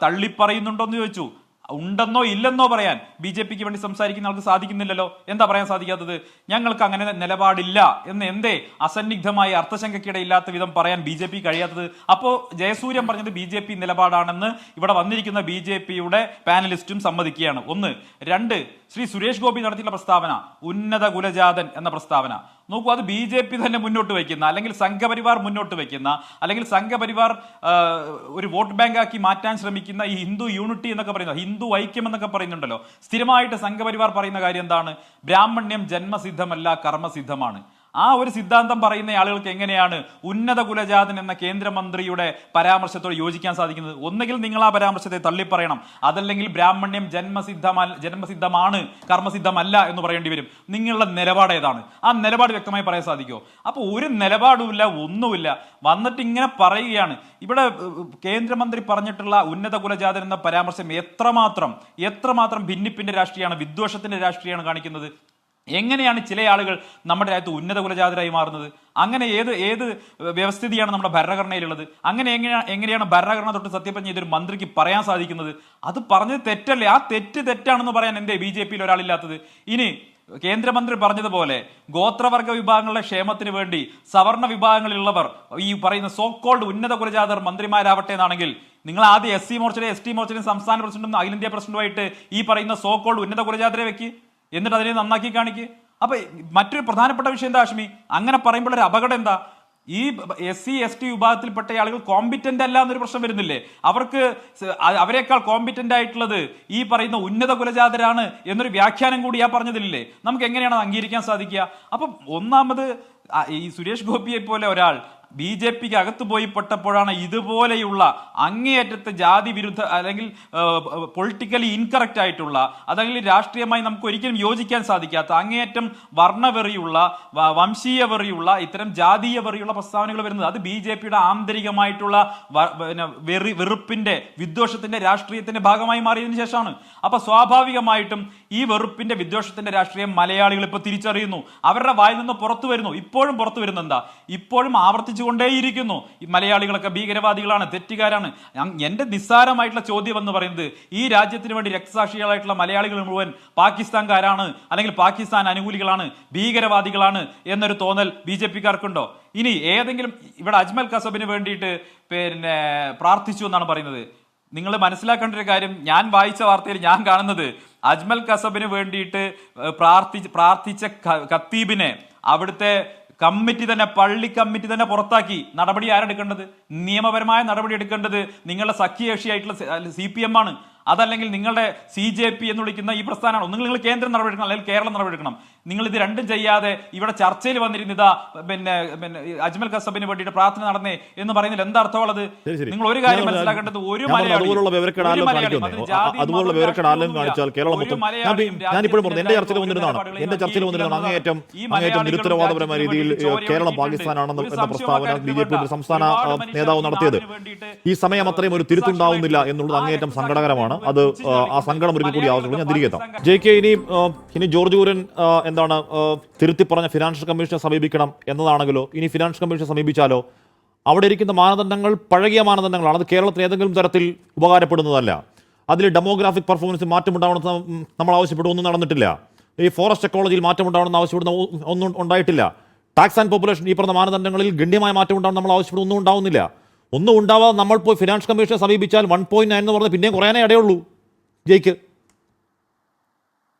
തള്ളിപ്പറയുന്നുണ്ടോ എന്ന് ചോദിച്ചു. ഉണ്ടെന്നോ ഇല്ലെന്നോ പറയാൻ BJPക്ക് വേണ്ടി സംസാരിക്കുന്ന ആൾക്ക് സാധിക്കുന്നില്ലല്ലോ. എന്താ പറയാൻ സാധിക്കാത്തത്? ഞങ്ങൾക്ക് അങ്ങനെ നിലപാടില്ല എന്ന് എന്തേ അസന്നിഗ്ധമായി അർത്ഥശങ്കയ്ക്കിടയില്ലാത്ത വിധം പറയാൻ BJP കഴിയാത്തത്? അപ്പോൾ ജയസൂര്യൻ പറഞ്ഞത് BJP നിലപാടാണെന്ന് ഇവിടെ വന്നിരിക്കുന്ന BJPയുടെ പാനലിസ്റ്റും സമ്മതിക്കുകയാണ്. 1. 2, ശ്രീ സുരേഷ് ഗോപി നടത്തിയുള്ള പ്രസ്താവന, ഉന്നത കുലജാതൻ എന്ന പ്രസ്താവന നോക്കൂ, അത് BJP തന്നെ മുന്നോട്ട് വയ്ക്കുന്ന, അല്ലെങ്കിൽ സംഘപരിവാർ മുന്നോട്ട് വയ്ക്കുന്ന, അല്ലെങ്കിൽ സംഘപരിവാർ ഒരു വോട്ട് ബാങ്ക് ആക്കി മാറ്റാൻ ശ്രമിക്കുന്ന ഈ ഹിന്ദു യൂണിറ്റി എന്നൊക്കെ പറയുന്നത്, ഹിന്ദു ഐക്യം എന്നൊക്കെ പറയുന്നുണ്ടല്ലോ. സ്ഥിരമായിട്ട് സംഘപരിവാർ പറയുന്ന കാര്യം എന്താണ്? ബ്രാഹ്മണ്യം ജന്മസിദ്ധമല്ല, കർമ്മസിദ്ധമാണ്. ആ ഒരു സിദ്ധാന്തം പറയുന്ന ആളുകൾക്ക് എങ്ങനെയാണ് ഉന്നത കുലജാതൻ എന്ന കേന്ദ്രമന്ത്രിയുടെ പരാമർശത്തോട് യോജിക്കാൻ സാധിക്കുന്നത്? ഒന്നുകിൽ നിങ്ങൾ ആ പരാമർശത്തെ തള്ളിപ്പറയണം, അതല്ലെങ്കിൽ ബ്രാഹ്മണ്യം ജന്മസിദ്ധമാണ്, കർമ്മസിദ്ധമല്ല എന്ന് പറയേണ്ടി വരും. നിങ്ങളുടെ നിലപാട് ഏതാണ്? ആ നിലപാട് വ്യക്തമായി പറയാൻ സാധിക്കുമോ? അപ്പോൾ ഒരു നിലപാടുമില്ല, ഒന്നുമില്ല, വന്നിട്ട് ഇങ്ങനെ പറയുകയാണ്. ഇവിടെ കേന്ദ്രമന്ത്രി പറഞ്ഞിട്ടുള്ള ഉന്നത കുലജാതൻ എന്ന പരാമർശം എത്രമാത്രം ഭിന്നിപ്പിന്റെ രാഷ്ട്രീയമാണ്, വിദ്വേഷത്തിന്റെ രാഷ്ട്രീയമാണ് കാണിക്കുന്നത്. എങ്ങനെയാണ് ചില ആളുകൾ നമ്മുടെ രാജ്യത്ത് ഉന്നത കുലജാതരായി മാറുന്നത്? അങ്ങനെ ഏത് വ്യവസ്ഥിതിയാണ് നമ്മുടെ ഭരണഘടനയിലുള്ളത്? അങ്ങനെ എങ്ങനെയാണ് ഭരണഘടന തൊട്ട് സത്യപ്രതിജ്ഞ ചെയ്തൊരു മന്ത്രിക്ക് പറയാൻ സാധിക്കുന്നത്? അത് പറഞ്ഞത് തെറ്റല്ലേ? ആ തെറ്റാണെന്ന് പറയാൻ എന്തേ BJPയിൽ ഒരാളില്ലാത്തത്? ഇനി കേന്ദ്രമന്ത്രി പറഞ്ഞതുപോലെ ഗോത്രവർഗ വിഭാഗങ്ങളുടെ ക്ഷേമത്തിന് വേണ്ടി സവർണ വിഭാഗങ്ങളിലുള്ളവർ ഈ പറയുന്ന സോ കോൾഡ് ഉന്നത കുലജാതർ മന്ത്രിമാരാവട്ടെ എന്നാണെങ്കിൽ നിങ്ങൾ ആദ്യം SC മോർച്ചയുടെ ST മോർച്ചയുടെ സംസ്ഥാന പ്രസിഡന്റും അഖിലേന്ത്യാ പ്രസിഡന്റുമായിട്ട് ഈ പറയുന്ന സോ കോൾഡ് ഉന്നത കുലജാതരെ വെക്ക്, എന്നിട്ട് അതിനെ നന്നാക്കി കാണിക്ക്. അപ്പൊ മറ്റൊരു പ്രധാനപ്പെട്ട വിഷയം എന്താ ഹാഷ്മി, അങ്ങനെ പറയുമ്പോൾ ഒരു അപകടം എന്താ, ഈ SC ST വിഭാഗത്തിൽപ്പെട്ട ആളുകൾ കോമ്പിറ്റന്റ് അല്ല എന്നൊരു പ്രശ്നം വരുന്നില്ലേ? അവർക്ക് അവരെക്കാൾ കോമ്പിറ്റന്റ് ആയിട്ടുള്ളത് ഈ പറയുന്ന ഉന്നത കുലജാതരാണ് എന്നൊരു വ്യാഖ്യാനം കൂടി ആ പറഞ്ഞതില്ലേ? നമുക്ക് എങ്ങനെയാണ് അത് അംഗീകരിക്കാൻ സാധിക്കുക? അപ്പം ഒന്നാമത് ഈ സുരേഷ് ഗോപിയെ പോലെ ഒരാൾ BJPക്ക് അകത്ത് പോയി പെട്ടപ്പോഴാണ് ഇതുപോലെയുള്ള അങ്ങേയറ്റത്തെ ജാതി വിരുദ്ധ അല്ലെങ്കിൽ പൊളിറ്റിക്കലി ഇൻകറക്റ്റ് ആയിട്ടുള്ള, അതല്ലെങ്കിൽ രാഷ്ട്രീയമായി നമുക്ക് ഒരിക്കലും യോജിക്കാൻ സാധിക്കാത്ത അങ്ങേയറ്റം വർണ്ണവെറിയുള്ള വംശീയ വെറിയുള്ള ഇത്തരം ജാതീയ വെറിയുള്ള പ്രസ്താവനകൾ വരുന്നത്. അത് BJPയുടെ ആന്തരികമായിട്ടുള്ള വെറുപ്പിന്റെ വിദ്വേഷത്തിന്റെ രാഷ്ട്രീയത്തിന്റെ ഭാഗമായി മാറിയതിനു ശേഷമാണ്. അപ്പൊ സ്വാഭാവികമായിട്ടും ഈ വെറുപ്പിന്റെ വിദ്വേഷത്തിന്റെ രാഷ്ട്രീയം മലയാളികൾ ഇപ്പൊ തിരിച്ചറിയുന്നു. അവരുടെ വായിൽ നിന്ന് പുറത്തു വരുന്നു. ഇപ്പോഴും പുറത്തു വരുന്ന എന്താ, ഇപ്പോഴും ആവർത്തിച്ചുകൊണ്ടേയിരിക്കുന്നു ഈ മലയാളികളൊക്കെ ഭീകരവാദികളാണ്, തെറ്റുകാരാണ്. എന്റെ നിസ്സാരമായിട്ടുള്ള ചോദ്യം എന്ന് പറയുന്നത്, ഈ രാജ്യത്തിന് വേണ്ടി രക്തസാക്ഷികളായിട്ടുള്ള മലയാളികൾ മുഴുവൻ പാകിസ്ഥാൻകാരാണ്, അല്ലെങ്കിൽ പാകിസ്ഥാൻ അനുകൂലികളാണ്, ഭീകരവാദികളാണ് എന്നൊരു തോന്നൽ BJPക്കാർക്കുണ്ടോ? ഇനി ഏതെങ്കിലും ഇവിടെ അജ്മൽ കസബിന് വേണ്ടിയിട്ട് പ്രാർത്ഥിച്ചു എന്നാണ് പറയുന്നത്. നിങ്ങൾ മനസ്സിലാക്കേണ്ട ഒരു കാര്യം, ഞാൻ വായിച്ച വാർത്തയിൽ ഞാൻ കാണുന്നത് അജ്മൽ കസബിന് വേണ്ടിയിട്ട് പ്രാർത്ഥിച്ച ഖത്തീബിനെ അവിടുത്തെ കമ്മിറ്റി തന്നെ, പള്ളി കമ്മിറ്റി തന്നെ പുറത്താക്കി. നടപടി ആരെടുക്കേണ്ടത്? നിയമപരമായ നടപടി എടുക്കേണ്ടത് നിങ്ങളുടെ സഖ്യകക്ഷിയായിട്ടുള്ള CPM ആണ്, അതല്ലെങ്കിൽ നിങ്ങളുടെ CJP എന്ന് വിളിക്കുന്ന ഈ പ്രസ്ഥാനമാണ്. ഒന്നുകിൽ നിങ്ങൾ കേന്ദ്രം നടപടിയെടുക്കണം, അല്ലെങ്കിൽ കേരളം നടപടിയെടുക്കണം. നിങ്ങൾ ഇത് രണ്ടും ചെയ്യാതെ ഇവിടെ ചർച്ചയിൽ വന്നിരുന്ന ഇതാ അജ്മൽ കസബിന് വേണ്ടിയിട്ട് പ്രാർത്ഥന നടന്നേ എന്ന് പറയുന്നതിൽ എന്താ അർത്ഥമുള്ളത്? നിങ്ങൾ ഒരു കാര്യം മനസ്സിലാക്കേണ്ടത്, ഒരു അതുപോലുള്ള വിവരക്കേട് കാണിച്ചാൽ കേരളം മൊത്തം, ഞാനിപ്പോഴും പറഞ്ഞു, എന്റെ ചർച്ചയിൽ വന്നിരുന്നതാണ് അങ്ങേയറ്റം നിരുത്തരവാദപരമായ രീതിയിൽ കേരളം പാകിസ്ഥാനാണെന്ന് എന്ന പ്രസ്താവന BJPയുടെ സംസ്ഥാന നേതാവ് നടത്തിയത്. ഈ സമയം അത്രയും ഒരു തിരുത്തുണ്ടാവുന്നില്ല എന്നുള്ളത് അങ്ങേയറ്റം സങ്കടകരമാണ്. അത് ആ സങ്കടം ഒരിക്കൽ കൂടി ആവശ്യമുള്ളൂ. ഞാൻ തിരികെ എത്താം. JK, ഇനി ജോർജ് കുര്യൻ എന്താണ് തിരുത്തി പറഞ്ഞ ഫിനാൻഷ്യൽ കമ്മീഷനെ സമീപിക്കണം എന്നതാണെങ്കിലോ, ഇനി ഫിനാൻഷ്യൽ കമ്മീഷനെ സമീപിച്ചാലോ അവിടെ ഇരിക്കുന്ന മാനദണ്ഡങ്ങൾ പഴകിയ മാനദണ്ഡങ്ങളാണ്. അത് കേരളത്തിന് ഏതെങ്കിലും തരത്തിൽ ഉപകാരപ്പെടുന്നതല്ല. അതിൽ ഡെമോഗ്രാഫിക് പെർഫോമൻസിൽ മാറ്റമുണ്ടാവണമെന്ന് നമ്മൾ ആവശ്യപ്പെടുന്ന ഒന്നും നടന്നിട്ടില്ല. ഈ ഫോറസ്റ്റ് എക്കോളജിയിൽ മാറ്റമുണ്ടാവണമെന്ന് ആവശ്യപ്പെടുന്ന ഒന്നും ഉണ്ടായിട്ടില്ല. ടാക്സ് ആൻഡ് പോപ്പുലേഷൻ, ഈ പറഞ്ഞ മാനദണ്ഡങ്ങളിൽ ഗണ്യമായ മാറ്റം ഉണ്ടാവണം നമ്മൾ ആവശ്യപ്പെടുന്ന ഒന്നും ഉണ്ടാവുന്നില്ല. ഒന്നും ഉണ്ടാവാതെ നമ്മൾ പോയി ഫിനാൻഷ്യൽ കമ്മീഷനെ സമീപിച്ചാൽ 1.9 എന്ന് പറഞ്ഞാൽ പിന്നെയും കുറയാനേ ഇടയുള്ളൂ. ജയിക്ക്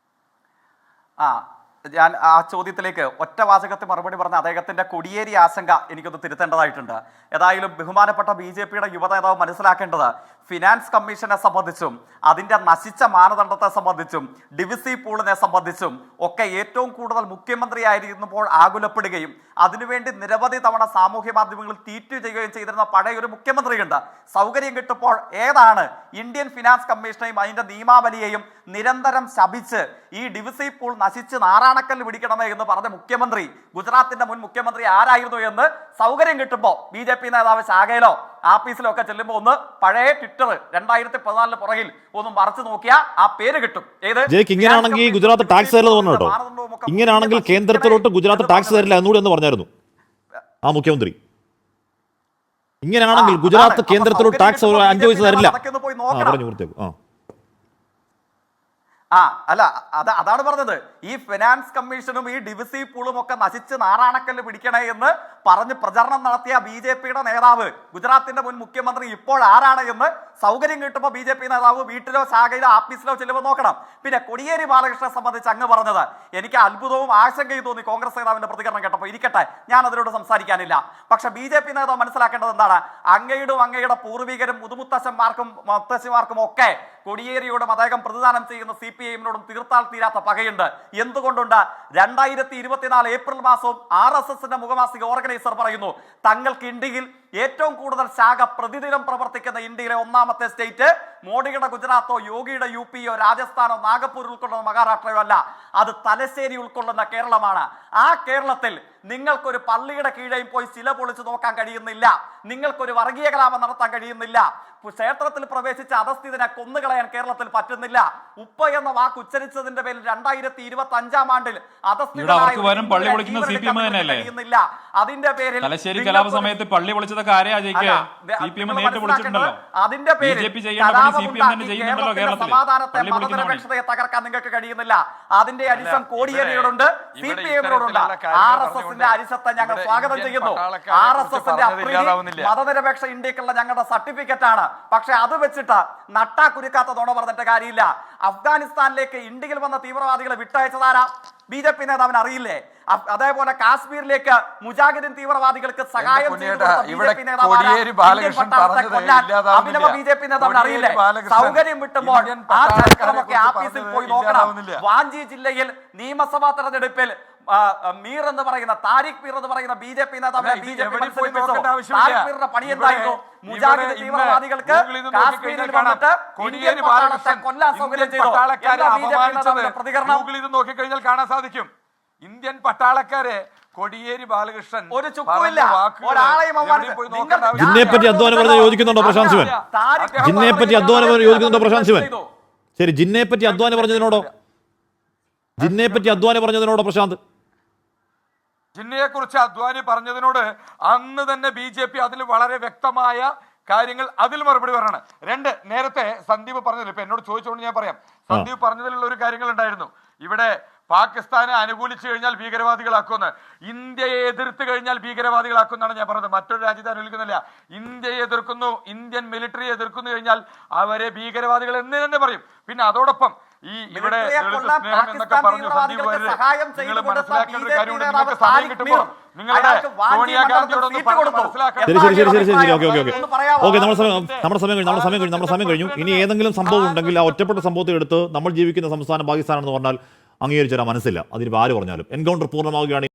ഞാൻ ആ ചോദ്യത്തിലേക്ക് ഒറ്റ വാചകത്തിൽ മറുപടി പറഞ്ഞ അദ്ദേഹത്തിന്റെ കൊടിയേരി ആശങ്ക എനിക്കൊന്ന് തിരുത്തേണ്ടതായിട്ടുണ്ട്. ഏതായാലും ബഹുമാനപ്പെട്ട BJPയുടെ യുവനേതാവ് മനസ്സിലാക്കേണ്ടത്, ഫിനാൻസ് കമ്മീഷനെ സംബന്ധിച്ചും അതിന്റെ നശിച്ച മാനദണ്ഡത്തെ സംബന്ധിച്ചും ഡിവിസി പൂളിനെ സംബന്ധിച്ചും ഒക്കെ ഏറ്റവും കൂടുതൽ മുഖ്യമന്ത്രിയായിരുന്നപ്പോൾ ആകുലപ്പെടുകയും അതിനുവേണ്ടി നിരവധി തവണ സാമൂഹ്യ മാധ്യമങ്ങളിൽ ട്വീറ്റ് ചെയ്യുകയും ചെയ്തിരുന്ന പഴയ ഒരു മുഖ്യമന്ത്രിയുണ്ട്. സൗകര്യം കിട്ടുമ്പോൾ ഏതാണ് ഇന്ത്യൻ ഫിനാൻസ് കമ്മീഷനെയും അതിന്റെ നിയമാവലിയെയും നിരന്തരം ശപിച്ച് ഈ ഡിവിസി പൂൾ നശിച്ച് നാറാണക്കല്ല് പിടിക്കണമേ എന്ന് പറഞ്ഞ മുഖ്യമന്ത്രി, ഗുജറാത്തിന്റെ മുൻ മുഖ്യമന്ത്രി ആരായിരുന്നു എന്ന് സൗകര്യം കിട്ടുമ്പോൾ BJP നേതാവ് ശാഖയിലോ ആഫീസിലോ ഒക്കെ ചെല്ലുമ്പോൾ ഒന്ന് പഴയ ട്വിറ്റർ 2014 പുറകിൽ ഒന്ന് മറച്ചു നോക്കിയാൽ ആ പേര് കിട്ടും. ഇങ്ങനെയാണെങ്കിൽ ഗുജറാത്ത് ടാക്സ് തരില്ല എന്ന് പറഞ്ഞു കേട്ടോ. ഇങ്ങനെയാണെങ്കിൽ കേന്ദ്രത്തിലോട്ട് ഗുജറാത്ത് ടാക്സ് തരില്ല എന്നുകൂടി എന്ന് പറഞ്ഞായിരുന്നു ആ മുഖ്യമന്ത്രി. ഇങ്ങനെയാണെങ്കിൽ ഗുജറാത്ത് കേന്ദ്രത്തിലോട്ട് ടാക്സ് 5 പൈസ തരില്ല. പറഞ്ഞു കൊടുത്തേക്കും. അല്ല, അതാണ് പറഞ്ഞത്. ഈ ഫിനാൻസ് കമ്മീഷനും ഈ ഡിവിസി പൂളും ഒക്കെ നശിച്ച് നാറാണക്കല്ല് പിടിക്കണേ എന്ന് പറഞ്ഞ് പ്രചരണം നടത്തിയ BJPയുടെ നേതാവ്, ഗുജറാത്തിന്റെ മുൻ മുഖ്യമന്ത്രി ഇപ്പോൾ ആരാണ് എന്ന് സൗകര്യം കിട്ടുമ്പോൾ BJP നേതാവ് വീട്ടിലോ ശാഖയിലോ ആഫീസിലോ ചെല്ലുമ്പോൾ നോക്കണം. പിന്നെ കോടിയേരി ബാലകൃഷ്ണനെ സംബന്ധിച്ച് അങ്ങ് പറഞ്ഞത് എനിക്ക് അത്ഭുതവും ആശങ്കയും തോന്നി കോൺഗ്രസ് നേതാവിന്റെ പ്രതികരണം കേട്ടപ്പോൾ. ഇരിക്കട്ടെ, ഞാൻ അതിനോട് സംസാരിക്കാനില്ല. പക്ഷെ BJP നേതാവ് മനസ്സിലാക്കേണ്ടത് എന്താണ്, അങ്ങയുടെ പൂർവികരും മുതുമുത്തശ്ശന്മാർക്കും മുത്തശ്ശിമാർക്കും ഒക്കെ കോടിയേരിയോടും അദ്ദേഹം പ്രതിദാനം ചെയ്യുന്ന CPIഎമ്മിനോടും തീർത്താൽ തീരാത്ത പകയുണ്ട്. എന്തുകൊണ്ടുണ്ട്? 2024 ഏപ്രിൽ മാസവും RSSന്റെ മുഖമാസിക ഓർഗനൈസർ പറയുന്നു, തങ്ങൾക്ക് ഇന്ത്യയിൽ ഏറ്റവും കൂടുതൽ ശാഖ പ്രതിദിനം പ്രവർത്തിക്കുന്ന ഇന്ത്യയിലെ ഒന്നാമത്തെ സ്റ്റേറ്റ് മോഡിയുടെ ഗുജറാത്തോ യോഗിയുടെ UPയോ രാജസ്ഥാനോ നാഗപ്പൂർ ഉൾക്കൊള്ളുന്ന മഹാരാഷ്ട്രയോ അല്ല, അത് തലശ്ശേരി ഉൾക്കൊള്ളുന്ന കേരളമാണ്. ആ കേരളത്തിൽ നിങ്ങൾക്കൊരു പള്ളിയുടെ കീഴേയും പോയി ശില പൊളിച്ചു നോക്കാൻ കഴിയുന്നില്ല, നിങ്ങൾക്കൊരു വർഗീയ കലാപം നടത്താൻ കഴിയുന്നില്ല, ക്ഷേത്രത്തിൽ പ്രവേശിച്ച അധസ്ഥിതനെ കൊന്നുകളയാൻ കേരളത്തിൽ പറ്റുന്നില്ല. ഉപ്പ എന്ന വാക്ക് ഉച്ചരിച്ചതിന്റെ പേരിൽ 2025 ആണ്ടിൽ പള്ളി പൊളിക്കുന്നത് CPM തന്നെയല്ലേ? അതിന്റെ പേരിൽ തലശ്ശേരി കലാപ സമയത്ത് പള്ളി പൊളിച്ചത് വിളിച്ചതൊക്കെ ആരെയാ ജയിക്ക്? CPM നേരിട്ട് വിളിച്ചിട്ടുണ്ടല്ലോ. അതിന്റെ പേരിൽ BJP ചെയ്യേണ്ട പണി CPM തന്നെ ചെയ്യുന്നുണ്ടല്ലോ കേരളത്തിൽ. സമാധാനത്തെ പള്ളി വിളിക്കുന്ന പണി. മതനിരപേക്ഷതയെ തകർക്കാൻ നിങ്ങൾക്ക് കഴിയുന്നില്ല. അതിന്റെ അരിശം കോടിയേരിയോടുണ്ട്, CPM-നോടുണ്ട്. RSSന്റെ അരിശത്തെ ഞങ്ങൾ സ്വാഗതം ചെയ്യുന്നു. RSSന്റെ അപ്രീതി മതനിരപേക്ഷ ഇന്ത്യക്കുള്ള ഞങ്ങളുടെ സർട്ടിഫിക്കറ്റ് ആണ്. പക്ഷെ അത് വെച്ചിട്ട് നട്ടാ കുരുക്കാത്ത നുണ പറഞ്ഞിട്ട് കാര്യമില്ല. അഫ്ഗാനിസ്ഥാനിലേക്ക് ഇന്ത്യയിൽ വന്ന തീവ്രവാദികളെ വിട്ടയച്ചതാരാ? BJP നേതാവിന് അറിയില്ലേ? അതേപോലെ കാശ്മീരിലേക്ക് മുജാഹിദീൻ തീവ്രവാദികൾക്ക് സഹായം ചെയ്തു കൊടുത്ത BJP നേതാവാണ്. അഭിനവ BJP നേതാവിന് അറിയില്ലേ? സൗകര്യം വിട്ടുമ്പോൾ ആ ചരിത്രമൊക്കെ ആഫീസിൽ പോയി നോക്കണം. വാഞ്ചി ജില്ലയിൽ നിയമസഭാ തെരഞ്ഞെടുപ്പിൽ മീർ എന്ന് പറയുന്ന താരിഖ് മീർ എന്ന് പറയുന്ന BJP നേതാവിനെ BJP താരിഖ് മീറിന്റെ പണി എന്തായിരുന്നു? മുജാഹിദ് തീവ്രവാദികൾക്ക് കാശ്മീരിൽ വന്നിട്ട് ഇന്ത്യൻ പട്ടാളത്തെ കൊല്ലാൻ സൗകര്യം ചെയ്തു. പ്രതികരണം നോക്കിക്കഴിഞ്ഞാൽ കാണാൻ സാധിക്കും. ഇന്ത്യൻ പട്ടാളക്കാരെ കോടിയേരി ബാലകൃഷ്ണൻ ഒരു ചുക്കുമില്ല, ഒരാളെയും ജിന്നയെപ്പറ്റി അധ്വാനം പറഞ്ഞ യോജിക്കുന്നുണ്ടോ പ്രശാന്ത് ശിവൻ? ജിന്നയെപ്പറ്റി അധ്വാനം യോജിക്കുന്നുണ്ടോ പ്രശാന്ത് ശിവൻ? ശരി, ജിന്നയെപ്പറ്റി അധ്വാനം പറഞ്ഞതിനോടോ? ജിന്നയെപ്പറ്റി അധ്വാനം പറഞ്ഞതിനോടോ പ്രശാന്ത്? ജിന്നയെ കുറിച്ച് അദ്വാനി പറഞ്ഞതിനോട് അന്ന് തന്നെ BJP അതിൽ വളരെ വ്യക്തമായ കാര്യങ്ങൾ അതിൽ മറുപടി പറയണം. രണ്ട്, നേരത്തെ സന്ദീപ് പറഞ്ഞതിൽ ഇപ്പൊ എന്നോട് ചോദിച്ചുകൊണ്ട് ഞാൻ പറയാം. സന്ദീപ് പറഞ്ഞതിലുള്ള ഒരു കാര്യങ്ങൾ ഉണ്ടായിരുന്നു. ഇവിടെ പാകിസ്ഥാനെ അനുകൂലിച്ചു കഴിഞ്ഞാൽ ഭീകരവാദികളാക്കുമെന്ന്, ഇന്ത്യയെ എതിർത്ത് കഴിഞ്ഞാൽ ഭീകരവാദികളാക്കുമെന്നാണ് ഞാൻ പറഞ്ഞത്. മറ്റൊരു രാജ്യത്തെ അനുകൂലിക്കുന്നില്ല. ഇന്ത്യയെ എതിർക്കുന്നു, ഇന്ത്യൻ മിലിറ്ററിയെ എതിർക്കുന്നു കഴിഞ്ഞാൽ അവരെ ഭീകരവാദികൾ എന്ന് തന്നെ പറയും. പിന്നെ അതോടൊപ്പം ഈ ഇവിടെ സ്നേഹം എന്നൊക്കെ പറഞ്ഞു സന്ദീപ് വാര്യർ, നിങ്ങൾ മനസ്സിലാക്കേണ്ട ഒരു കാര്യമുണ്ട്. നിങ്ങൾക്ക് സമയം കിട്ടുമ്പോൾ നിങ്ങളുടെ സോണിയാഗാന്ധിയോടൊന്ന് മനസ്സിലാക്കാൻ. നമ്മുടെ സമയം കഴിഞ്ഞു. ഇനി ഏതെങ്കിലും സംഭവം ഉണ്ടെങ്കിൽ ആ ഒറ്റപ്പെട്ട സംഭവത്തിൽ എടുത്ത് നമ്മൾ ജീവിക്കുന്ന സംസ്ഥാനം പാകിസ്ഥാനാണെന്ന് പറഞ്ഞാൽ അംഗീകരിച്ചു തരാൻ മനസ്സില്ല. അതിന് ആര് പറഞ്ഞാലും എൻകൗണ്ടർ പൂർണ്ണമാവുകയാണ്.